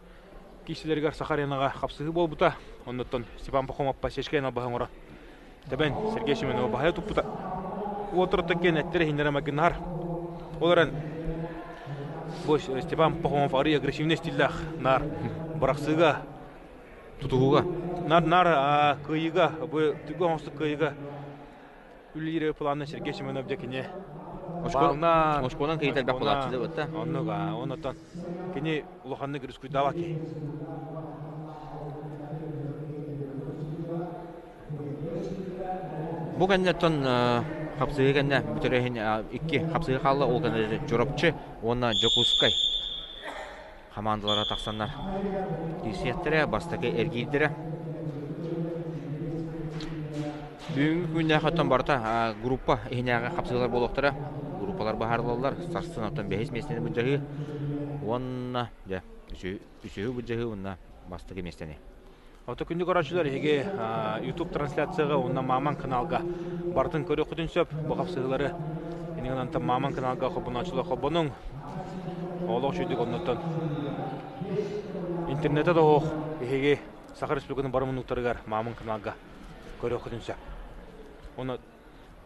A: кисілергер Сахаринаға қапсығы бол бұта. Оннықтан Степан Пахомов пасешкейін албағын ұра. Дәбән Сергей Семенов бағая тұп бұта. Олтыры төккен әттері хиндері мәгін ар. Оларын Степан Пахомов ары агрессивный стилях нар браксыга
B: тутуга
A: нар кыйга бу түгөнсү кыйга үллире планы Сергей Семенов декене Балнан.
B: Ошпонан кейтер бак булат дип атта.
A: Оннуга, онотон. Кини улаханны гүрүс куйдава ки.
B: Бу кеннеттон хапсыгы кенне бүтерехин икки хапсыгы калды ол кенне жоропчы, онна Жокускай. Командалара таксаннар. Дисеттере бастагы эргилдере. Бүгүнкү күндө хаттан барта группа ихнега хапсыгылар болоктора. Группалар бахарлалар, сарсынаттан бехис местени бүджәһи. Онна, да, үсү бүджәһи онна бастагы местени.
A: Ото күндү көрөчүлөр эге YouTube трансляцияга онна Маман каналга бартын көрө күтүнсөп, бу хапсыгылары энеңнен та Маман каналга хобуначылар хобунун олог шүйдүк оннотон интернетте да ох эге Сахар Республиканын бар мунуктарыгар Маман каналга көрө күтүнсөп.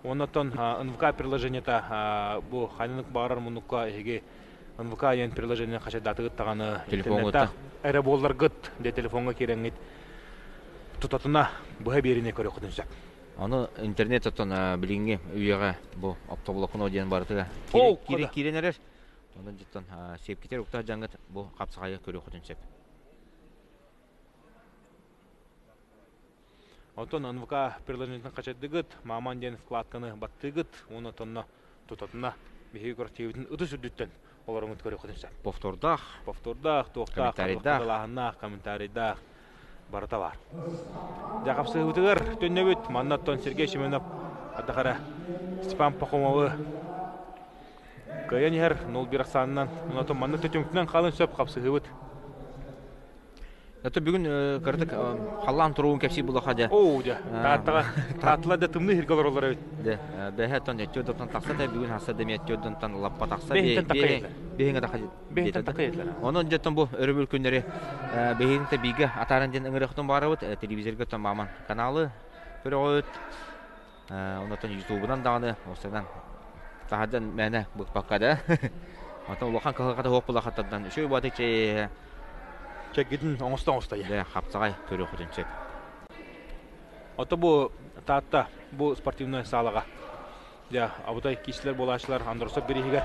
A: Оннотон НВК приложениета бу ханынык барар мунукка эге НВК ен приложение качадатыгыт таганы
B: телефонга
A: эре боллар гыт де телефонга киреңит тутатына буга берине көрө күтүнсөп.
B: Аны интернеттен билинге үйөгө бу автоблокун оден бардыга киренерер. Ондан жыттан сепкитер укта жаңгат бу капсагайга көрө күтүнсөп. Отон НВК приложениетин качадыгыт Маман ден вкладканы баттыгыт, оны тонна тутатына беги көртөбүтүн ыты сүрдүттөн оларыңы көрө күтүнсөп. Повтордах, токтах, комментарийдах барата бар. Жакапсы үтүгөр төннөбүт маннаттон Сергей Семенов адахара Степан Пахомовы кыянер 0-1 санынан онотон манны төтөмкүнөн калын сөп капсыгыбыт. Это бүгүн кырдык халлан туруун кепси булаха да.
A: Оо да. Татла да тымны хиргалар олар бит.
B: Да. Бехеттон өтөдөн такса да бүгүн хаса демет өтөдөн лаппа такса бехинге да хажет.
A: Бехтен такайтлар.
B: Онон жеттон бу өрөбүл күннери бехинте биге атарын ден ыңырыктан барабыт телевизорга тон Маман каналы көрөт. Онотон YouTube-дан дагы осыдан таһадан мене бу бакада. Ата улахан калгада хоп булахаттан үшөй батычы чегидин оңостон я. Да, хапсагай көрө күтүнсөп.
A: Ото бу таатта бу спортивный салага. Я абутай кишилер болашылар андырсып беригер.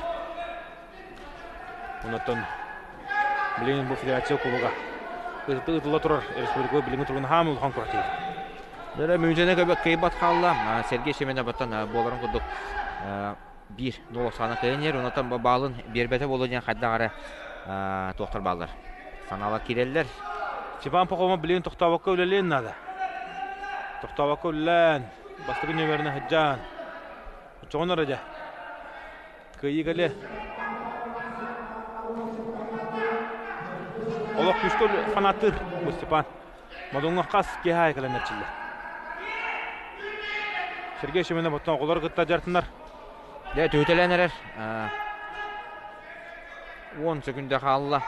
A: Онотон билин бу федерация клубуга. Тыгытыла турар республика билин турган хамыл хан куртый.
B: Дара мүнжене көбөк кейбат халла Сергей Семенов баттан боларын кудук 1-0 саны кыйнер, онотон балын бербете болудан хаддагара токтор балдар. Санала киреллер.
A: Степан Пахомов билин токтабакка үлелен нада. Токтабакка үлелен. Бастыгы нөмеріне хаджан. Чоғын араja. Кыйыгалі. Олық күшкөл фанатыр бұл Степан. Мадуңға қас кеғай кәлінер чілі. Сергей Семенов бұттан қолар ғытта жартынар.
B: Да, төйтеленерер. 10 секунда қалыла.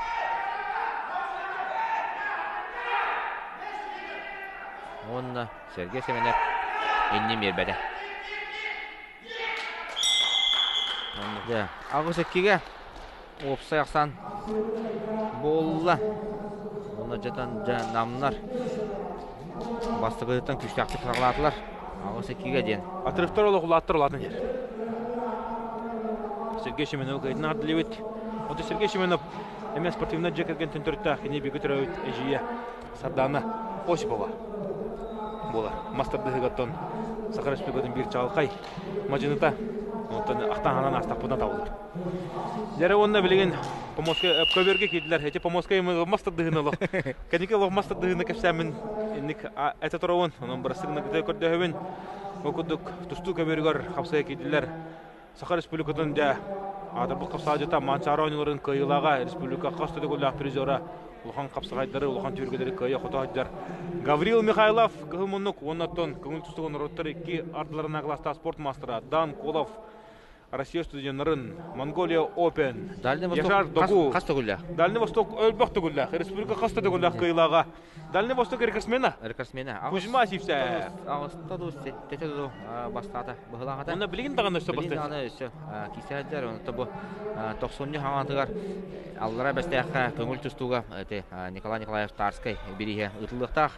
B: Онна Сергей Семенов еннен бербеді. Да, ағыз өткеге опсай ақсан болла. Онна жатын намынар. Бастығыдықтан күштақты қырағылатылар. Ағыз өткеге ден.
A: Атырықтар олы құлаттыр олатын ер. Сергей Семенов қайдың ардылы өт. Оты Сергей Семенов әме спортивна жекерген түнтірітті кене бегі түрі өт әжие Сардана Осипова. Болар. Мастырдығы ғаттон Сахар Республикадан бір чағылқай мажыныта ақтан ханан астақпына тауылды. Дәрі онына білеген помоска көберге кейділер. Әте помоска емі мастырдығын олық. Кәнеке олық мастырдығыны кәпсәмін әті тұрауын. Оның бірістігіні күті көрді өбін. Өкіндік тұсту көбергер қапсая кейділер. Сахар Республикадан да адырбыл қапсаға жата Мансары ойныларын көйілаға Республика қасты дегілі призора Улхан қапсағайдары, Улхан түргелері көйе құтағайдар. Гаврил Михайлов, Кығымынық, оннаттон, көңіл тұстығын роттар 2 ардыларына класста спорт мастера. Дан Колов, Россия студенттарын, Монголия Опен, Яшар Догу, Дальний Восток Өлбақ түгілі, Республика қасты түгілі көйлаға. Дальний Восток рекордсмена. Кузьма Сивсә.
B: Ағыстаду, тетеду бастады.
A: Оны білген тағаны өсі бастайды.
B: Білген тағаны өсі. Кисәдер, оны бұл 90-ні хаңатығар. Аллара бәстәққа көңіл тұстуға Николай Николаев Тарскай береге ұтылықтақ.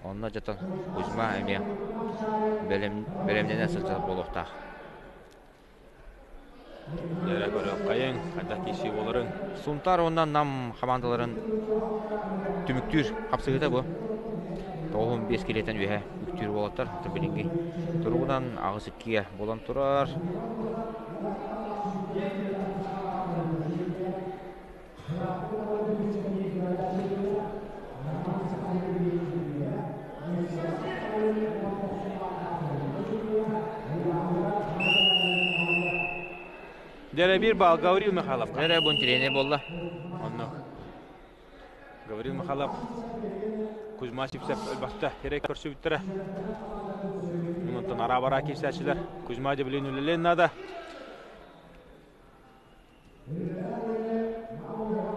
B: Онына жатын Кузьма әме бәлемнен әсілді болуқтақ.
A: Дәрә көрі қайын, қайда кеші оларын.
B: Сунтар ондан нам командаларын түмүктүр капсыгыта бу. 95 келетен үе үктүр болаттар. Билинги. Туругунан агыс 2-ге болан турар.
A: Дәрә bir бал Гаврил Михайлов.
B: Дәрә бун тренер болла.
A: Онно. Гаврил Михайлов Кузьма Сипсеп әлбәттә керек көрсө биттере. Мунтан ара-бара кесәчләр. Кузьма дип билен үлелен нада.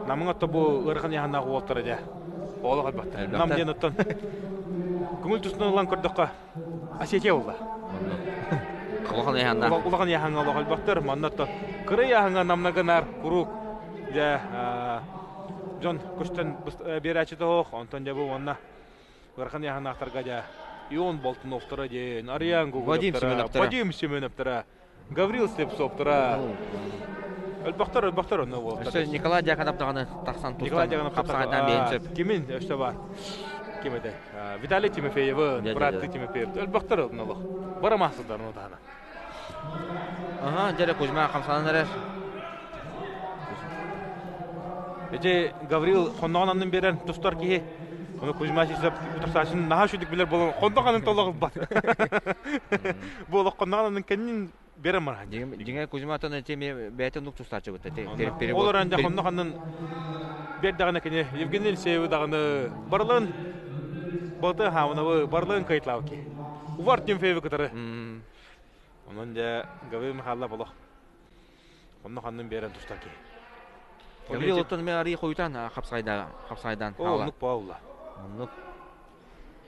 A: Намыңа тобу ыргын яһана гуолтыр иде. Олык әлбәттә. Нам денеттен. Күңел тусны улан көрдөккә. Асетия булды.
B: Кылган яһанда.
A: Улган яһанга олык әлбәттә. Маннатта кыры яһанга намнаганар курук. Де Жон көстен берәче тох, онтан дебу онна. Ыргын яһана актарга да. Ион Болтуновтыра ден, Ариан Гугуловтыра, Вадим Семеновтыра, Гаврил Степсовтыра. Әлбәттә онна булды.
B: Өстә Николай Дякановтаганы таксан
A: Николай
B: тустан
A: Дяконов
B: капсагайдан бейинчеп.
A: Кимин өстә бар. Ким иде? Виталий Тимофеев, брат Тимофеев. Әлбәттә онна булды. Барамасыздар онда.
B: Ага, дәрә Кузьма камсаннар.
A: Эже Гаврил хонногоннан берен тустар ки. Оны Кузьма сизеп утырсасын наха шүдик билер болон хондоганын толыгып бар. Бул хонногоннан кенин берем бар.
B: Дигә Кузьма таны теме бәйтен нук тустарчы бут.
A: Олар анҗа хонногоннан бердагына кене Евгений Алексеев дагыны барлын баты хавны барлын кайтлауки. Увар Тимофеев кытыры. Онан да Гаврил Михайлов боло. Хонногоннан берен тустар ки.
B: Гаврил оттан мен ари койтан капсайдан.
A: Нук Паула.
B: Нук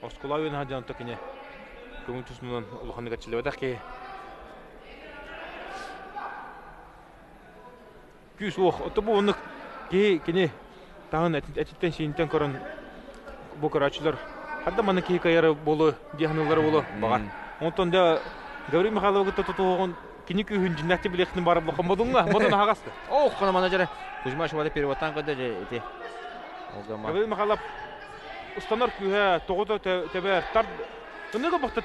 A: Оскулавин хаҗан токине. Күңел туснунан улханы гачылы ки. Күс ох, отобу онук кене тагын әтиттен синтен көрөн бу карачылар. Хадда маны ки кайры болу, дияхнылары болу багар. Онтон да Гаврил Михайлов тотугон кини күһүн жиннәтти билехтин барып лохомодуңга, модан хагасты.
B: Ох, кана мана жара. Кузьма шубада перевоттан када эти. Олгама.
A: Гаврил Михайлов устанар күһә тогыда тебе тар. Төнөгө бакта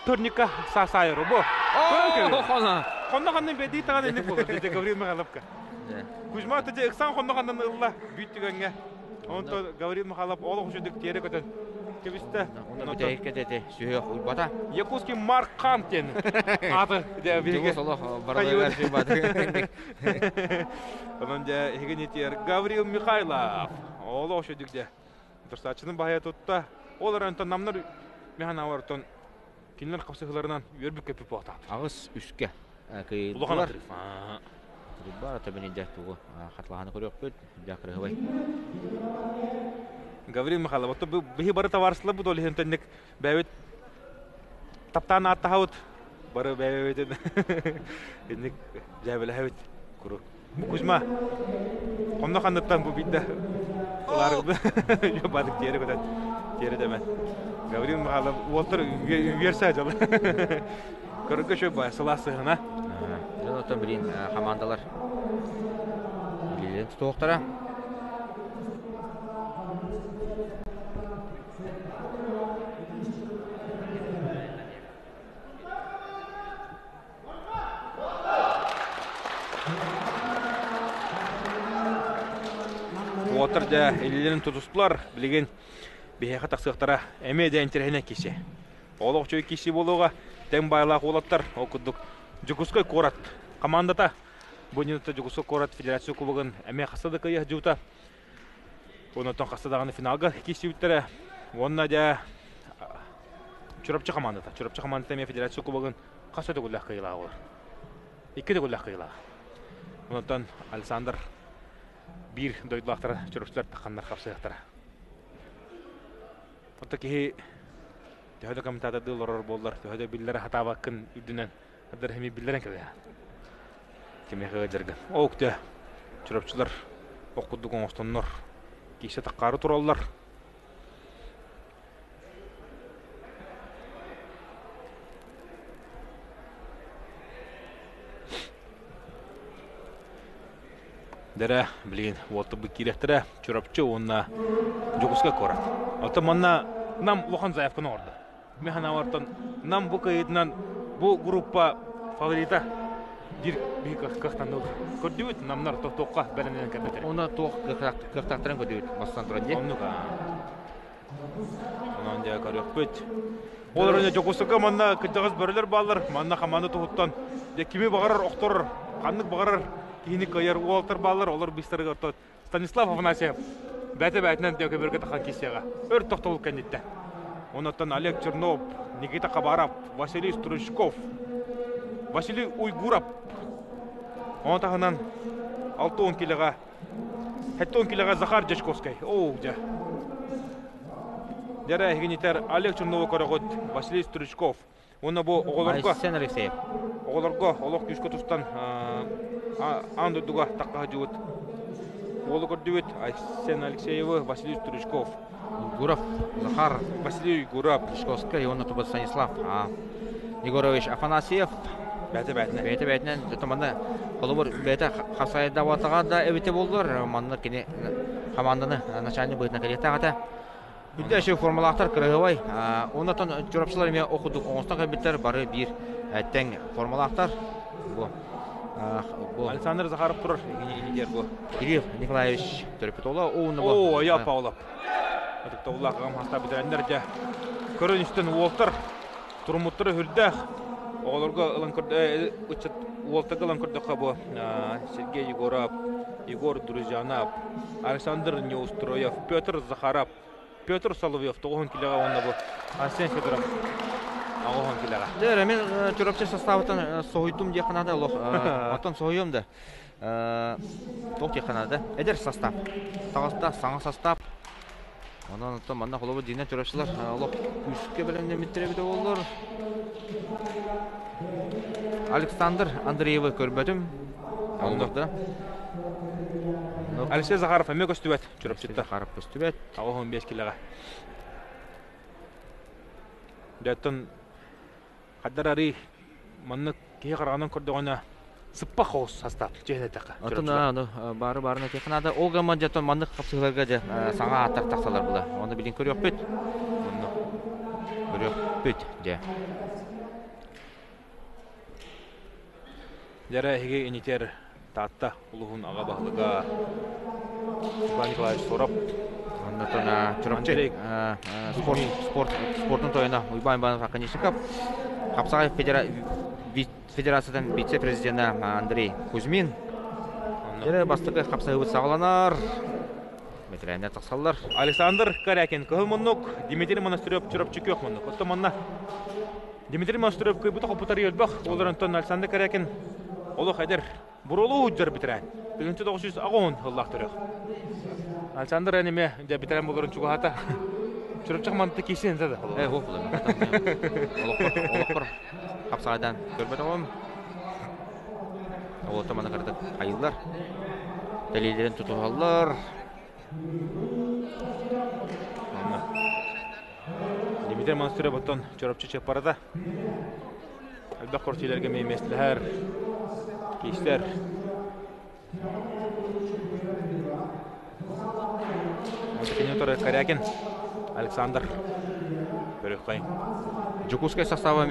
A: төрника сасайры бу.
B: О, хана.
A: Хонногоннан беди таган эне болду диде Гаврил Михайловка. Кузьма тәҗә иксан хонногоннан илла бүттүгәнгә. Онто Гаврил Михайлов олык жүдүк тере көтөн. Кебисте.
B: Оны тәйкәтә сүйөк уйбата.
A: Якутский Маркантен. Аты дә
B: Билге солох баралар сүйбаты.
A: Онан да хигенетер Гаврил Михайлов. Олык жүдүк дә. Турсачының бая тутта. Олар антон намнар механавартон кинлер капсыгыларынан өрбүк кепип бата.
B: Агыс үскә.
A: Улган
B: Бар табын дәтүгө хатлаханы көрөк бит. Дәкры бай.
A: Гаврил Михайлов, то бихи бары товарсылы бу долы хентенник бәвит таптан аттахавыт бары бәвит эдник жәбілі хәвит күрі. Кузьма, онна қандыптан бу бидді оларғы бадық тері көтәт, тері дәмен. Гаврил Михайлов, олтыр үйерсі ажалы. Көрінгі шөп бай, сыласығына.
B: Jonathan Brin командалар билен тоқтара.
A: Отырда элелерин тутуштулар, билген бехе тақсықтара әме де интерхене кеше. Олық чөй кеше болуға тәң байлақ олаттар, окуддук Жукускай корат командата бунинта Жукускай корат федерация кубогын әме қасадықы ех жута. Онытон қасадағаны финалға кесе үттірі. Онна да Чурапчы командата. Чурапчы командата әме федерация кубогын қасады күлләқ қиылағы олар. Икі де күлләқ қиылағы. Онытон Александр bir doydulaqtara Чурапчылар таққандар қапсаяқтара. Отта кеге төхөді комментата дылорор болдар. Төхөді биллері хатаба кін үдінен Адар хеми биллерен келе. Кемеге жерген. Окте. Чурапчылар окудук оңостоннор. Кисе таққары тураллар. Дәрә білген уолты бұ керектірі чүрапчы онна жоғысқа көрат. Алты манна нам лохан заявканы орды. Механ авартан нам бұ кайытынан бұ группа фаворита дир бейік қақтанды көрдеуіт намнар тоққа бәлінен кәбетер.
B: Оны тоқ қақтақтырын көдеуіт бастан тұрады.
A: Оннуға. Онан жа көрек бөт. Олар өне жоғысыға манна күттіғыз бөрілер балыр. Манна қаманды тұғыттан. Кеме бағарар, оқтырыр, қанлық бағарар. Кейінік көйер уолтар балыр. Олар бістіргі ұртады. Станислав Афанасьев бәті-бәтінен дөке бірге таққан кесеға. Өр тоқтылық кәндетті. Онаттан Олег Чернов, Никита Қабарап, Василий Стручков, Василий Уйгурап. Онтағынан 6-10 келеға, 10 келеға Захар Жешковскай. Оу, жа. Дәрі әйгенетер Олег Чернова көріғыд, Василий Стручков. Оны бұл оғыларға...
B: Айсен Алексеев.
A: Оғыларға олық күшкі тұстан андырдыға таққа жуыд. Олы көрдіуіт Айсен Алексеевы, Василий Стручков.
B: Гуров, Захар,
A: Василий Гурап.
B: Жешковскай, оны тұбы Станислав. Егорович Афанасьев.
A: Бәті-бәтінен.
B: Бәті-бәтінен тұманды қолы бір бәті қапсайда уатыға да әбеті болдыр. Манны кені команданы начальный бұйтына кәлетті ағата. Бүлді әші формалақтар кірігівай. Онытын жүрапшылар мен оқыдық. Оңыстан қабеттер бары бір әттен формалақтар.
A: Александр Захаров тұрыр.
B: Кирилл Николаевич Төрепетола.
A: О, аяп аулап. Әдікті олағығым хаста бітірәндер де көрін үстін уолтар тұрмыттыры хүрдәқ. Оғылырға уолтағы ұлан көрдіққа бұл Сергей Егоров, Егор Друзянов, Александр Неустроев, Петр Захаров, Петр Соловьев, тоғын келеға онда бұл Арсен Федоров, ағылған келеға.
B: Дәрі, мен түріпші составытын соғыйтым деқанады, отын соғыйымды. Тоқ деқанады. Әдер состав. Тағызда саңа состав. Ondan sonra manna kolabu dinle törepçiler. Allah üstke bölümde bitirebilir olur. Alexander Andreev'i körbetüm. Olmadı.
A: Alexey Zakharov emek östübet törepçiler.
B: Zakharov östübet.
A: Ağı 15 kiloga. Dötün kaddarari manna keye qarağından kördüğüne Sıppa xoğuz sastap, cehne taqa.
B: Atına, barı-barına teqinada. Olga manjatın manlıq qapsıqlarga sağa ataq taqsalar бұла. Onu bilin көрек бүт. Көрек бүт, же.
A: Дәрі әйге енетер таатта ұлығын аға бағылыға Николай Николаевич сорап.
B: Ondan Түріпчі спортын тойына Уйбан-Банов Аканешников. Қапсағай Федерациядан вице-президенті Андрей Кузьмин. Жері бастығы қапсағай өт сағыланар. Метрәйіне тақсалар.
A: Александр Карякин көй мұнық, Дмитрий Монастырев чүріп чүкі өк мұнық. Отты мұнна Дмитрий Монастырев көй бұта қопытар елбақ. Олар ұнтын Александр Карякин олық әдір бұролу үджір бітірән. 1900 ағуын ұллақ түрек. Александр әнеме бітірән боларын чүгі хата. Чүріп чақманды кейсен зады.
B: Ол бұлы. Қапсағайдан көрбет оғым. Ол отаманы қырдық қайылдар. Дәлелерін тұтуғалар. Дмитрий Монастырев бұттан чөріпчі чеп барада. Әлбәқ қортилерге мейместілер, кейстер. Кенеторы Карякин, Александр. Көрек қайын. Жукускай составы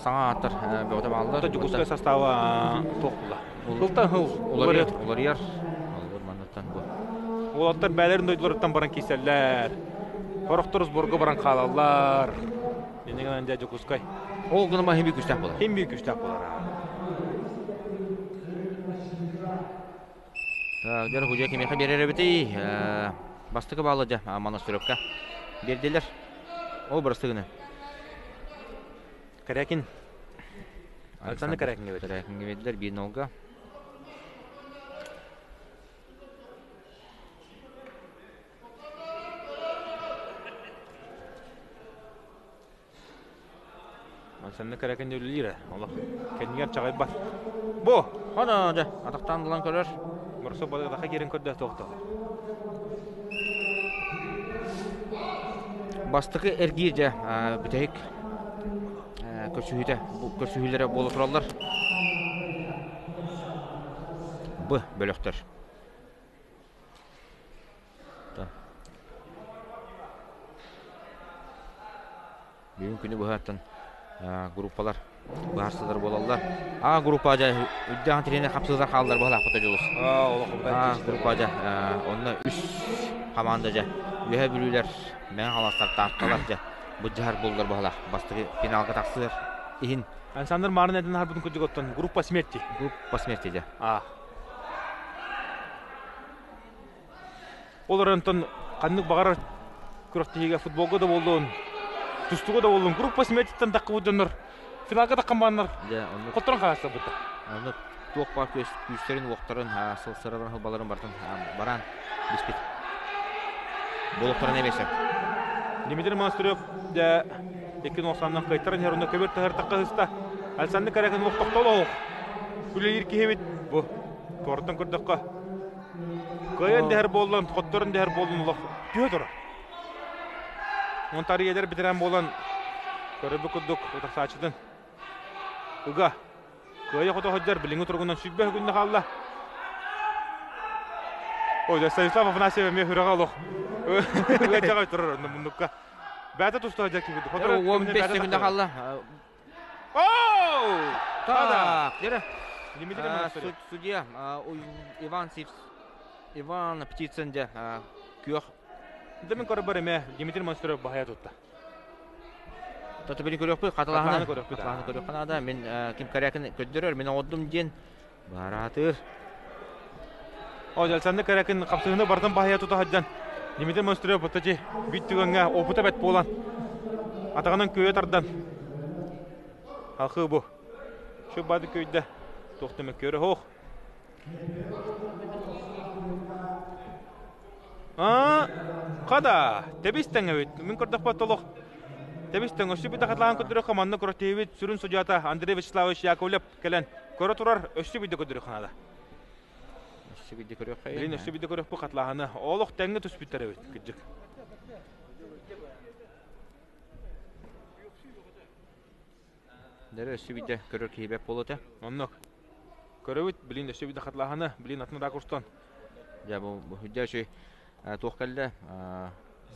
B: саңа аттар бөғді бағылар.
A: Жукускай составы тоқпыла.
B: Бұлтан олар ер.
A: Олаттар бәлерін дойдыларыттан баран кейселлер. Қорықтырыз бұрғы баран қалалар. Денеген әнде Жукускай.
B: Ол ғыныма хембей күштәк болар.
A: Хембей күштәк болар.
B: Дәрі құжа кемеқі берер әбетей. Бастығы бағылы жа Монастыревқа. Берделер. Ол бұрыстығыны.
A: Карякин. Александр Карякинге
B: бетер. Карякинге бетер, бір нолға.
A: Александр Карякинге өлілері. Кәдінгер чағай бар. Бұ!
B: Ана, жа, атақтандылан көрер.
A: Бұрысы бағыдаға керін көрді тоқты.
B: Бастығы әргейір жа, бүтәйік. Көрсүйілері болы тұралар. Бұ бөліктер. Бүгін күні бұхаттан группалар барсыдар болалар. Группа жа үддіған тірені қапсыздар қалдар болар ақпыта жолыз. Группа жа онына 3 команда жа үйе білулер мен қаластар тартқалар жа бұджар болдар болар. Бастығы финалға тақсыздар. Ихин.
A: Александр Марын әдін арбудың көдік оттан группа смерти.
B: Группа смерти жа.
A: Олар антон қанық бағар күріқтіге футболға да болуын, түстіға да болуын. Группа смертиттен таққы бұдыныр. Финалға таққан бағанар қоттырын қаласы бұдды.
B: Оны тоқ бар көстерін, оқтарын, сылсырарын, хылбаларын баран беспет. Болықтарын емесі.
A: Дмитрий Монастырев да 290-нан қайтарын herunda көбер тағыр таққа ғыста. Әлсанды кәрәкін оқтақталы оқ. Күлі ерке хевет бұ. Тордан көрдіққа. Көйен дәр болуын, қоттырын дәр болуын ұлақ. Түйет ұра. Он тарихедер бітірен болуын. Көрібі күрдік ұтақсачыдың. Үға. Көйе құты қоджар біліңі тұрғынан сүйтбе күнді қалла. Ой, Станислав Афанасьев ме хүріға ұлық. Үға жағай тұрыр мұндыққа. Бәті тұсты қоджар кебеді.
B: 15 секунда қалла.
A: Оу!
B: Так, дері.
A: Дмитрий Монастырев.
B: Судья Иван Птицын де күйеқ.
A: Дәмен көрі бар еме Дмитрий Монастырев бағая тұтты.
B: Таты бәрін көрек бұй, қатылағаны
A: көрек бұй.
B: көрек қанада. Мен кім кәрәкін көддірер, мен оғыдым ден. Баратыр.
A: О, Александр Кәрәкін қапсығыны бардың бағая тұты қаджан. Дмитрий Монастырев бұттачы бүттігінге опыта бәт болан. Атағынан көйе тардан. Халқы бұ. Şu badi köyde toxtama körü hoq. Qada tebisten evet. Min kordaq patoloq. Tebisten öşü bir daqatlagan ködürü qamanna korotevit sürün sujata Andrey Vячеславович Яковлев келен көрө турар öşü bir ködürü xanada.
B: Öşü bir körü xey.
A: Билин öşü bir körü bu qatlaганı. Олық тәңге түспүттер evet кыжык.
B: Дәрі өші бейді көрір кейбеп болуды.
A: Оннық. Көрі білін өші бейді қатлағаны, білін атын ракурстан.
B: Жа бұл хүдде өші тоқ кәлді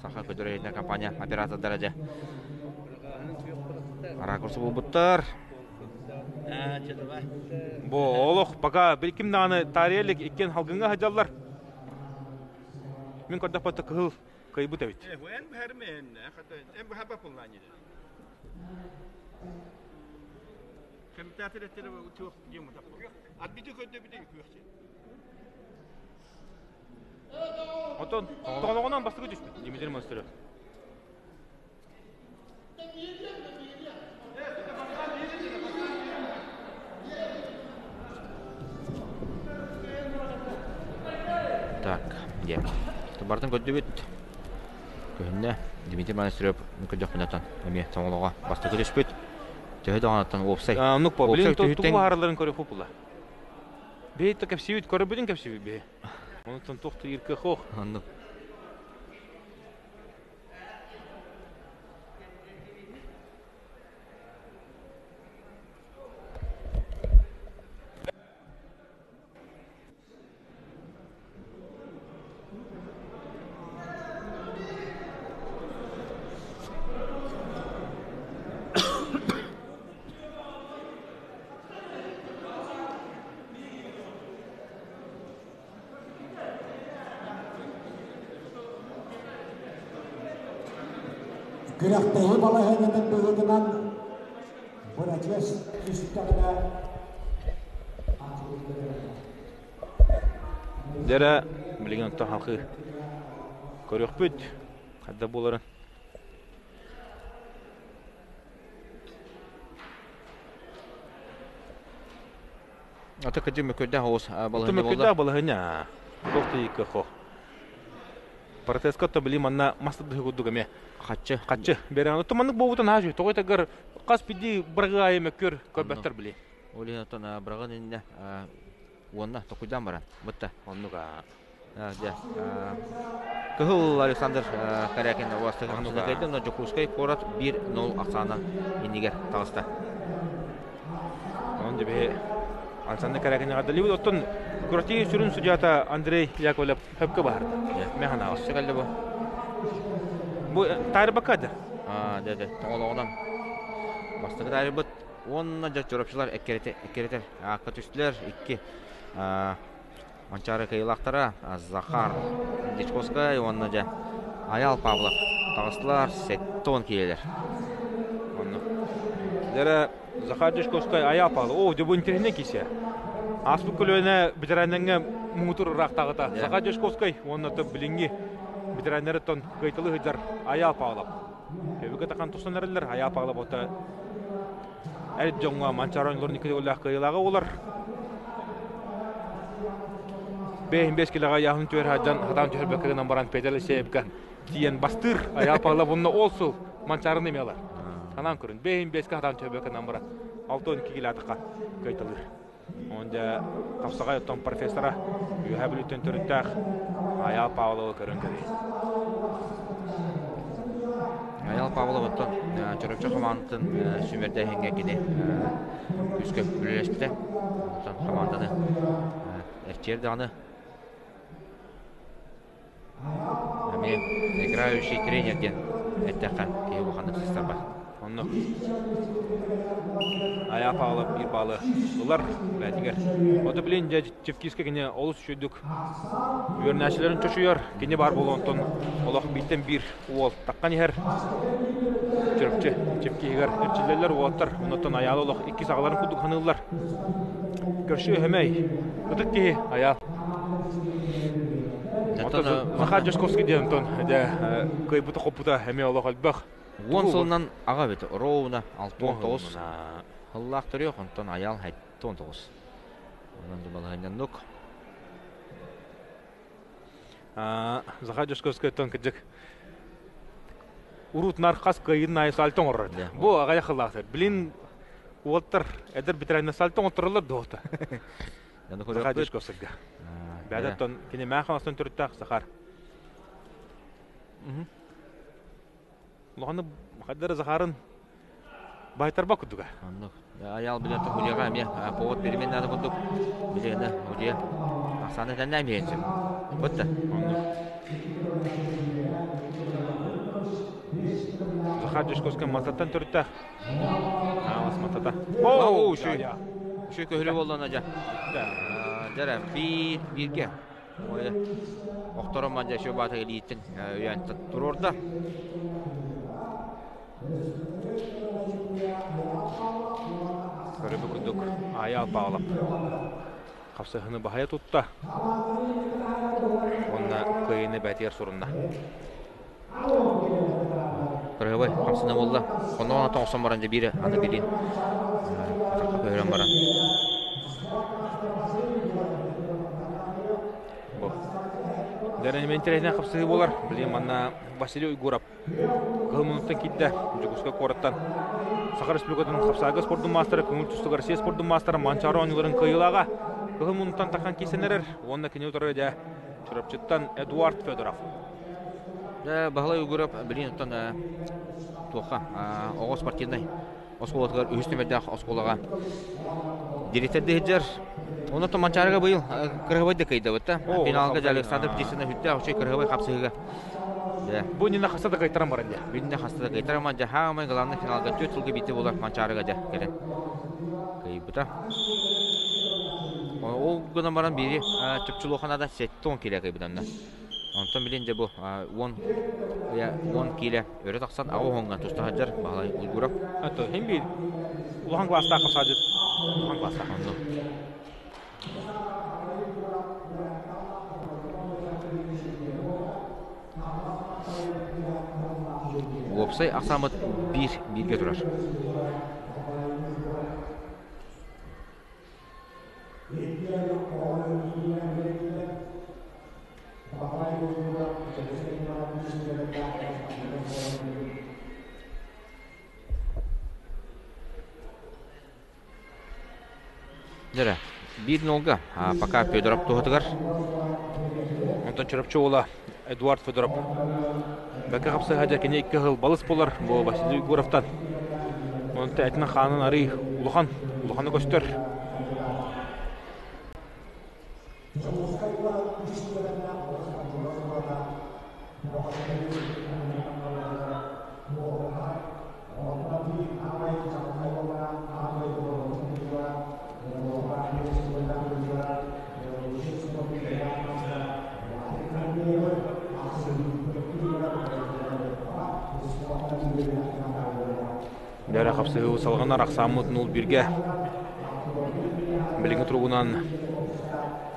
B: сақа көдірі етіне компания оператордары жа. Ракурсы бұл бұттар.
A: Бұл олық, бақа білкім нағаны тариялік еккен халғынға хажалар. Мен көрдік бәтті қығыл қайбыт әвет.
D: Комитеты реттері өтіқ дем ұтап. Адбиді көдді біде көқсе.
A: Отон, тоғалағынан бастығы жүспет, Дмитрий Монастырев.
B: Так, де. Бардың көдді бет. Көнне Дмитрий Монастырев мүмкіндік мінаттан. Әме тоғалаға бастығы жүспет. Тәһәдә анаттан опсай.
A: Нук по билин тугу хараларын көріп хупула. Бейт капсивит көріп бидин капсивит бе. Онтан тохты ирке хох.
B: Анны.
C: Kürähteihin valehenneten pyytämän Vuodaties ystävänä
A: Dere bilin ta halkı көрөк бүт. Хадда боларын.
B: Ата кәдеме көдә хос баланы
A: Тумы
B: болды.
A: көдә балыгына. Тохты ике хох. Протеска то били манна мастады гудугаме. Качы. Берән туманнык бовутан хажы. Тогы тагыр кас пиди быргай мекөр көбәттер били.
B: Оле атана браган инде онна токудан баран. Бутта.
A: Оннуга.
B: Ja. Кыгыл Александр Карякин вастыгын кайда на Жокускай корат 1-0 аксана инигер тагыста.
A: Он дебе Александр Карякин гадали оттон Курати сүрүн судьята Андрей Яковлев хөпкө барды. Механа.
B: Сыгалды бу.
A: Бу тарбакады.
B: Деді, тоңолоғынан. Бастығы дәрі бұд. Онына жат жорапшылар әккеретер. Аққа түстілер, екі манчары кайылақтара, Захар Дичковскай, онына жа Аял Павлов. Тағыстылар, сеттон кейелер.
A: Дәрі Захар Дичковскай, Аял Павлов. О, дөбі интернет кесе. Аспы көлөне бітірәніңе мұңытыр ұрақтағыта. Захар Дичковскай, онына түп білінгі бітірәнері тон қайтылы ғыдар Аял Павлов. Көбігі таққан тұстан әрілер, Аял Павлов оты әріп жоңға манчары ойынларын екіде олақ қайылағы олар. 5 килоға яғын төр хаджан хатан төр бөкігінен баран педалі сейіпкен. Тиен бастыр, Аял Павлов онына олсыл манчарын емелер. Санан көрін, 5 хатан төр бөкігінен баран 6-12 килатыққа қайтылыр. Онда қапсағай ұттан профессора үйә біліттен түріттәқ Аял Павловы көрін көрі.
B: Аял Павлов ұттан чөріпчі қамандың сүмерді әңге кені үскі бүлелеспіде. Ұттан қамандыны әрчерді аны. Әме играющий тренерден әттәққа кей бұқандық сыстар бар.
A: Оннық Аял Павлов бір балы ұлар бәтігер. Оты білен Чевкийске кене олыс шүйдік өрнәшілерін чөшүйер. Кене бар болу онтон олақ бейттен бір уол таққан егер. Чөріпчі Чевкийгер әрчілерлер уолттар. Онаттан Аял олақ 2 сағаларын күдік қанылылар. Көрші өмей. Үдік кейі Аял. Захар Дичковский ден онтон көй бұты қопыта әме олақ әлбәқ.
B: 10 сылынан аға беті, Роуна 6-19. Хыллақтыр еқ, онтан Аял 19. Онанды балығайнан нүк.
A: Захар Дичковский тон кәдік урут нарқас көйін айы салтон орырды. Бұл ағая қыллақтыр. Білін уолттар әдір бітірәйні салтон отырылыр доғыта. Захар Дичковскийға. Бәдеттон кене мәқын астын түріттәқ Захар. Лоғаны қаддары Захарын байтарба күдіға.
B: Аял білетті Худияға әме повод берімен әді бұдық. Білегені Худия ақсаны тәнді әмейенсің. Бұтты.
A: Захар Дичковский мататтан түріттәқ. Ағас мататта. Оу,
B: үші көхілі болды ана жа. Жәрі, бірге. Оқтырым манжа шо баты елейтін өйәнті тұр орда.
A: Көрі бүкіндік Аял Павлов. Қапсығыны бағая тұтта. Онна көйіні бәтер сұрынна.
B: Көрі бай, қапсыны болды. Онда оны тоңсан баранжа бірі, аны бірін. Атаққа көйірен баран.
A: Дәрәнемен терәйіне қапсығы болар. Білем, анна Василий Уйгуров. Қылмыныттан кетті. Жүгіске қораттан. Сақар Республикатын қапсағы спорттың мастері, көңіл түстігі Россия спорттың мастері, манчары ойныларын қиылаға. Қылмыныттан таққан кесенерер. Онына кене отыры де Чүріпчіттан Эдуард Федоров.
B: Бағылай Уйгуров білен ұттан тоққа. Оғы спортивный. Осколатығар үйістемердегі осколаға. Директорды хеджер. Оны то манчарыға бұйыл кірғыбайды қайды бұтта. Финалға жа Александр Птицына хүтті ақшай кірғыбай қапсығыға.
A: Бұл нені қастады қайтарам баран де?
B: Бүйінді қастады қайтарам жа хағымай ғыланны финалға 4 жылғы бейті болар манчарыға жа керен. Қай бұта. Ол ғынан баран бері түпчіл оқанада 7-10 келе қай бұданна. Онтан білен де бұл 10 келе өрі тақсан ағы оңға тұстаға жар бағалай Уйгуров.
A: Әті, хем бейді. Ұлған класста қапсады. Ұлған класста.
B: Опсай ақсамыт бірге тұрар. Жәрі, 1-0-ға пока Федоров тұғытығар.
A: Онтан Чүріпчі ола Эдуард Федоров. Бәкі қапсы ғаджа кене 2 ғыл балыс болар. Бұл Василий Уйгуровтан. Онты әтінің қанын ары ұлғаны көстер. қапсығы салғанар Ақсамут 0-1-ге. Біліңі тұрғынан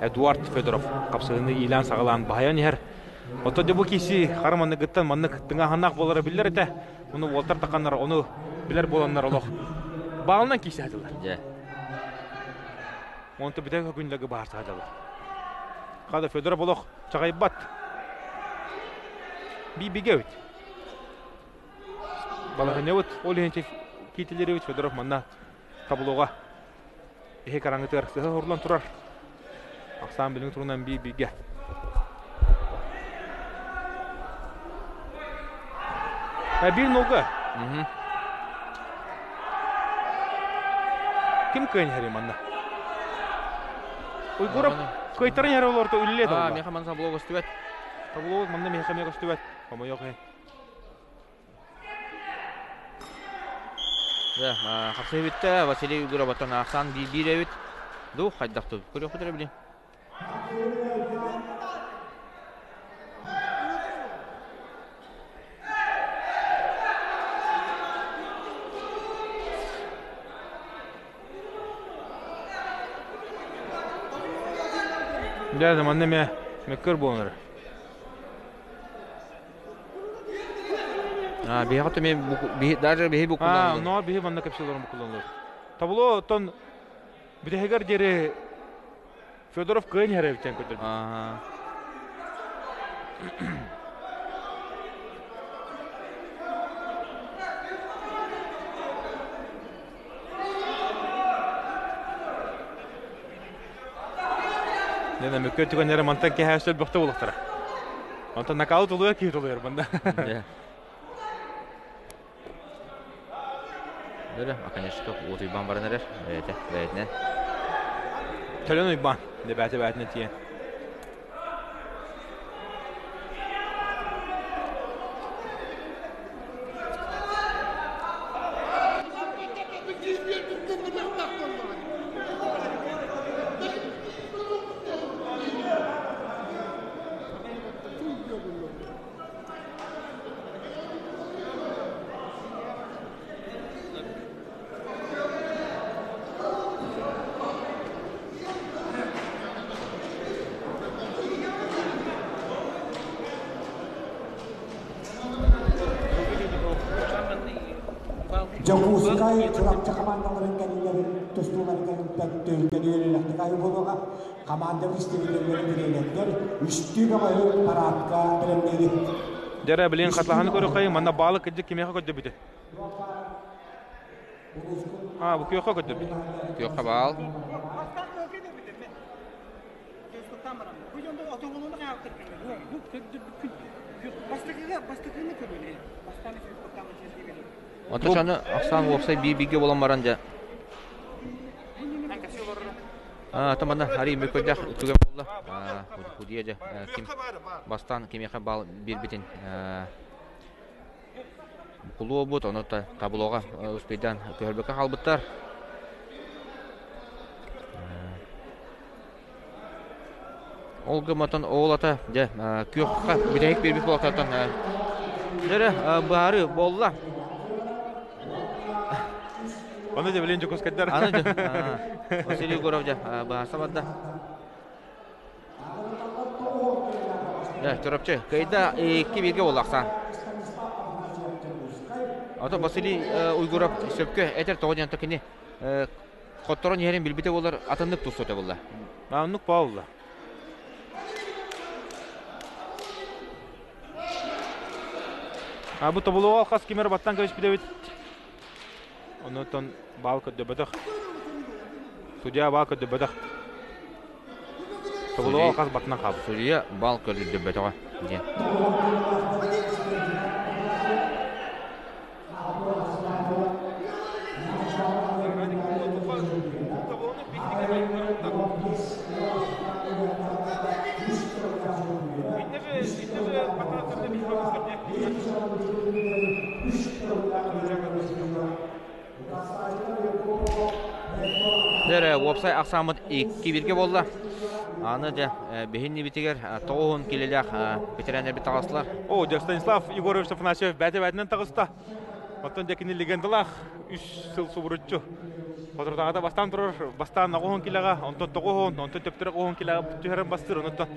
A: Эдуард Федоров қапсығыны илан сағалан бағаян ер. Ота дебу кейсі қарыманны ғыттан манны тыңа ханақ болары білер еті. Оны олтар тақанар, оны білер боланар олық. Бағылынан кейсі әділер. Онты бітек күндегі бағарсы әділер. Қады Федоров олық чағай бат. Би-биге өт. Балығы не өт, ол енче кейтілері өт Федоров манна табылуға. Эхе қараңғы тығарқысы ұрлан тұрар. Ақсан білің тұрынан би-биге. Bir nolga. Kim kayın her yamanna? Uygurap kaytarın her olurdu üllet oldu.
B: Meha mansa blog üstüvet.
A: Tabloo manna meha meha üstüvet. Ama yok he.
B: Ya, hapse bitti. Vasily Uygurap'tan Aksan bir evet. Ду хайдақту. Көріп құдыры білем.
A: Да, заманна меккер болнар.
B: Бейхатты мен даже бейхи бұқыланды.
A: Но бейхи манна капсуларын бұқыланды. Табло тон Бидегер дере Федоров кайын әревтен көтір. Нена мөккет түген әрі мантан ке әсөл бұқты болықтыра. Мантан накалы тұлуя кей тұлуя банда.
B: Öyle, конечно, вот uyban var neler? Evet, evet ne?
A: Tölen uyban, debate ne diye.
C: Jakuskay Churakcha Kamandaların kendileri Tüstümen kendileri kendileri kayu buluğa Kamanda Vistivileri bilenler üstü bağı paratka bilenleri.
A: Dere bilen katlahanı körü kayı manna balık edecek kimya kötü bidi. Bu köy kötü bidi.
B: Köy kabal. Ota şanı Aksan olsa bir olan varınca. Tamam da hari mükemmel tüge oldu. Bu diyece kim bastan kimya bal bir bitin. Kulu bu onu da tabloğa uspeydan körbeke halbıttar. Olga matan oğlata de kökka birek bir bolatan. Dere bari bolla.
A: Onu da bilen Jakuskay der.
B: Anladım. Vasily Uygurap'ca bahasa vardı. Ya Turapçı, kayda 2-1'ge olaqsan. Ata Vasily Uygurap söpkö eter toğudan takini qottoron yerin bilbite bolar atındık tustote bolla.
A: Anlık Paula. Bu tabloğa xas kemer battan köş bidebit. Ondan bal kötü bedak. Судья bal kötü bedak. Tabloğa xas battan qab.
B: Судья bal kötü bedak. Diye. Dere website Aksamut 2-1'ge boldu. Аны да бехинни битигер тоғын келелек ветерандар бит тағасылар.
A: Станислав Егорович Афанасьев бәте-бәтінен тағыста. Оттон декини легендалах 3 сыл субуруччу. Фототагада бастан турар, бастан агоон килага, онтон тогоон, онтон тептер агоон килага бүтүрен бастыр, онтон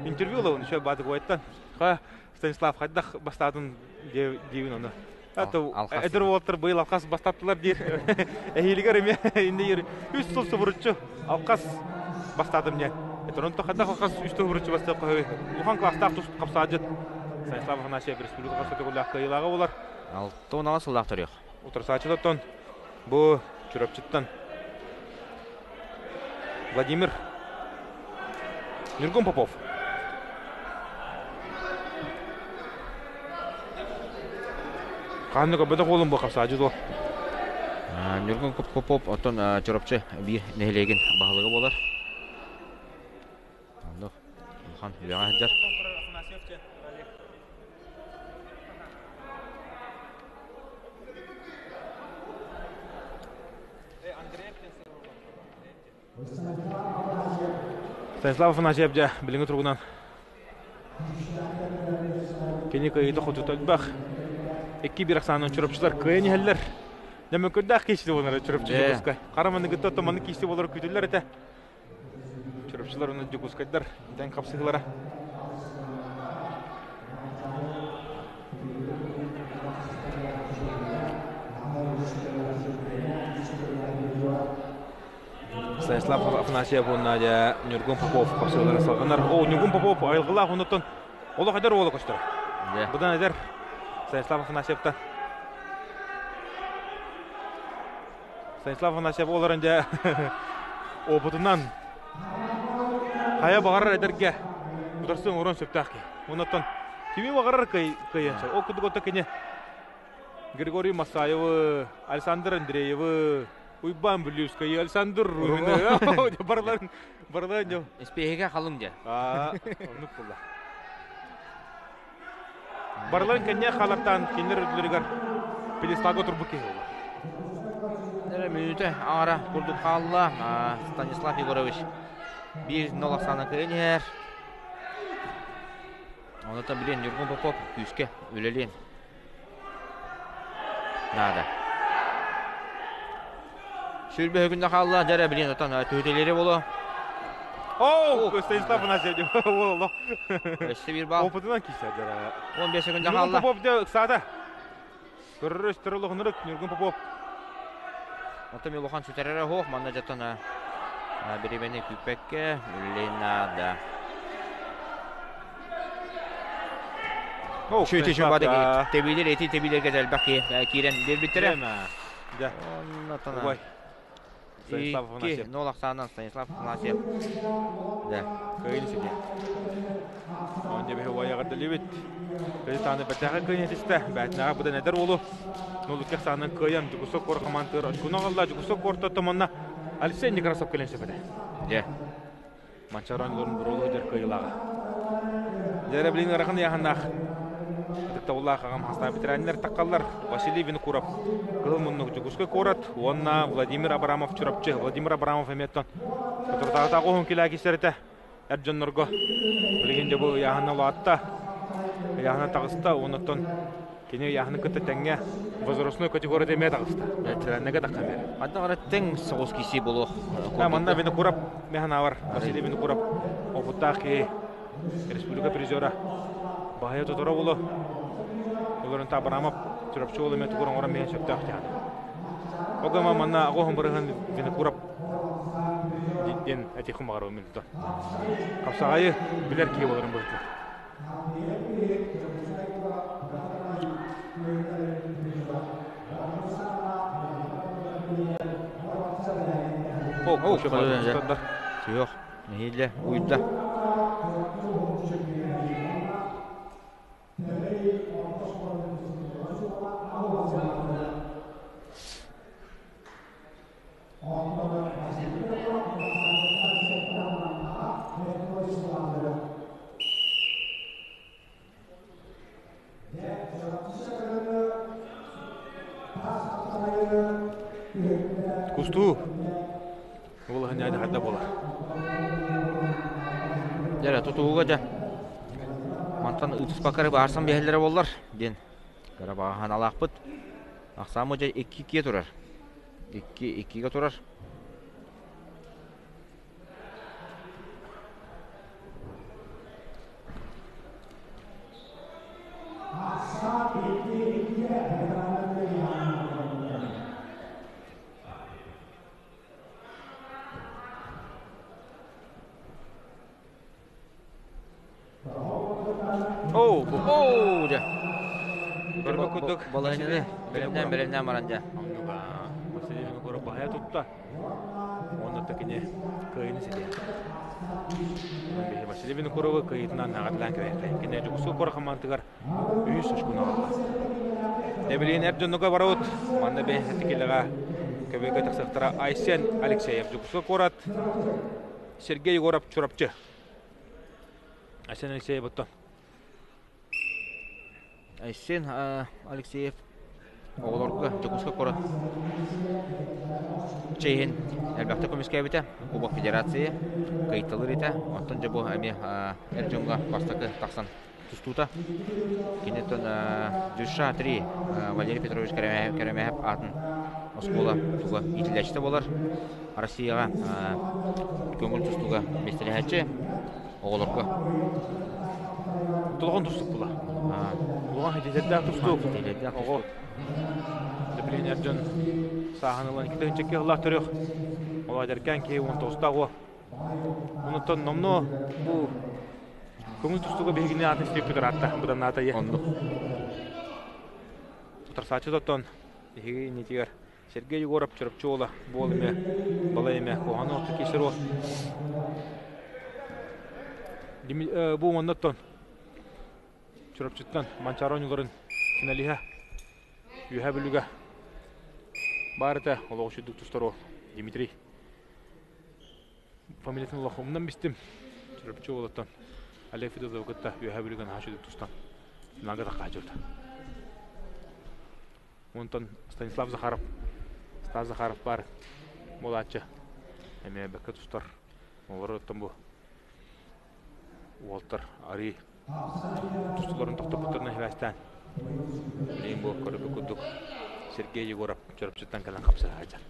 A: интервью лавын шо бады гойтан. Ха Станислав хайдах бастадын девин оны. Ато эдер волтер быйыл алкас бастаттылар дир. Эхилигер эме инде йөр 3 сыл субуруччу алкас бастадым не. Торонто хайдах алкас 3 субуруччу бастап кой. Ухан класстак тус капсажыт. Станислав Афанасьев республикага сотогулак кыйлага болар.
B: Алтын ала сылдак турык.
A: Утырсачылыттан бу чүрөпчүттан Владимир Нюргун Попов. Канныга бөдө колун бу капсажыдо.
B: Нюргун Попов отон чүрөпчү бир нехлеген багылыгы болар. Андык хан яга хаджар.
A: Станислав Афанасьев жа билинги тургунан кени кыйды хотуталбах 2-1 санын чүрөпчүлөр кыйны хеллер неме көдак кечти болар чүрөпчү жугуска караманы гытта томаны кечти болар күтүлөр эте чүрөпчүлөр уну жугускайдар тен капсыгылара Станислав Афанасьев онна Нюргун Попов капсыгылара салганар. О, Нюргун Попов айылгылак онутон оло кадар оло көчтөр. Будан эдер Станислав Афанасьевтан. Станислав Афанасьев оларынжа опытынан кая багарар эдерге утарсын орон сөптаки. Онутон кими багарар кыйынча. О кудугота кене Григорий Масаев, Александр Андреев, Уйбан Блюскай, Александр Руйна. Барлар.
B: Испехиге халым же.
A: Онук булла. Барлар кенне халаттан кинер өдлөргөр Пелестаго турбуки болду.
B: Нere минуте ара курдук халла Станислав Егорович 1-0 саны кыйнер. Онотон билен Нюргун Попов күскө өлелен. Нада. Сүрбе hükünde kaldı. Dere bilin otan tühteleri bolu.
A: Станислав Афанасьев oldu.
B: İşte bir bal.
A: Опытынан кийсе дера.
B: 15 секунда
A: Нюргун
B: kaldı.
A: Попов да сада. Көрөрөс турулугунук Нюргун Попов.
B: Otan Милохан süterere hoq manda jatan biribeni küpekke Lenada. Şöyle şu badak tebilir eti tebilir gedel baki kiren bir bitire.
A: Да.
B: Ondan Станислав Афанасьев. 0 санан Станислав Афанасьев. Да.
A: Кыйнсиге. Он дебе хавая гадалибит. Таны бетага кыйнетисте. Бәтнага будан эдер болу. Нолукка санан кыян жугусок кор командыр. Кунагалла жугусок корто томанна Алексей Некрасов келенсе беде.
B: Да.
A: Мачаранларын бурулу дер кыйлага. Дер билин рахын яханнах. Тавлах агам хаста битрәннәр таккаллар. Василий Винокуров. Кылмынны жугуска корат. Онна Владимир Абрамов чурапчы. Владимир Абрамов эметтон. Котортагы огон килаги серете. Эрҗоннорго. Билгенде бу яхана латта. Яхана тагыста онуттан кене яханы кытта тәңгә возрастной категорияда эме тагыста. Тренерге таккамер.
B: Анда гараттың соғыс киси болу.
A: Манда Винокуров механа бар. Василий Винокуров. Опуттаки республика призера. Бахая тотора болу. Оларын табырамап, чурапчы болу мен тугуран оран мен сөптақ тяды. Огама манна ағоғын бұрығын Винокуров ден әтекім бағар өмін тұта. Қапсағайы білер кей боларын бұлды. Көші қалады ұстаддар.
B: Жоқ, нехейлі, ұйында.
A: Кусту. Ол ханьяды хадда болар.
B: Дәрі тұтуға да. Мантан ұтыс бақары барсан бәхелері болар. Ден. Қарабаға ханалақ бұд. Ақсамы жай 2-2 тұрар. 2-2-ге тұрар. Оу,
A: Көрбі күдік.
B: Балайнады, білімнен маранжа.
A: Онуға Василевин көріп бағая тұтта. Оны тәкіне көйіні седе. Василевин көріп көйітінен нағадылан кіректі. Кене жүгісі көрі қамантығар үйіс ұшқын ағылға. Дәбілейін әп жонуға барауыт. Манна бе әтікеліға көбеге тақсықтыра Айсен Алексеев жүгісі көрат. Сергей Егоров чұрапчы. Айсен Алексеев бұттан.
B: Айсен Алексеев оғылорғы жүгісі көрат. Чейін әлбәқті көмеске әбіті Кубок Федерация қайтталыр еті. Оттан жабу әме әржонға бастықы тақсан тұстуыта. Кенеттен Дюша 3 Валерий Петрович Кәрәмәйіп атын Оскола туға итіләшті болар. Россияға көңіл тұстуға местелі оғылорғы.
A: Тұлған тұстық бұла. Бұлған хетететті тұстық. Оғыл. Дәбілейін әржон сағанылан кітігін чекке ғылақ түрек. Ола дәркен кей 19-тағы. Ұнытын номны бұл көңіл тұстығы бейгіне атын істеп күдір атта. Бұдан атайы. Тұтарсачы доттан егі нетігер Сергей Егоров чырыпчы ола бол еме, бала еме, қоғаны оты кесір ол. Бұл мұннаттан чырыпчыттан Манчарониларын финалиға үйә білуге барыта олығы шүдік тұстар ол Дмитрий. Фамилиясын олығы ұмынан бістім. Чырыпчы олаттан Олег Федозов күтті үйә білуген шүдік тұстан финалға таққа жүрді. Онтан Станислав Захаров, Стас Захаров бар. Молатчы. Әме бәкке тұстар. Олары өттен бұл. Уолтер, Ари. Тұстыларын тоқты бұттырына хиластан. Білейін бұл көріпі күдік. Сергей Егоров жүріпчіттен кәлін қапсы ғайжар.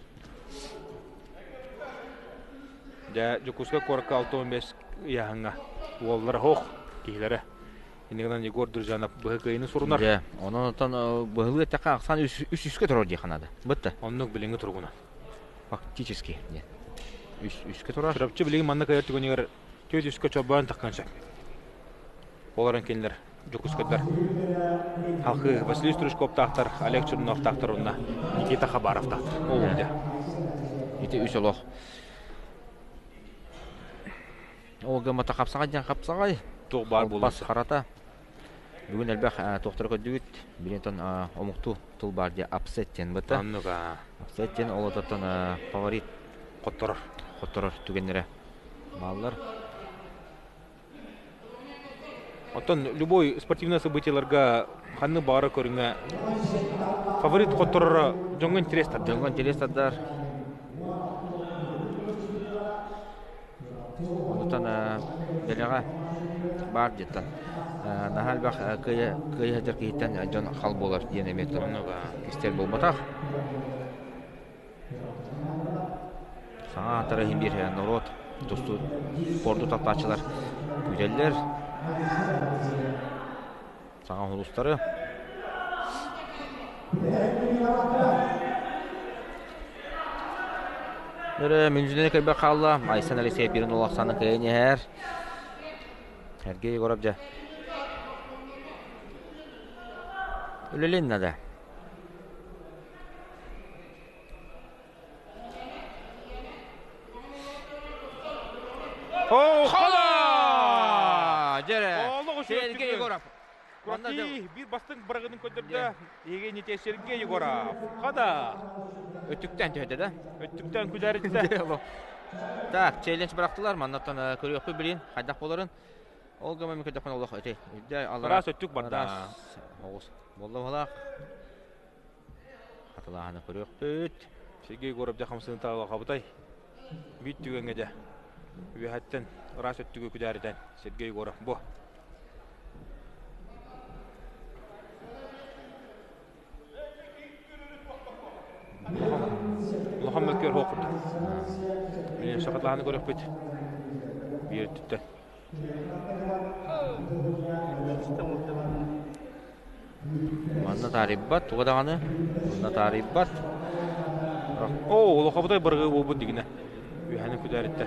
A: Жа жүкіске көрікі 6-15 яғыңа. Уоллары хоқ кейлері. Инегенен Егор Дуржанов бұғы көйіні сұрынар.
B: Оның ұтан бұғылы әттіға ақсан үс-үске тұрар дейханады. Бұтты?
A: Онның біліңі тұрғына.
B: Фактически. Үске тұрар.
A: Шырапчы білігін манна көйер түгінегер төт үске чоббайын таққаншақ. Оларын кенілер жүкіскөттер. Халқы Василий Стручков тақтар, Олег Чернов тақтар онына Никита Хабаров тақтар. Ол де.
B: Ете үс олық. Оғы мұта қапсағай.
A: Тоқ бар болысы.
B: Бас қарата. Бүгін әлбәқ тоқтыры көдігіт. Бірентон омықту тұл бар де апсеттен бұты.
A: Анныға.
B: Апсеттен олататтан фаворит қоттырыр түгенлері балылар.
A: Оттан любой спортивный событияларға қанны бары көріңе фаворит қоттырыры жоңғы интерес таддар.
B: Жоңғы интерес таддар. Оттан белеға бар жеттен. Нахал бақ көй хәдір кейттен жон қал болар дейін әметтен. Кестер болматақ. Саңа атары химбир народ, досту спорду таттачылар күделер. Саңа хулустары. Мүнжінені көйбе қалла. Айсан Алексеев бірін олақсаны көйіне әр. Әргей көріп жа. Өлелен нәді.
A: Қала!
B: Жәрі! Сергей Егоров.
A: Bir bastың бірғының көндірді. Еге нете Сергей Егоров. Қада?
B: Өттіктен түйді да?
A: Өттіктен күдәрітті.
B: Так, челлендж бірақтылар. Маннаттан көрі өкпі білейін. Қайдақ боларын. Олға мәмін көндіқан олық өте.
A: Рас өттік барды.
B: Болды олақ. Қатылағаны көрі өкпіт.
A: Сергей Егоров жақамсының тағыла қабытай. Бүйт түгенге де. Үйәттен рас өттігі күдәріден Сергей Егоров. Бұ. көр хоқырды. Мен шақытлағаны көріп бет. Bir tütten.
B: Манна тариббат, тугадаганы. Манна тариббат.
A: О, лохабыдай бырғы болбу дегіне. Үйәні күдәрітті.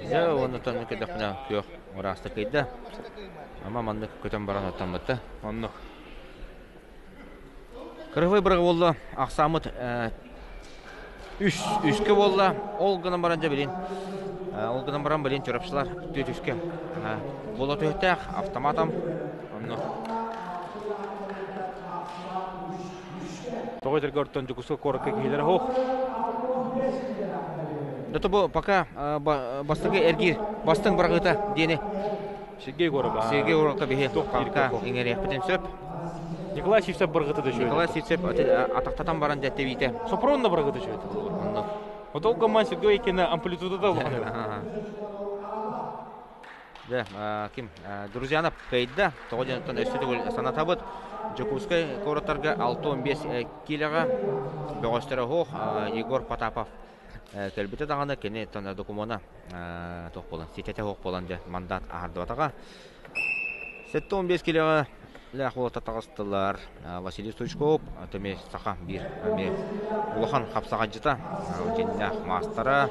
B: Я оны таны кедәпнә күйөк ураста кайда. Ама манны көтөн баран оттан битте.
A: Онны.
B: Кыргый быргы болду. Аксамыт үскө болду. Ол гына баранжа билин. Ол гына баран билин чөрөпчүлөр түтүскө. Боло төтөк автоматом.
A: Онны. Тогой горттон жукуско коракка кийлер хоқ.
B: Дото бу пока бастыгы эргир, бастың быргыта дени.
A: Сергей Горова.
B: Сергей Горова бихе тоққа иңерек битен сөп.
A: Николай Сивцев быргыты да жөйді.
B: Николай Сивцев атақтатан баран жәтте бейте.
A: Сопронна быргыты жөйді. Отол коман Сергей екені амплитуда да олғаны.
B: Да, ким Друзьянов кайда, тоғыден өстеді санатабыт. Жукускай короттарға 6-15 килоға бөғістері хоқ Егор Потапов. Кәлбеті дағаны кені тәні докумона тоқ болан, сететі хоқ болан жа мандат ағарды батаға. 7-15 килоға ләқ болата тағыстылар. Василий Стучков, төме сақа бір ұлыған қапсаға жыта. Женләқ мастара.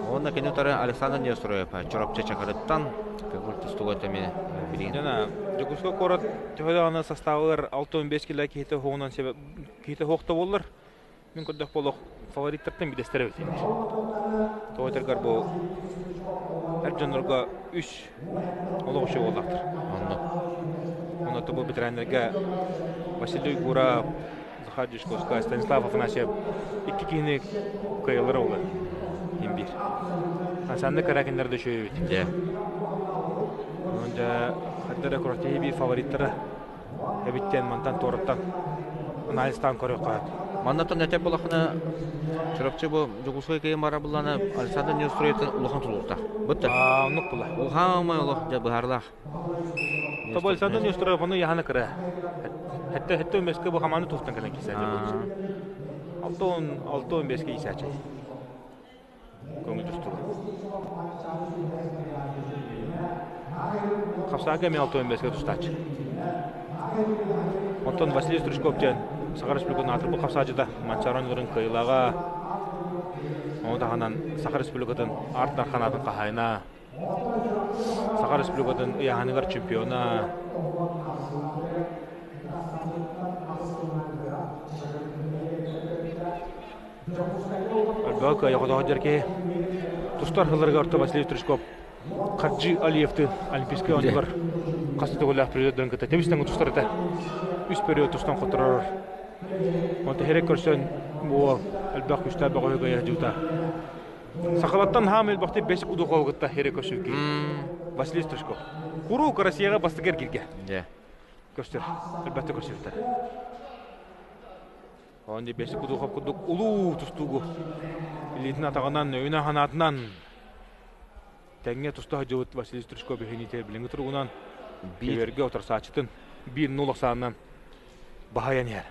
B: Оны кені тұры Александр Нестроев, чұрапча чақырыттан. Көңіл тұстуға төме білген.
A: Жана, Жукуско корот төһөлөгөнө составылар 6-15 кило кейте хоғынан себеп кейте хоқта болдыр. Мен көрдік болық фавориттерден бидестері өтейді. Тоғытырғар бұл әр жанырға 3 олық үші болдақтыр. Оны тұбы бітірәндерге Василий Гурав, Захар Дюшковска, Станислав Афанасьев 2 кейіні көйелері олы. Ембір. Сәнді кәрәкендерді шөй өтейді. Онда хаттара коротеги bir favoritlere ebitten mantan toruttan analizdan көрөк калат.
B: Мандаттан өтеп болақына чұрапчы бұл Жукускай кейін бара бұланы Александр Нестроевтен ұлыған тұлғырта. Бұтты?
A: Ұнық бұла.
B: Ұлғамай ұлық жа бұхарлақ.
A: Тобы Александр Нестроев оны яғаны кірі. Хәтті өмескі бұл қаманы тұқтан кәлін кейсә. 6-15 кейсә чай. Көңіл тұстығы. Қапсаға мен 6-15-ге тұстачы. Онтон Василий Стручков ден Сахар Республиканың атыр бұл қапсағыда Манчаронларын қиылаға. Ондағанан Сахар Республиканың артынан қанатын қағайына. Сахар Республиканың ұяғанығар чемпиона. Әлбәкі яғыдағы дерке тұстар ғылырға орта Василий Стручков Хаджи Алиевтің олимпийский ойындар қасты ғылақ президент кіті. Темістің тұстар әті үш период тұстан қотырар. Онты херек көрсен бұл әлбәқ күшті бәғі ғайы жүта. Сақалаттан хам әлбәқті бәсік ұды қауғытта херек көрсен кей. Василий Стручков. Құру Россияға бастығар келге. Көрсер, әлбәқті көрсеттір. Онды бәсік ұды қауғыттық ұлу тұстуғы. Илетін атағынан, өйін ағанатынан тәңге тұстағы жауыт Василий Стручков бәхенетер біліңгі тұрғынан кеверге отырса ачытын 1-0 сағынан бағаян ер.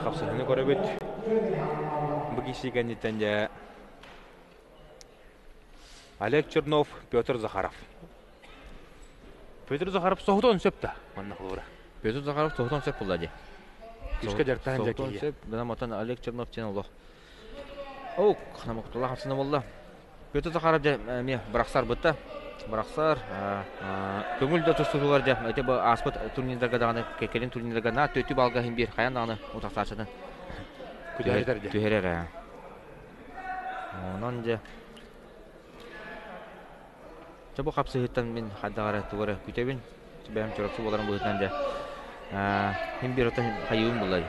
A: Қапсығыны көріп өт. Бұгесі кәнеттен де Олег Чернов, Петр Захаров. Петр Захаров соғытын сөпті.
B: Петр Захаров соғытын сөп болды.
A: Күшке дәрттен жәкейе.
B: Соғытын сөп, бұдан матан Олег Чернов тен олық. Оу, қана мұқтылы қапсыны болды. Петр Захаров бірақсар бұтты. Бірақсар, көңілді тұстығылар жа. Әйте бұл аспыт турнирдарға дағаны, кекелін турнирдарға на төті балға химбер, қаян дағаны ұтақсашыдың. Түхерер. Онан жа. Бұл қапсы ғыттан мен қаддағары тұғыры күтебін. Бәйім чұрапсы боларын бұл ғыттан жа. Химбер ұтын қайуын бұлай.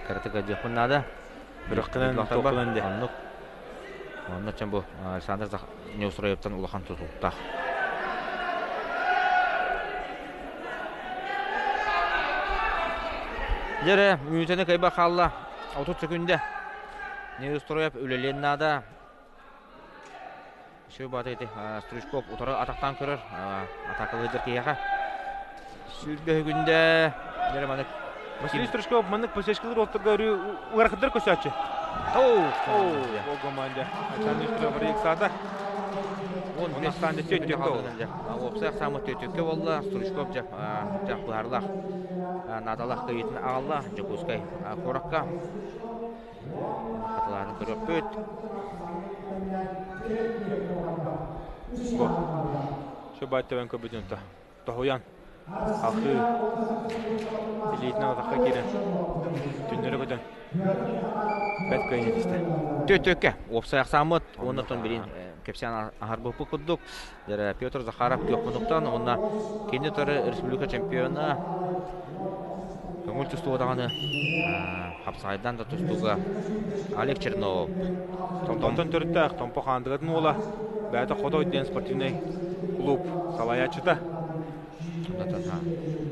B: Қаратыға жақпын нада.
A: Бір ұққынан тоқылан де.
B: Онна чен бұл Александр Неусроевтан ұлақан тұтылықта. Жәрі, үмітені қайба қалла. 30 секунде. Неусроев өлелен нада. Şu batıydı. Sturuşkov utara ataktan körür. Ataklıdır kiyaha. Sürbe günde Neremanek.
A: Василий Стручков маннык посещкалар олтырга угархыдыр көсәче. О, команда. Ачаны үстүрө бир саата. 15 саатта төттүк.
B: Опсак самы төттүккө болду. Стручков жак барлах. Надалах кыйтын алла, жокускай коракка. Каталарын көрөппөт.
A: Шобаттан көбүдөнтө. Тохоян. Ахы. Илитне атакка кирен. Түннөрө көтөн. Бет көйнетисте.
B: Төттүккө. Опсак самыт, онотон бирин кепсян ахарбыпы кудук. Петр Захаров көпмүндуктан, онна кенетары республика чемпионы. Көңүл түстүгөдаганы Хапсайдан да түстүгө Олег Чернов.
A: Томтон төрүттө Томпо хандыгын ола. Бәті Қотой ден спортивный клуб салаячыта.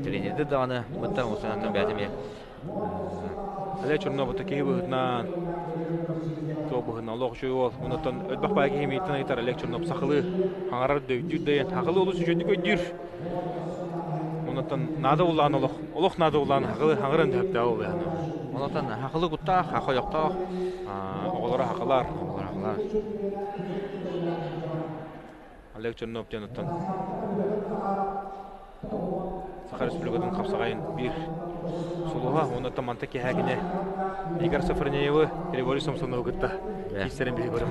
B: Тренерді дағаны мұттан осынаннан бәдіме.
A: Олег Чернов бұты кейі бұғытнан. Сол бұғытнан лоқ жөй ол. Мұнаттан өтбақ бәге емейттен айтар Олег Чернов сақылы. Аңарар дөйдір дейін. Ақылы олысы жөнді көйдір. Мұнаттан нады ұлан олық. Олық нады ұлан аңырын дөпті ол.
B: Мұнаттан ақылы құттақ, ақы жоқтақ.
A: Оғылары ақылар. Олег Чернов жаныттан Саха Республикадан қапсағайын бір сұлуға, онаттан мантаки әгіне Игорь Сафарнеевы Григорий Самсонов күтті. Кестерін бірі көріп.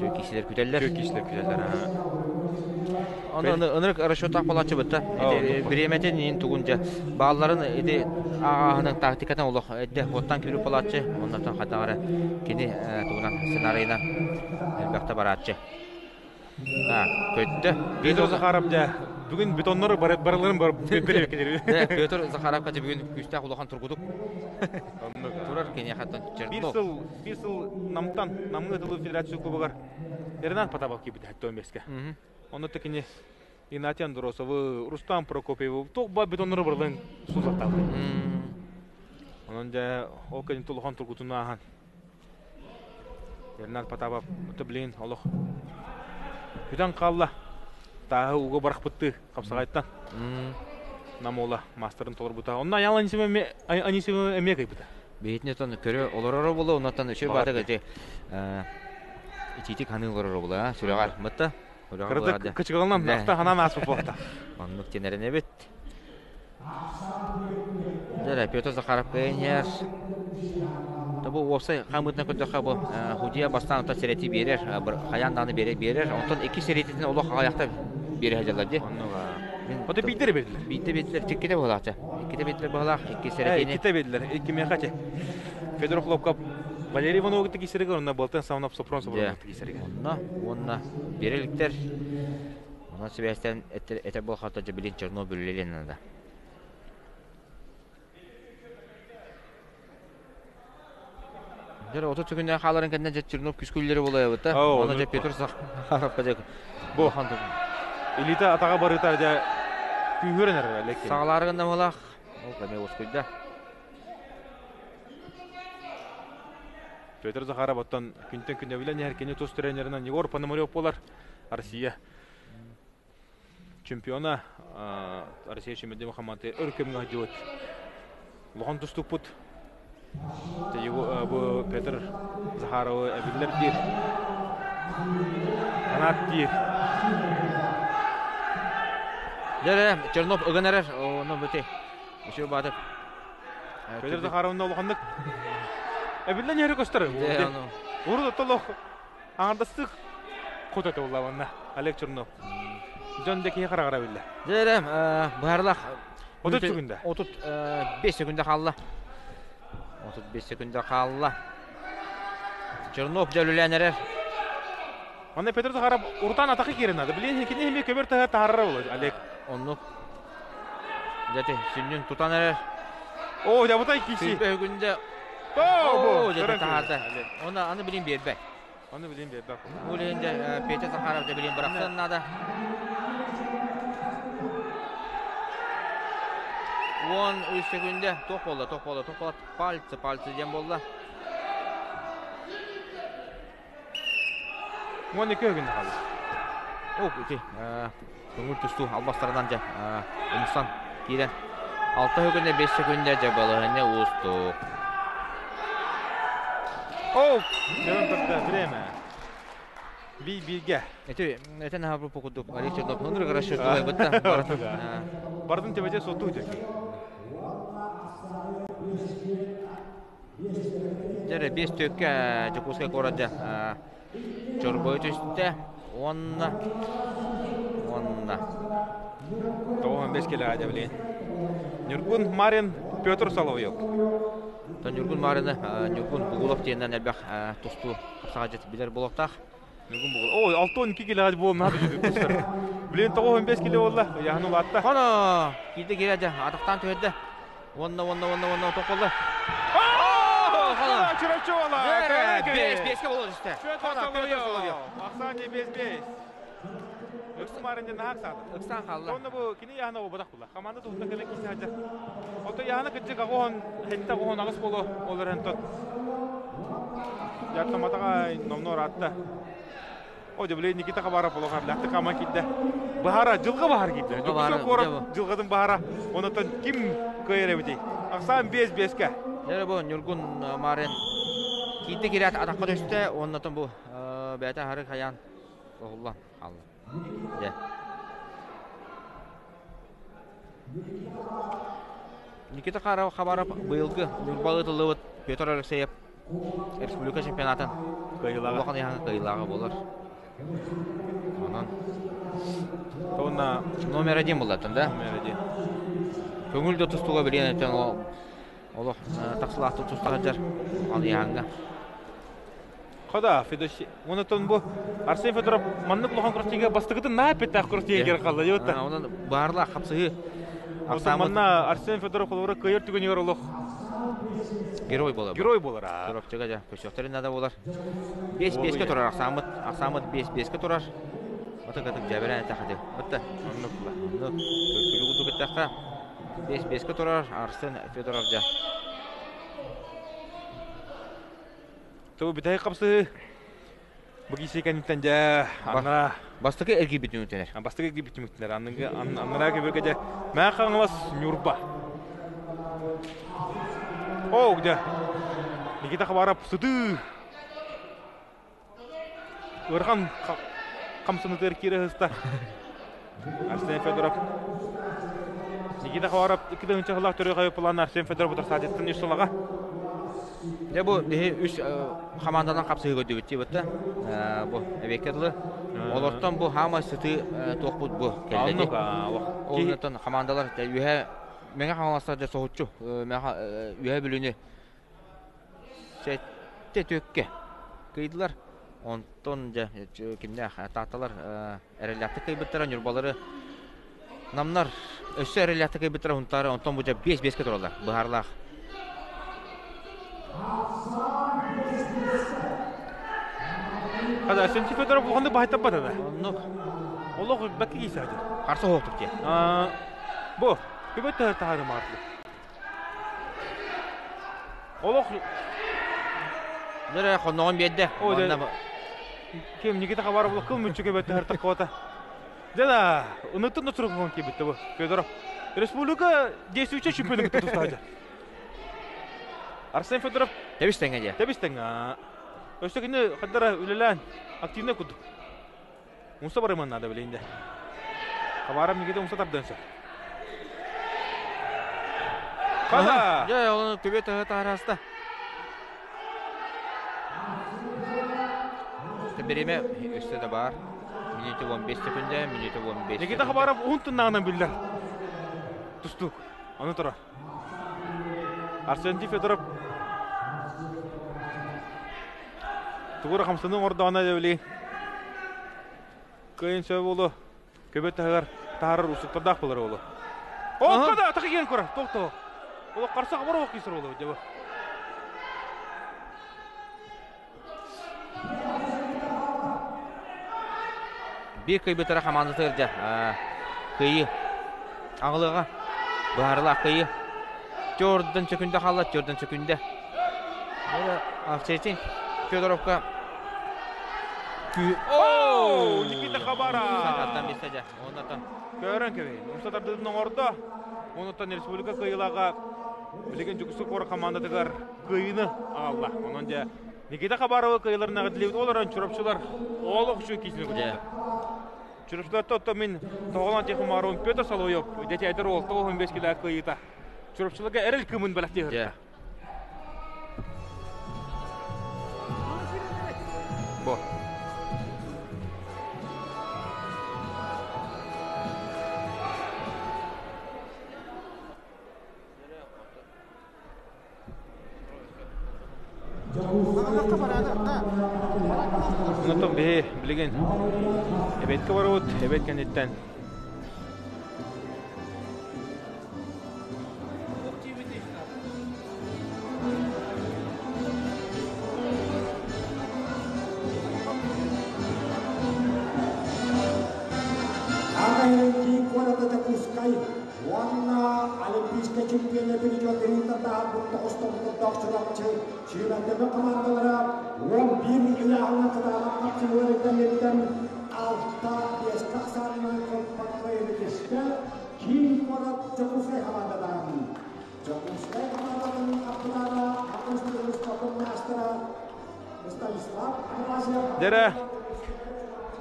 B: Жөй кесілер күтелер.
A: Оны
B: Онырық расчеттақ болатшы бұтты. Біреметтен ең тұғынжа. Бағаларын ағағының тактикатын олық. Оттан көріп болатшы. Онаттан қадағары кені тұғынан сценарийынан әлбәқті баратшы. Көтті.
A: Петр Захаров бүгін бетоннары барыларын беріп кетер.
B: Петр Захаров қачы бүгін күстақ ұлақан тұрғыдық. Тұрар кене қаттан Чернов.
A: Bir yıl namın ödülü federasyon kubağar. Ернан Потапов кебеді әтті өмеске. Оны текіне Игнатий Андросовы, Рустам Прокопьевы, тоқба бетоннары барыларын сузақталы. Onun da o kadar tuluhan turgutunu ahan. Yernan Patapov ötebilin Allah. Hüdan kalla. Tağı uğu barak bitti kapsağayttan. Namola masterın tolur buta. Onun ayağın anisi emeğe kayıptı.
B: Beyitne ton körü olurları bulu ondan üçü badı gece. İçitik hanı olurları bulu ha. Süreğar mıttı?
A: Kırdık küçükağından hafta hanan asıp oldu.
B: Onluk tenerine bit. Петр Захаров кайнер. Табу опсай хамытна көтөккө бу худия бастан та серети берер, хаянданы берер. Онтон 2 серетитин улук аякта бере жалар ди.
A: Ота биттер бердилер.
B: Биттер теккеде болачы. Иккеде биттер болак, 2 серетини.
A: Иккеде бердилер. 2 мехачы. Федоров Лобков Валерий Иванову кисереге онна болтан савнап сопрон кисереге.
B: Онна береликтер. Онна Себастьян это бол хата Билин Чернов бүлеленде. Жер ото түгүндө халарын кенден Чернов күскүллери болой бата. Аны же Петр Захаровка же.
A: Бу ханды. Элита атага барыта да күйгөрөнөр элек.
B: Сагаларында болак. Ол кеме оскуйда.
A: Петр Захаров оттан күнтен билен эркене тус тренеринен Егор Пономарев болар. Россия чемпиона Россия чемпионы команды өркөмгө жот. Лохан тустук пут. Bu Petr Zaharov'u evliler bir kanat bir.
B: Dere Chernov ögenerer onu bete. Şu batık.
A: Petr Zaharov'un olğanlık. Evliler yeri gösterir. Orada tolok. Аңардастык котаты уллаванна Олег Чернов. Жөндеки карагара биле.
B: Дere барлах
A: 30 секунд.
B: 35 секунд қалды. 35 секунда қалды. Чернов жөлүләнерер.
A: Аны Петр Захаров уртан атакы керенады. Билен кине эме көбөр таарар болот Олег.
B: Онну. Жете сүннүн тутанерер.
A: О, да бутай киши.
B: Бүгүндө.
A: О,
B: жете таарды. Аны билин бербе.
A: Аны билин бербе.
B: Уленде Петр Захаров да билин бираксынады. 13 секунде тоқ болды. Пальцы дем болды.
A: 12 секунд қалды.
B: О, ити. Көңүл түстү албастарынан жа. Умсан кирен. 6 секундда 5 секундда жабалыгына усту.
A: О, жөн турда время. Биге.
B: Это на группу кудук. Алексей Добнур расчётывает бытта.
A: Бардын тебеде соту үтек.
B: Жаре 5 төккө Жакускай кораджа. Чорбой төстө. Онна.
A: Тоғын 5 келе аja билен. Нюргун Марин Петр Соловьев.
B: Нюргун Марин, Нюргун Бугулов тенен элбек тусту сагажет билер болоктак.
A: Нюргун Бугулов. Ой, 6-12 келе аja болом надо жүдү достар. Билен тоғын 15 келе болла. Яны латта.
B: Хана, кийде келе атактан төдө. Онна токолду.
A: Чурачола.
B: 5-5 болот işte.
A: Петр Соловьев. Аксанчы 5-5. Өксү Маринде нахак сады.
B: Ыксан калды.
A: Сонда бу кини яна обадак була. Команда тулда келе кисе аja. Ото яна кычы гагон, хетте гагон агыс боло. Олар ентот. Яттаматага номнор атта. Оде биле Никита кабара боло карлакты кама кидде. Бахара жылга бахар кидде. Жуксу корап жылгадын бахара. Онотон ким көйребити. Аксан 5-5ке.
B: Жара бу Нюргун Марин кийде келет атакка төстө. Оннотон бу бета хары каян. Оллан алды. Ja. Никита Хабаров быйылгы Нурбалы тылыбыт Петр Алексеев республика чемпионатын кыйлагы болар. Анан
A: Тонна
B: номер 1 болатын да?
A: номер 1.
B: Көңүлдө тустууга билген этен олох таксылақты тустагажар ал яңга.
A: Када Федоси. Онотон бу Арсен Федоров маннык лохан кротиге бастыгытын напетак кротиге калды диотта.
B: Онун барлар капсыгы
A: Манна Арсен Федоров колора көйөр түгөнөр олох.
B: Герой болар.
A: Герой болар.
B: Торопчуга жа көчөктөрүн да болар. 5-5ке турар Аксамыт 5-5ке турар. Отогатык жабыран тахады. Битти. Оннук. Күлүгүдү кеттакка 5-5ке турар Арсен Федоров жа.
A: Туу битай капсы. Бугисе каниттан жа ана
B: Бастыгы эрги бүтүнүтенер.
A: бастыгы гибитмиктер аннага кеберге жа маа каңлас Нюрба. О, где? Никита Хабаров суды. Өрхан камсыны теркире хыста. Арсен Федоров. Никита Хабаров 2-нче чыгылак төрөгө план Арсен Федоров отыр садеттен үстөлага.
B: Я бу 3 командадан капсыгы көдөбүт дебетте. Бу эбекерлы. Олоттон бу хама сыты токпут бу келди. Олоттон командалар үйө мега каңластар да соочу. Мега үйө бүлүнү. Сетте төккө кыйдылар. Онтон жа кимде такталар эрелятты кыйбыттар Нюрбалары намнар өссө эрелятты кыйбыттар унтары онтон бу жа 5-5ке туралар. Бахарлак
A: Када Арсен Федоров болгонду байтап батады.
B: оннук
A: Олог бакки кийсади.
B: каршы хоктук те.
A: Бу көбөттөр тагы мартты. Олог
B: Дөрө хоногон бедде.
A: Кем Никита Хабаров кыл мүнчө көбөттөр таккота. Жана унуттун отургон кебетте бу Федоров. Республика действующий чемпиондук тутустады. Арсен Федоров
B: Тебистенге.
A: тебистен. Өстөгүнү кадара үлелен активне куду. Муса барыман надо билинде. Хабаров Никита Муса тардынса. Када?
B: Жа оны көбөт тараста. Тебереме өстөдө бар. Минуты 15 секунда, минуты 15.
A: Никита Хабаров унтуннагынан билдер. Тустук. Аны тура. Арсен Федоров Тугура хамсының ордағына дәулі. Көйін сөй болу. Көбет тағар тағарыр ұсықтырдақ болар олу. Ол қада тақы кен көрі. Тоқты. Олы қарсақ бар оқ кесір олу.
B: Bir көйбетері қаманды тұрды. Көйі ағылыға. Бағарыла көйі. Жордан сөкінде қалады. Жордан сөкінде. Ақсайсын Федоровқа
A: Оу, Никита Хабара.
B: Сакаттан бестеже. Оннотон.
A: Көрөн кебей. Умсатардыгының орда. Онуттан республика кыйылага билеген жүкүсү кор командадыгар кыйыны алла. Онон же Никита Хабарова кыйыларына гыдлебит оларан чурапчылар олук үчү кисин көтө. Чурапчылар тотто мен тоголан техмарон Петр Соловьев детейдер ол 15 кило кыйыта. Чурапчыларга эрел кымын балактыр.
B: Же. Бо.
A: Онотон бе билеген эбетке барыбыт, эбет кенеттен.
C: Олимпийский чемпионы перейдет на Бутовском докторате. Чемпионы командалары 11 аяғына қадағын қапсырылардан алта бесқа санынан компактайы кешті. Кейін қорат Жокускай командаларын. Жокускай командаларын қаптылары Ақынстыры спортын астыра Станислав Аквасия.
A: Дәрі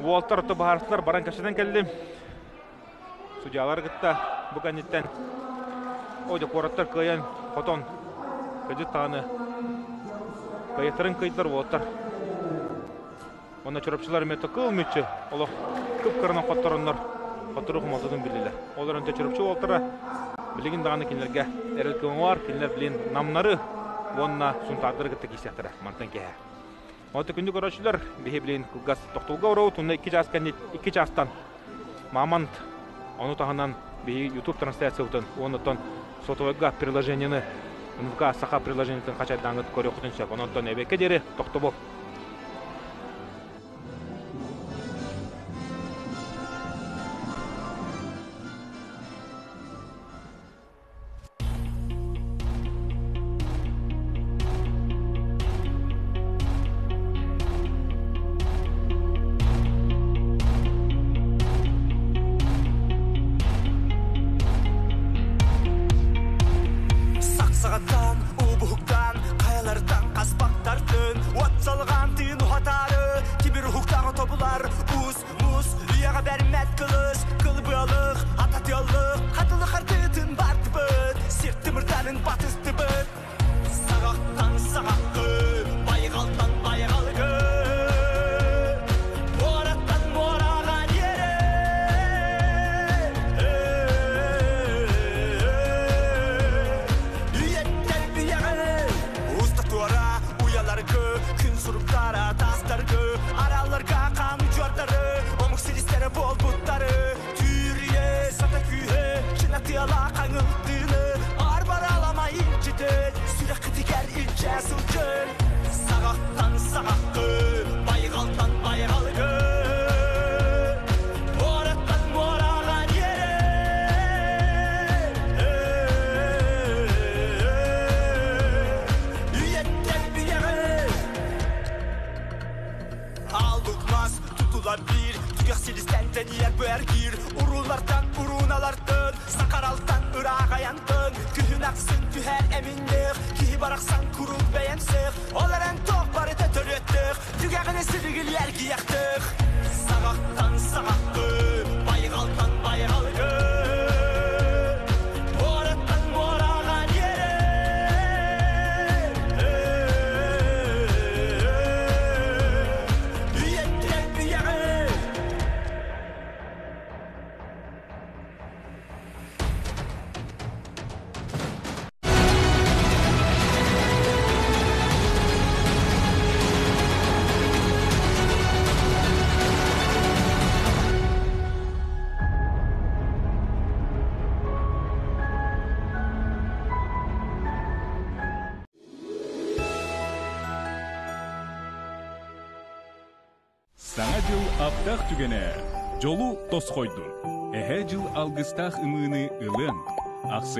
A: Уолтер Тобахарсылар баран кашадан келдім. Судьялар гытта бу канеттен ойда кораттар кыян потон кыжы таны кыятырын кыйдыр Уолтер. Онда чурапчылар мете кылмычы оло кып кырына котторуннар коттору хуматыдын билилер. Олар өнте чурапчы Уолтера билеген даганы кинлерге эрел кымар кинлер билин намнары онна сунтадыр гытты кисяктыра мантан ке. Оты күндү көрөчүлөр бихи билин кугас токтолго ороо тунна 2 жастан Мамант оны тағынан бей YouTube трансляция өтін, онытын сотовайға приложениені, ұнывға сақа приложениетін қачайдаңыз көрі құтыншақ, онытын әбеке дері тоқты бұл.
E: Саңа жыл аптақ түгене, жолу тос қойдун. Эхе жыл алгыстақ ымыны ылын. Ақсы